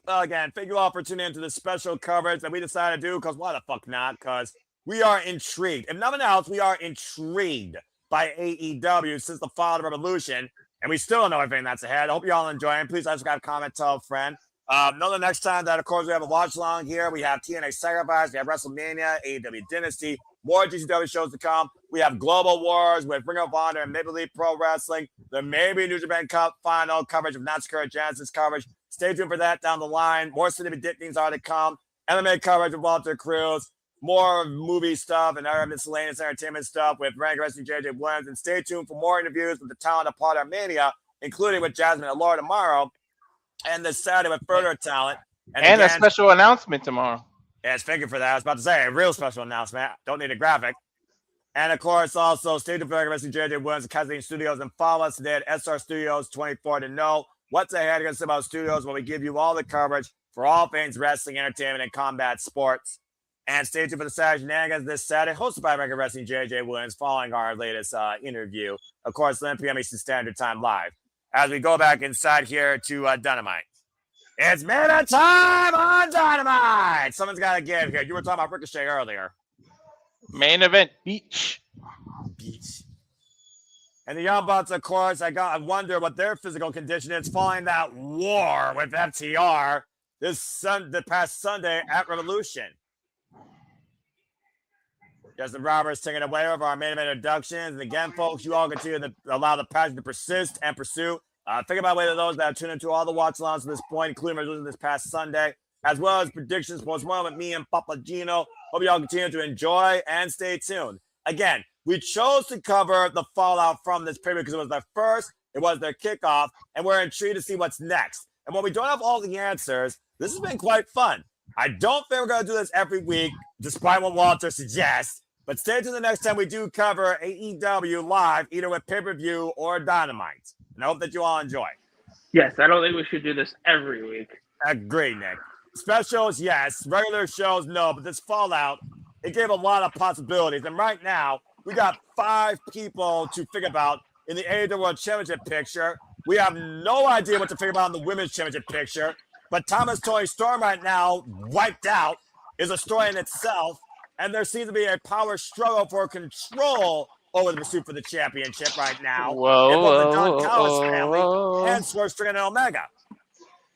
Well, again, thank you all for tuning into this special coverage that we decided to do, because why the fuck not? Because we are intrigued. If nothing else, we are intrigued by AEW since the fall of Reveloution, and we still don't know everything that's ahead. I hope you all enjoying. Please subscribe, comment, tell a friend. Know the next time that, of course, we have a watch along here. We have TNA Sacrifice, we have WrestleMania, AEW Dynasty, more GCW shows to come. We have Global Wars with Ring of Honor and Maple Leaf Pro Wrestling. There may be New Japan Cup final coverage of Natsuko Genesis coverage. Stay tuned for that down the line. More Cinema Dick things are to come. MMA coverage with Walter Cruz. More movie stuff and other miscellaneous entertainment stuff with Rank Wrestling JJ Williams. And stay tuned for more interviews with the talent of Part Mania, including with Jasmine Allure tomorrow. And this Saturday with further talent. And again, a special announcement tomorrow. Yes, thank you for that. I was about to say a real special announcement. Don't need a graphic. And of course, also stay tuned for Wrestling JJ Williams and Kathleen Studios and follow us today at SR Studios 24 to know what's ahead against About Studios, where we give you all the coverage for all things wrestling, entertainment, and combat sports. And stay tuned for the Saturday Shenanigans this Saturday, hosted by Record Wrestling JJ Williams, following our latest interview. Of course, 11 p.m. Eastern Standard Time live. As we go back inside here to Dynamite. It's minute time on Dynamite. Someone's got to give here. You were talking about Ricochet earlier. Main event, beach. And the Young Bucks, of course, I wonder what their physical condition is following that war with FTR the past Sunday at Reveloution. Justin Roberts taking away with our main event introductions. And again, folks, you all continue to allow the passion to persist and pursue. Think about whether those that have tuned into all the watch alongs to this point, including Reveloution this past Sunday, as well as predictions postmortem with me and Papa Gino. Hope you all continue to enjoy and stay tuned. Again, we chose to cover the fallout from this period because it was their first, it was their kickoff, and we're intrigued to see what's next. And when we don't have all the answers, This has been quite fun. I don't think we're going to do this every week, despite what Walter suggests. But stay tuned the next time we do cover AEW live, either with pay-per-view or Dynamite. And I hope that you all enjoy. Yes, I don't think we should do this every week. Agree, Nick. Specials, yes. Regular shows, no. But this Fallout, it gave a lot of possibilities. And right now, we got 5 people to think about in the AEW World Championship picture. We have no idea what to think about in the Women's Championship picture. But Thomas Toni Storm right now, wiped out, is a story in itself. And there seems to be a power struggle for control over the pursuit for the championship right now. Both the Don Callis family and Swerve Strickland and Omega.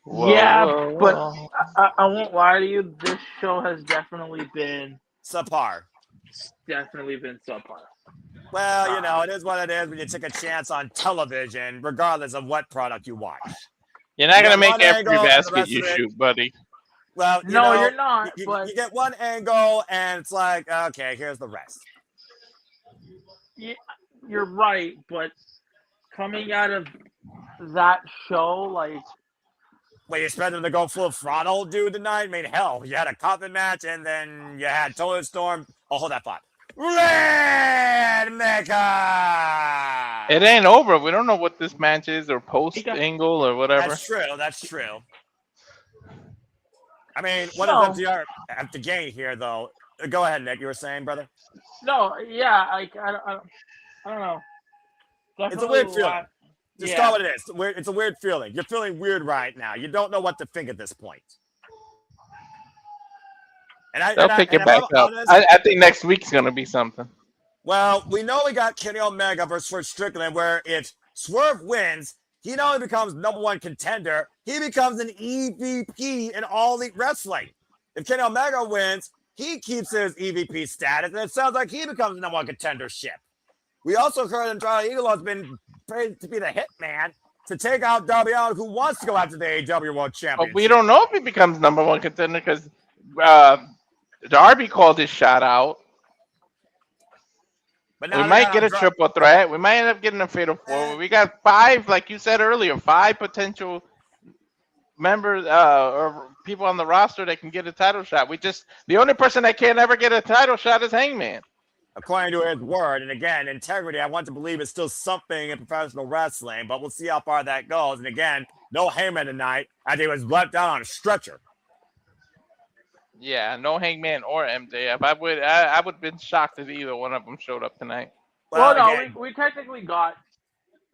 But I won't lie to you. This show has definitely been subpar. Well, you know, it is what it is when you take a chance on television, regardless of what product you watch. You're not going to make every basket you shoot, buddy. Well, no, you're not. You But get one angle, and it's like, okay, here's the rest. You're right, but coming out of that show, like... Wait, you expect them to go full throttle, dude, tonight? I mean, hell, you had a Coffin match, and then you had Toni Storm. Oh, hold that thought. Red Mecca! It ain't over. We don't know what this match is, or post angle, or whatever. That's true. I mean, what does FDR have to gain here, though? Go ahead, Nick. You were saying, brother? No, yeah, I don't know. Definitely it's a weird feeling. Just call it is. It's a weird feeling. You're feeling weird right now. You don't know what to think at this point. They'll pick it back up. I think next week's going to be something. Well, we know we got Kenny Omega versus Strickland, where if Swerve wins, he not only becomes #1 contender, he becomes an EVP in All Elite Wrestling. If Kenny Omega wins, he keeps his EVP status, and it sounds like he becomes the #1 contendership. We also heard Andrade Eagle has been praised to be the hitman to take out Darby Allin, who wants to go after the AEW World Championship. But we don't know if he becomes #1 contender because Darby called his shot out. But we might get a triple threat. We might end up getting a fatal 4. We got 5, like you said earlier, 5 potential members or people on the roster that can get a title shot. The only person that can't ever get a title shot is Hangman. According to his word, and again, integrity, I want to believe is still something in professional wrestling, but we'll see how far that goes. And again, no Hangman tonight, as he was left down on a stretcher. Yeah, no Hangman or MJF. I would have been shocked if either one of them showed up tonight. Well, no, again, we technically got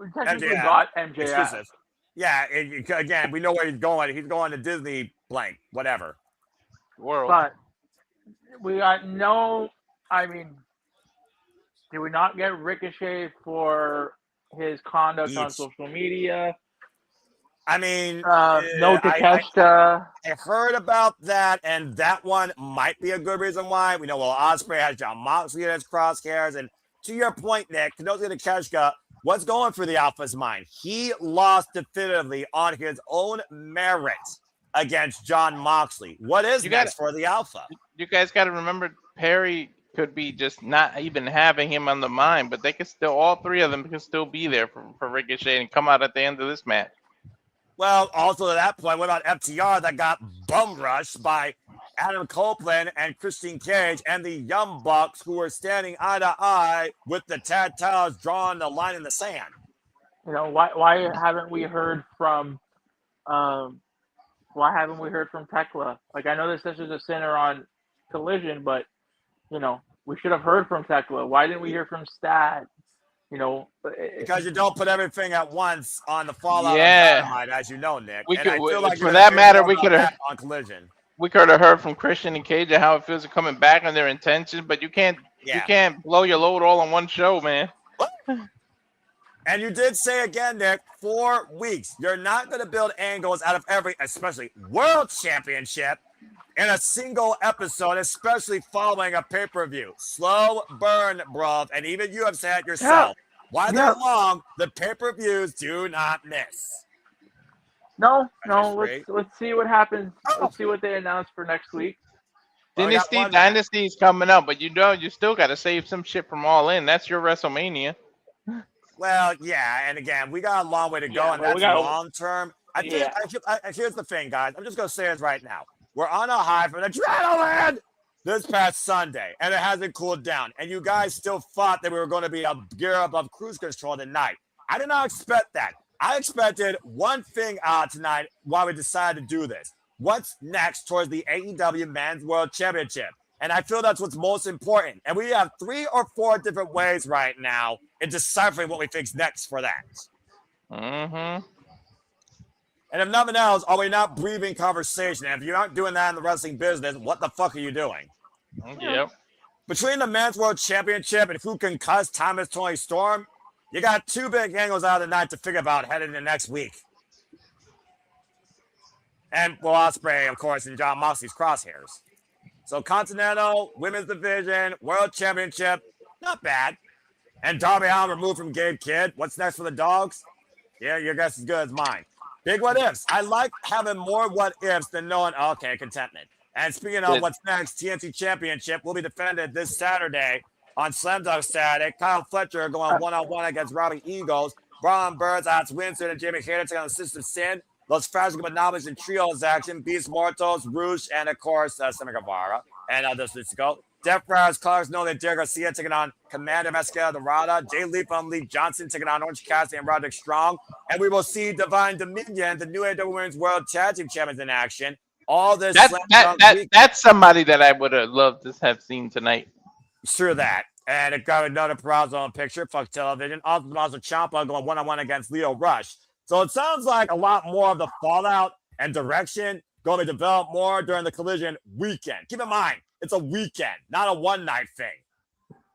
MJF. Exclusive. Yeah, again, we know where he's going. He's going to Disney blank, whatever. World. But we got no, did we not get Ricochet for his conduct on social media? I mean, no Takeshita. I heard about that, and that one might be a good reason why. We know, Ospreay has John Moxley in his crosshairs, and to your point, Nick, Tenosuke Takeshita, what's going through the Alpha's mind? He lost definitively on his own merit against John Moxley. What is next for the Alpha? You guys got to remember, Perry could be just not even having him on the mind, but they could still, all 3 of them could still be there for Ricochet and come out at the end of this match. Well, also to that point, what about FTR that got bum rushed by Adam Copeland and Christian Cage and the Young Bucks, who were standing eye to eye with the tag titles drawing the line in the sand? You know, why haven't we heard from Tekla? Like, I know this is a center on Collision, but you know, we should have heard from Tekla. Why didn't we hear from Stad? You know, because you don't put everything at once on the Fallout of Dynamite, as you know, Nick. We could, for that matter, we could have on Collision. We could have heard from Christian and Cage and how it feels coming back and their intentions, but you can't blow your load all on one show, man. And you did say again, Nick, 4 weeks. You're not going to build angles out of every, especially World Championship, in a single episode, especially following a pay-per-view. Slow burn, bruv. And even you have said yourself, why they're long, the pay-per-views do not miss. No. Let's see what happens. Let's see what they announce for next week. Dynasty is coming up, but you still got to save some shit from All In. That's your WrestleMania. Well, yeah, and again, we got a long way to go, and that's long-term. Here's the thing, guys. I'm just gonna say this right now. We're on a high from adrenaline this past Sunday, and it hasn't cooled down. And you guys still thought that we were going to be a gear above cruise control tonight. I did not expect that. I expected one thing out tonight while we decided to do this. What's next towards the AEW Men's World Championship? And I feel that's what's most important. And we have 3 or 4 different ways right now in deciphering what we think's next for that. Mm-hmm. And if nothing else, are we not breathing conversation? And if you aren't doing that in the wrestling business, what the fuck are you doing? Yep. Between the Men's World Championship and who can cuss Thomas Toni Storm, you got 2 big angles out of the night to figure about heading into next week. And Ospreay, of course, in Jon Moxley's crosshairs. So Continental, Women's Division, World Championship, not bad. And Darby Allin removed from Gabe Kidd. What's next for the Dogs? Yeah, your guess is good as mine. Big what ifs. I like having more what ifs than knowing, okay, contentment. And speaking of what's next, TNT Championship will be defended this Saturday on Slam Dunk Saturday. Kyle Fletcher going one-on-one against Robbie Eagles. Braun Burns, Alex Winston, and Jamie Hayter taking on the System Sin. Los Frasco Monopolies and Trios action. Beast Mortos, Rouge, and of course, Sammy Guevara. And others to go. Death Riders, Clarks, Nolan, and Derek Garcia taking on Commander Mascara Dorada. Jay Lee from Lee Johnson taking on Orange Cassidy and Roderick Strong. And we will see Divine Dominion, the new AEW Women's World Tag Team Champions in action. All this. That's somebody that I would have loved to have seen tonight. Sure that. And it got another Peraza on picture. Fuck television. Also, Ciampa going one-on-one against Leo Rush. So it sounds like a lot more of the fallout and direction going to develop more during the Collision weekend. Keep in mind, it's a weekend, not a one-night thing.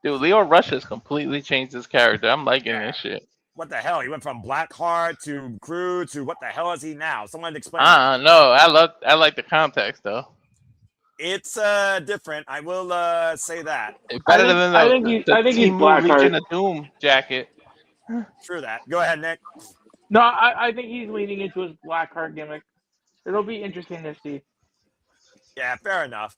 Dude, Leo Rush has completely changed his character. I'm liking this shit. What the hell? He went from Blackheart to Cruz to what the hell is he now? Someone explain. No, I like the context though. It's different. I will say that. Better than I think he's Blackheart. In a Doom jacket. True that. Go ahead, Nick. No, I think he's leaning into his Blackheart gimmick. It'll be interesting to see. Yeah, fair enough.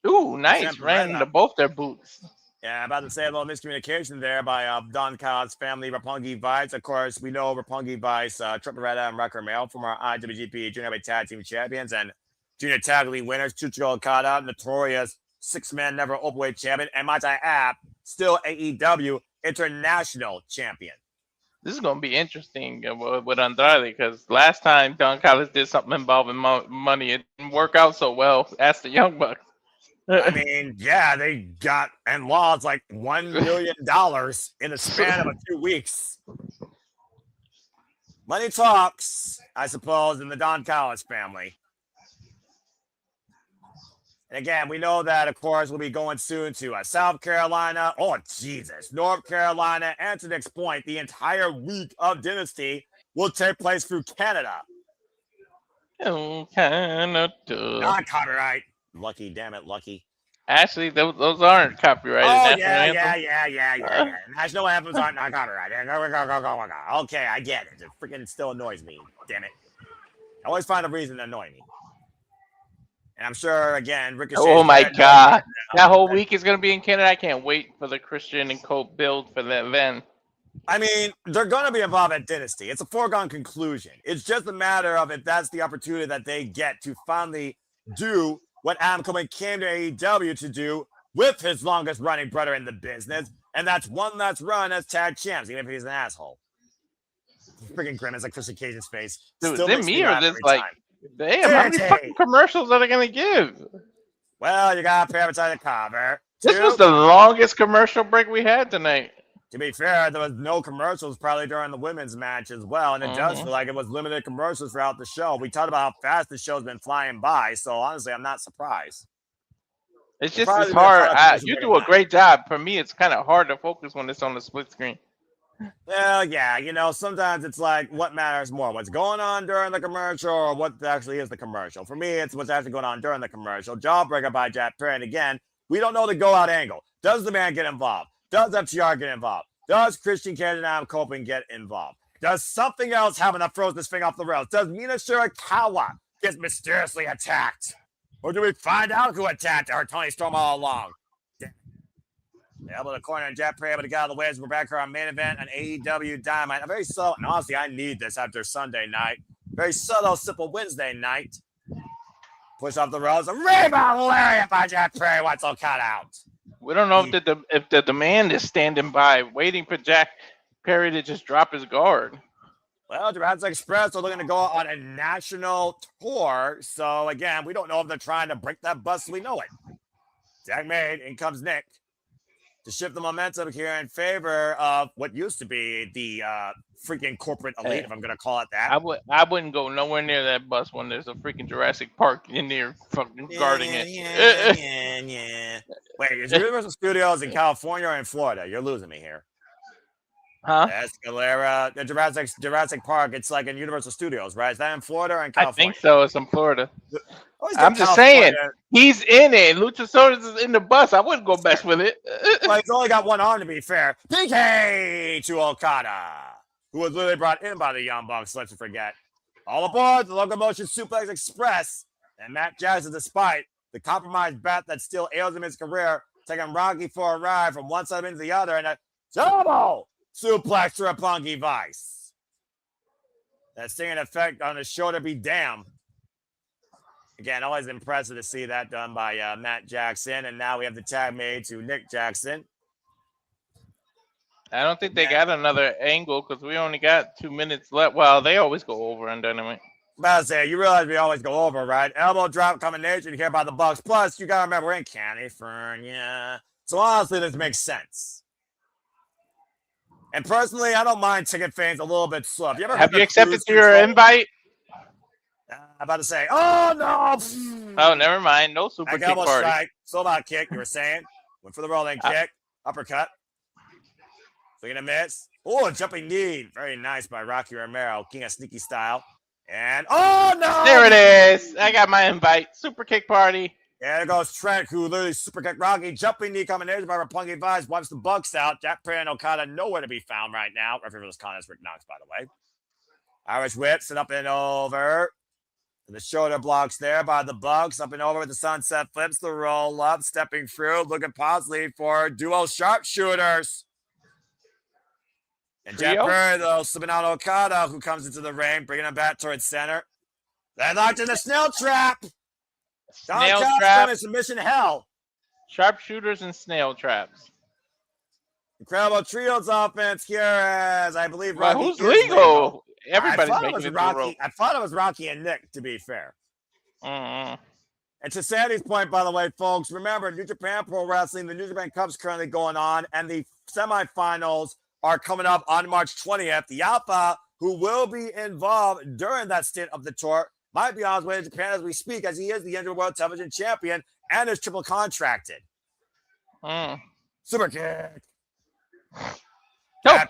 Ooh, nice. Ran into both their boots. Yeah, I'm about to say a little miscommunication there by Don Kyle's family, Roppongi Vice. Of course, we know Roppongi Vice, Triple Red and Record Mail from our IWGP Junior Heavyweight Tag Team Champions and Junior Tag League winners, Chuchiko Okada, notorious 6-man never openweight champion, and might I add, still AEW International Champion. This is going to be interesting with Andrade because last time Don Callis did something involving money, it didn't work out so well. Ask the Young Bucks. I mean, yeah, they got and lost like $1 million in a span of a few weeks. Money talks, I suppose, in the Don Callis family. And again, we know that, of course, we'll be going soon to South Carolina. Oh, Jesus. North Carolina. And to the next point, the entire week of Dynasty will take place through Canada. Oh, Canada. Non-copyright. Lucky, damn it, lucky. Actually, those aren't copyrighted. Oh, yeah. National anthems aren't non-copyrighted. Okay, I get it. It freaking still annoys me. Damn it. I always find a reason to annoy me. And I'm sure, again, Ricochet. Oh, my God. That whole week is going to be in Canada. I can't wait for the Christian and Cope build for that event. I mean, they're going to be involved at Dynasty. It's a foregone conclusion. It's just a matter of if that's the opportunity that they get to finally do what Adam Cole came to AEW to do with his longest running brother in the business. And that's one last run as tag champs, even if he's an asshole. Freaking grimace like Christian Cage's face. Dude, is it me or this like, damn, how many fucking commercials are they going to give? Well, you got to pay advertising cover. This was the longest commercial break we had tonight. To be fair, there was no commercials probably during the women's match as well. And it does feel like it was limited commercials throughout the show. We talked about how fast the show's been flying by. So honestly, I'm not surprised. It's just it's hard. You do a great job. For me, it's kind of hard to focus when it's on the split screen. Well, yeah, you know, sometimes it's like what matters more, what's going on during the commercial or what actually is the commercial. For me, it's what's actually going on during the commercial. Jawbreaker by Jack Perry. And again, we don't know the go-out angle. Does the man get involved? Does FTR get involved? Does Christian Cage and Adam Copeland get involved? Does something else happen that throws this thing off the rails? Does Mina Shirakawa get mysteriously attacked? Or do we find out who attacked her, Toni Storm, all along? Elbow to the corner, and Jack Perry able to get out of the way as we're back here on main event on AEW Dynamite. I'm very subtle, and honestly, I need this after Sunday night. Very subtle, simple Wednesday night. Push off the ropes. A rebound lariat by Jack Perry. What's all cut out? We don't know if the demand is standing by, waiting for Jack Perry to just drop his guard. Well, Jurassic Express are looking to go on a national tour. So, again, we don't know if they're trying to break that bus. We know it. Jack made. In comes Nick to shift the momentum here in favor of what used to be the freaking corporate elite, if I'm going to call it that. I wouldn't go nowhere near that bus when there's a freaking Jurassic Park in there fucking guarding it. Yeah. Wait, is Universal Studios in California or in Florida? You're losing me here. Huh? Escalera, the Jurassic Park. It's like in Universal Studios, right? Is that in Florida or in California? I think so. It's in Florida. I'm just saying, he's in it. Luchasaurus is in the bus. I wouldn't go mess with it. Well, he's only got one arm, to be fair. PK to Okada, who was literally brought in by the Young Bucks. Let's forget. All aboard the Locomotion Suplex Express, and Matt Jackson, despite the compromised bat that still ails him in his career, taking Rocky for a ride from one side into the other, and a double suplex to Roppongi Vice. That stinging effect on his shoulder be damned. Again, always impressive to see that done by Matt Jackson. And now we have the tag made to Nick Jackson. I don't think they got another angle because we only got 2 minutes left. Well, they always go over on Dynamite. About to say, you realize we always go over, right? Elbow drop combination here by the Bucks. Plus, you got to remember, we're in California. So honestly, this makes sense. And personally, I don't mind ticket fans a little bit slow. Have you accepted your invite? I'm about to say, oh no! Oh, never mind. No super kick party. Strike. Sold out kick, you were saying. Went for the rolling kick. Uppercut. Swinging a miss. Oh, a jumping knee. Very nice by Rocky Romero. King of sneaky style. And, oh no! There it is. I got my invite. Super kick party. Yeah, there goes Trent, who literally super kicked Rocky. Jumping knee combination by Roppongi Vice. Wipes the Bucks out. Jack Perry and Okada nowhere to be found right now. Referee for this contest, Rick Knox, by the way. Irish whip, sit up and over. The shoulder blocks there by the Bucks. Up and over with the sunset flips. The roll up, stepping through, looking possibly for dual sharpshooters. And Jack Perry, though, slipping out Okada, who comes into the ring, bringing him back towards center. They locked in the snail trap. Snail trap. Submission hell. Sharpshooters and snail traps. Incredible trios offense here, as I believe Rocky. Who's legal? Everybody's making it Rocky. I thought it was Rocky and Nick, to be fair. Mm-hmm. And to Sandy's point, by the way, folks, remember, New Japan Pro Wrestling, the New Japan Cup's currently going on, and the semifinals are coming up on March 20th. The Alpha, who will be involved during that stint of the tour, might be on his way to Japan as we speak, as he is the Injured World Television Champion and is triple contracted. Super kick. Tope!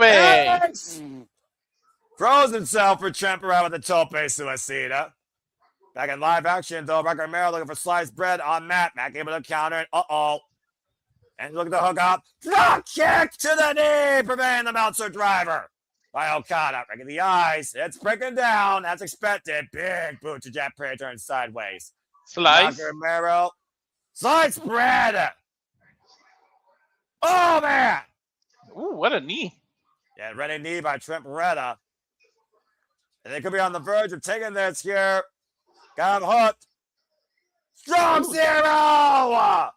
Throws himself for Trent Barrett with the tope suicida. Back in live action, though, Rocky Romero looking for sliced bread on Matt. Matt able to counter it. Uh-oh. And look at the hook up. Drop kick to the knee, preventing the Meltzer driver by Okada. Breaking the eyes. It's breaking down as expected. Big boot to Jack Perry, turns sideways. Slice. Rocky Romero. Slice bread. Oh, man. Ooh, what a knee. Yeah, ready knee by Trent Beretta. And they could be on the verge of taking this here. Got him hooked. Strong zero.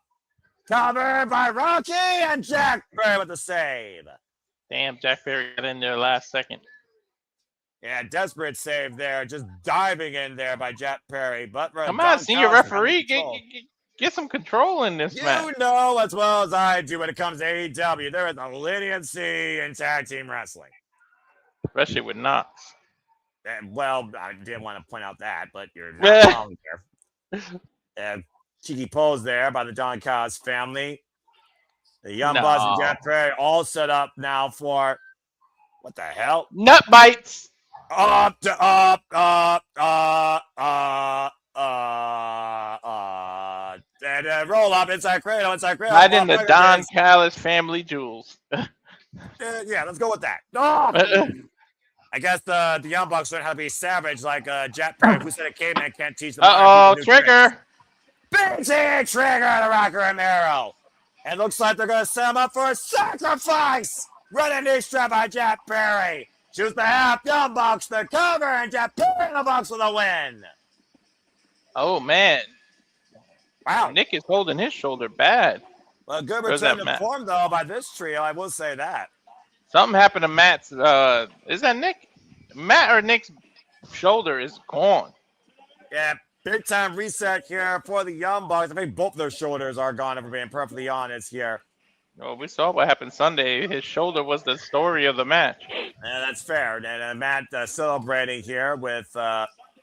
Covered by Rocky and Jack Perry with the save. Damn, Jack Perry got in there last second. Yeah, desperate save there. Just diving in there by Jack Perry. But come on, senior referee. Get some control in this match. You know as well as I do when it comes to AEW, there is a leniency in tag team wrestling. Especially with Knox. And, well, I didn't want to point out that, but you're not wrong there. Cheeky pose there by the Don Callis family. The Young Bucks and Jack Perry all set up now for, what the hell? Nut bites. Up to up, and roll up inside cradle. Right in the Don Callis family jewels. Yeah, let's go with that. Oh! I guess the Young Bucks learn how to be savage like Jack Perry, who said a caveman can't teach them. Trigger. Big trigger to Rocky Romero. And looks like they're going to set him up for a sacrifice. Running knee strap by Jack Perry. Choose the half, Young Bucks the cover, and Jack Perry in the Bucks with a win. Oh, man. Wow. Nick is holding his shoulder bad. Well, good Where's return that to Matt? form, though, by this trio. I will say that. Something happened to Matt's. Is that Nick? Matt or Nick's shoulder is gone. Yeah, big time reset here for the Young Bucks. I think both their shoulders are gone, if we're being perfectly honest here. Well, we saw what happened Sunday. His shoulder was the story of the match. Yeah, that's fair. And Matt celebrating here with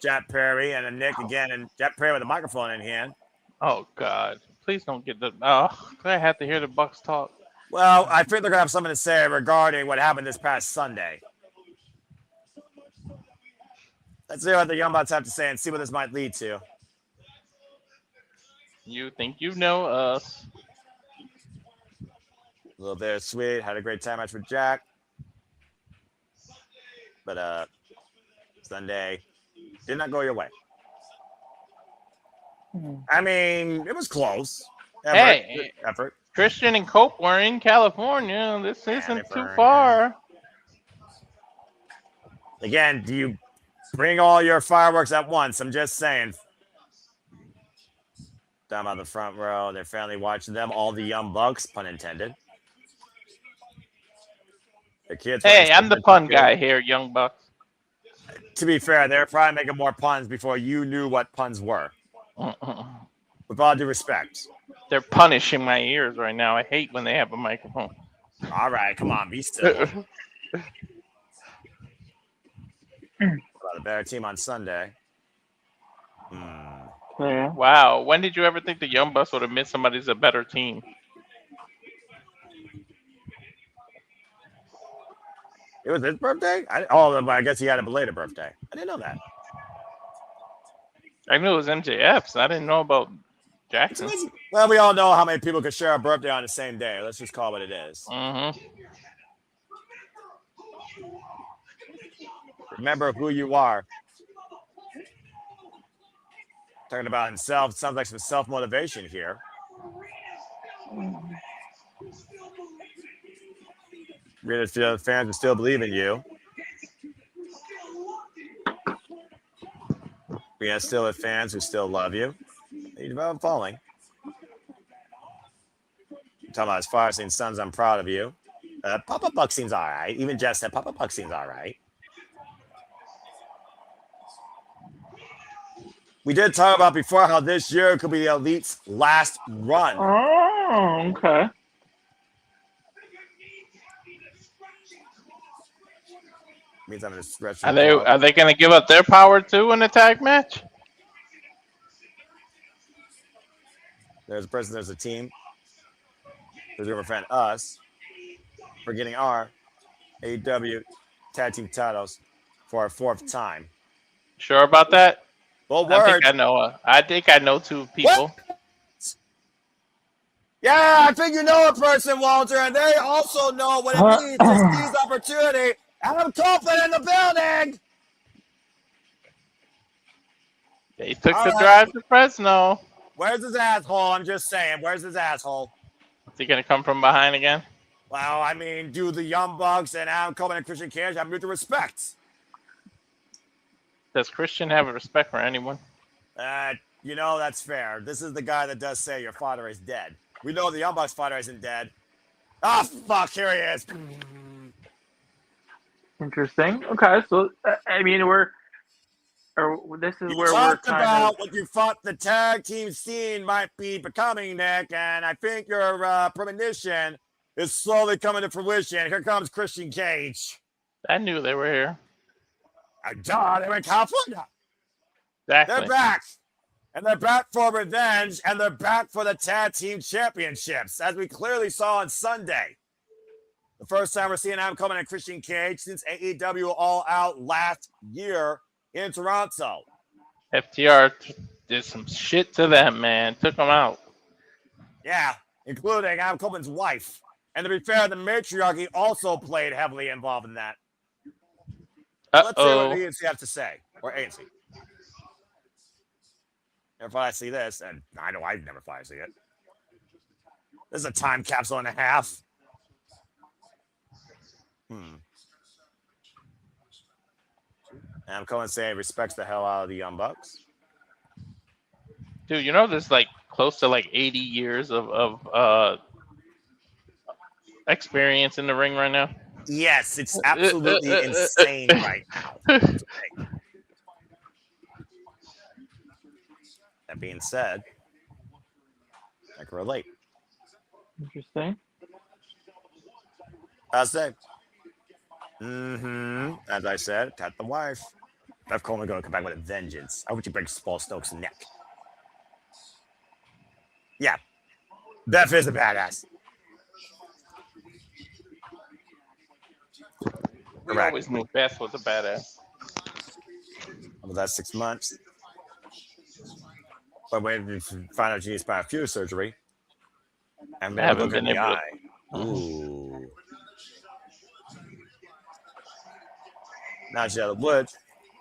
Jack Perry and Nick again, and Jack Perry with a microphone in hand. Oh, God. Please don't get the... Oh, I have to hear the Bucks talk. Well, I think they're going to have something to say regarding what happened this past Sunday. Let's see what the Young Bucks have to say and see what this might lead to. You think you know us. A little bit sweet. Had a great time match with Jack. But Sunday did not go your way. I mean, it was close. Effort. Christian and Cope were in California. This isn't too Effort. far. Again, do you bring all your fireworks at once? I'm just saying. Down by the front row, their family watching them. All the Young Bucks, pun intended. The kids. Hey, I'm the pun guy here, Young Bucks. To be fair, they're probably making more puns before you knew what puns were. With all due respect. They're punishing my ears right now. I hate when they have a microphone. All right, come on, be still. About a better team on Sunday. Yeah. Wow. When did you ever think the Young Bucks would admit somebody's a better team? It was his birthday? I guess he had a belated birthday. I didn't know that. I knew it was MJF's. I didn't know about Jackson. Well, we all know how many people could share a birthday on the same day. Let's just call it what it is. Remember who you are. Talking about himself. Sounds like some self-motivation here. Really feel the fans will still believe in you. We have still have fans who still love you. You develop following. I'm talking about as far as seeing sons, I'm proud of you. Papa Buck seems all right. Even Jess said Papa Buck seems all right. We did talk about before how this year could be the Elite's last run. Oh, okay. Means I'm going to stretch. Are they going to give up their power too in a tag match? There's a person, there's a team. Who's going to defend us for getting our AEW tag team titles for our fourth time. Sure about that? Well, I think I know two people. What? Yeah, I think you know a person, Walter, and they also know what it means to seize opportunity. I'm Coffin in the building. They took the drive to Fresno. Where's his asshole? I'm just saying. Where's his asshole? Is he going to come from behind again? Well, I mean, do the Young Bucks and Adam Coleman and Christian Cage have mutual respect? Does Christian have a respect for anyone? That's fair. This is the guy that does say your father is dead. We know the Young Bucks' father isn't dead. Oh, fuck. Here he is. Interesting. Okay, so I mean, this is where we're talked about what you thought the tag team scene might be becoming, Nick, and I think your premonition is slowly coming to fruition. Here comes Christian Cage. I knew they were here. Duh, they were in California. Exactly. They're back. And they're back for revenge, and they're back for the tag team championships, as we clearly saw on Sunday. The first time we're seeing Adam Coleman and Christian Cage since AEW All Out last year in Toronto. FTR did some shit to them, man. Took them out. Yeah, including Adam Coleman's wife. And to be fair, the matriarchy also played heavily involved in that. Let's see what the ENC has to say. Or ANC. Never thought I'd see this, and I know I've never thought I'd see it. This is a time capsule and a half. Adam Cohen saying respects the hell out of the Young Bucks. Dude, you know there's like close to like 80 years of experience in the ring right now. Yes, it's absolutely insane right now. That being said, I can relate. Interesting. I said, as I said, cut the wife. Beth Coleman going to come back with a vengeance. I hope she breaks Paul Stokes' neck. Yeah, Beth is a badass. We always knew Beth was a badass. Over the last 6 months. But when we find out she needs spinal surgery, and then look in the eye. Ooh. Now she's out of the woods.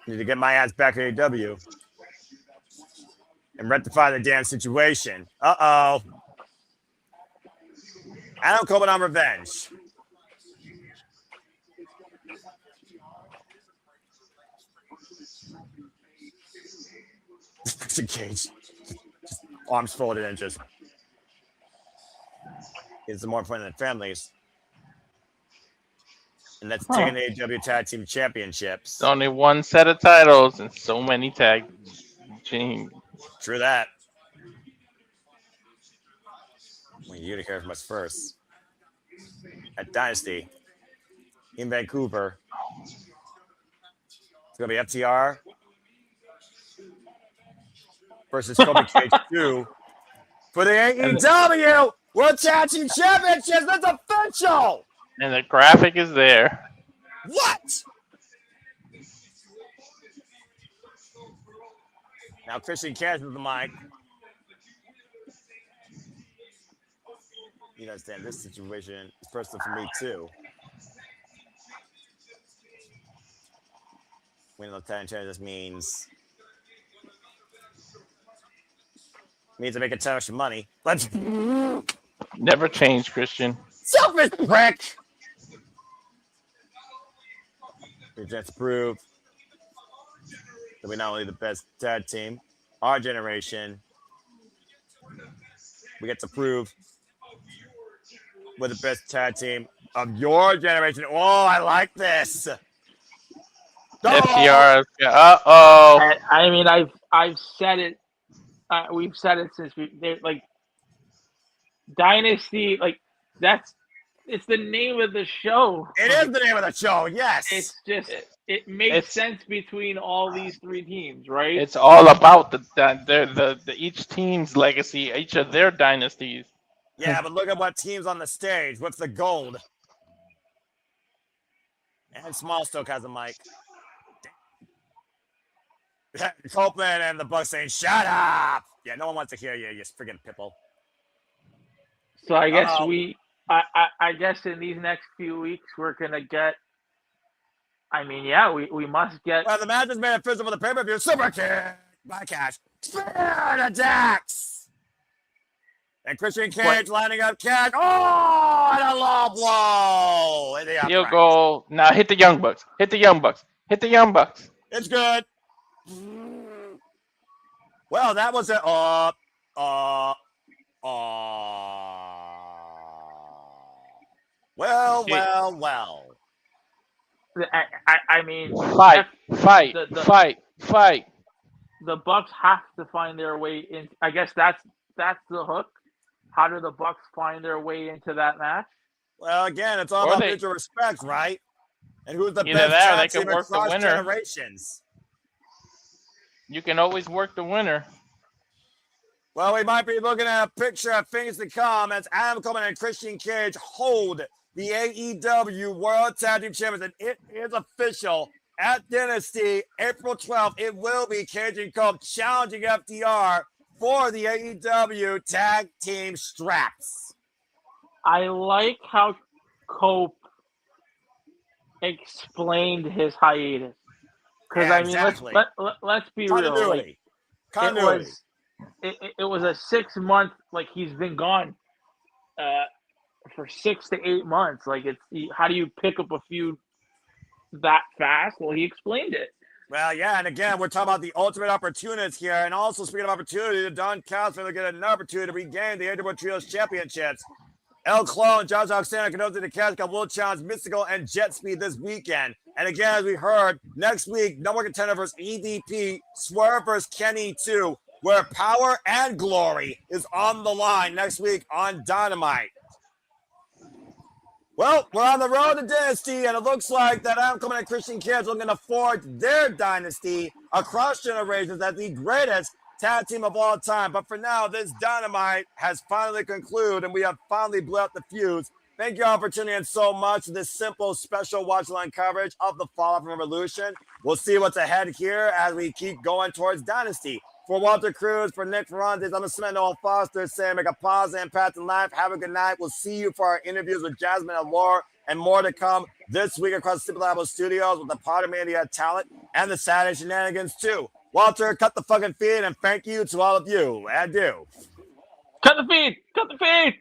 Need to get my ass back to AEW and rectify the damn situation. Uh-oh. Adam Coleman on revenge. Christian Cage. Just arms folded and just is more important than families. And that's taking the AEW Tag Team Championships. Only one set of titles and so many tag teams. True that. Well, you to hear from us first. At Dynasty in Vancouver. It's going to be FTR versus Kobe Cage 2 for the AEW World Tag Team Championships. That's official. And the graphic is there. What? Now Christian Cage with the mic. You understand this situation is personal for me too. Winning the Tag Team just means to make a ton of money. Let's never change, Christian. Selfish prick. We just prove that we're not only the best tag team, our generation. We get to prove we're the best tag team of your generation. Oh, I like this. FTR. Uh-oh. I mean, I've said it. We've said it since they're like Dynasty. Like it's the name of the show. It is the name of the show. Yes. It's just it makes sense between all these three teams, right? It's all about the each team's legacy, each of their dynasties. Yeah, but look at what team's on the stage. What's the gold? And Smallstoke has a mic. Copeland and the Bucks saying, "Shut up!" Yeah, no one wants to hear you. You friggin' pipple. So I guess I guess in these next few weeks we're gonna get. I mean, yeah, we must get. Well, the match is made official for the pay-per-view. Super kick by Cash. Spirit attacks. And Christian Cage lining up Cash. Oh, and a low blow. He'll go. Now hit the Young Bucks. Hit the Young Bucks. Hit the Young Bucks. It's good. Well, that was a well. I mean, fight. The Bucks have to find their way in. I guess that's the hook. How do the Bucks find their way into that match? Well, again, it's all about mutual respect, right? And who's the best tag team across generations? You can always work the winner. Well, we might be looking at a picture of things to come as Adam Coleman and Christian Cage hold the AEW World Tag Team Champions. And it is official at Dynasty, April 12th. It will be Cage and Cope challenging FTR for the AEW Tag Team straps. I like how Cope explained his hiatus. Because exactly. let's be real. Like, it was a 6 month, like he's been gone. for 6 to 8 months. Like, how do you pick up a feud that fast? Well, he explained it. Well, yeah, and again, we're talking about the ultimate opportunists here. And also, speaking of opportunity, the Don Callis will get an opportunity to regain the AEW Trios Championships. El Clone, Josh Alexander, Canosa de Casca will challenge Mystical and Jet Speed this weekend. And again, as we heard, next week, number one contender versus EVP, Swerve versus Kenny 2, where power and glory is on the line next week on Dynamite. Well, we're on the road to Dynasty, and it looks like that Adam Coleman and Christian Kids are looking to forge their dynasty across generations as the greatest tag team of all time. But for now, this Dynamite has finally concluded, and we have finally blew out the fuse. Thank you all for tuning in so much to this simple, special watch-along coverage of the Fallout from Revolution. We'll see what's ahead here as we keep going towards Dynasty. For Walter Cruz, for Nick Ferrantes, I'm Samantha Noel Foster saying make a positive impact in life. Have a good night. We'll see you for our interviews with Jasmine and Laura and more to come this week across the Simple Apple Studios with the Potter Media talent and the Saturday Shenanigans too. Walter, cut the fucking feed and thank you to all of you. Adieu. Cut the feed! Cut the feed!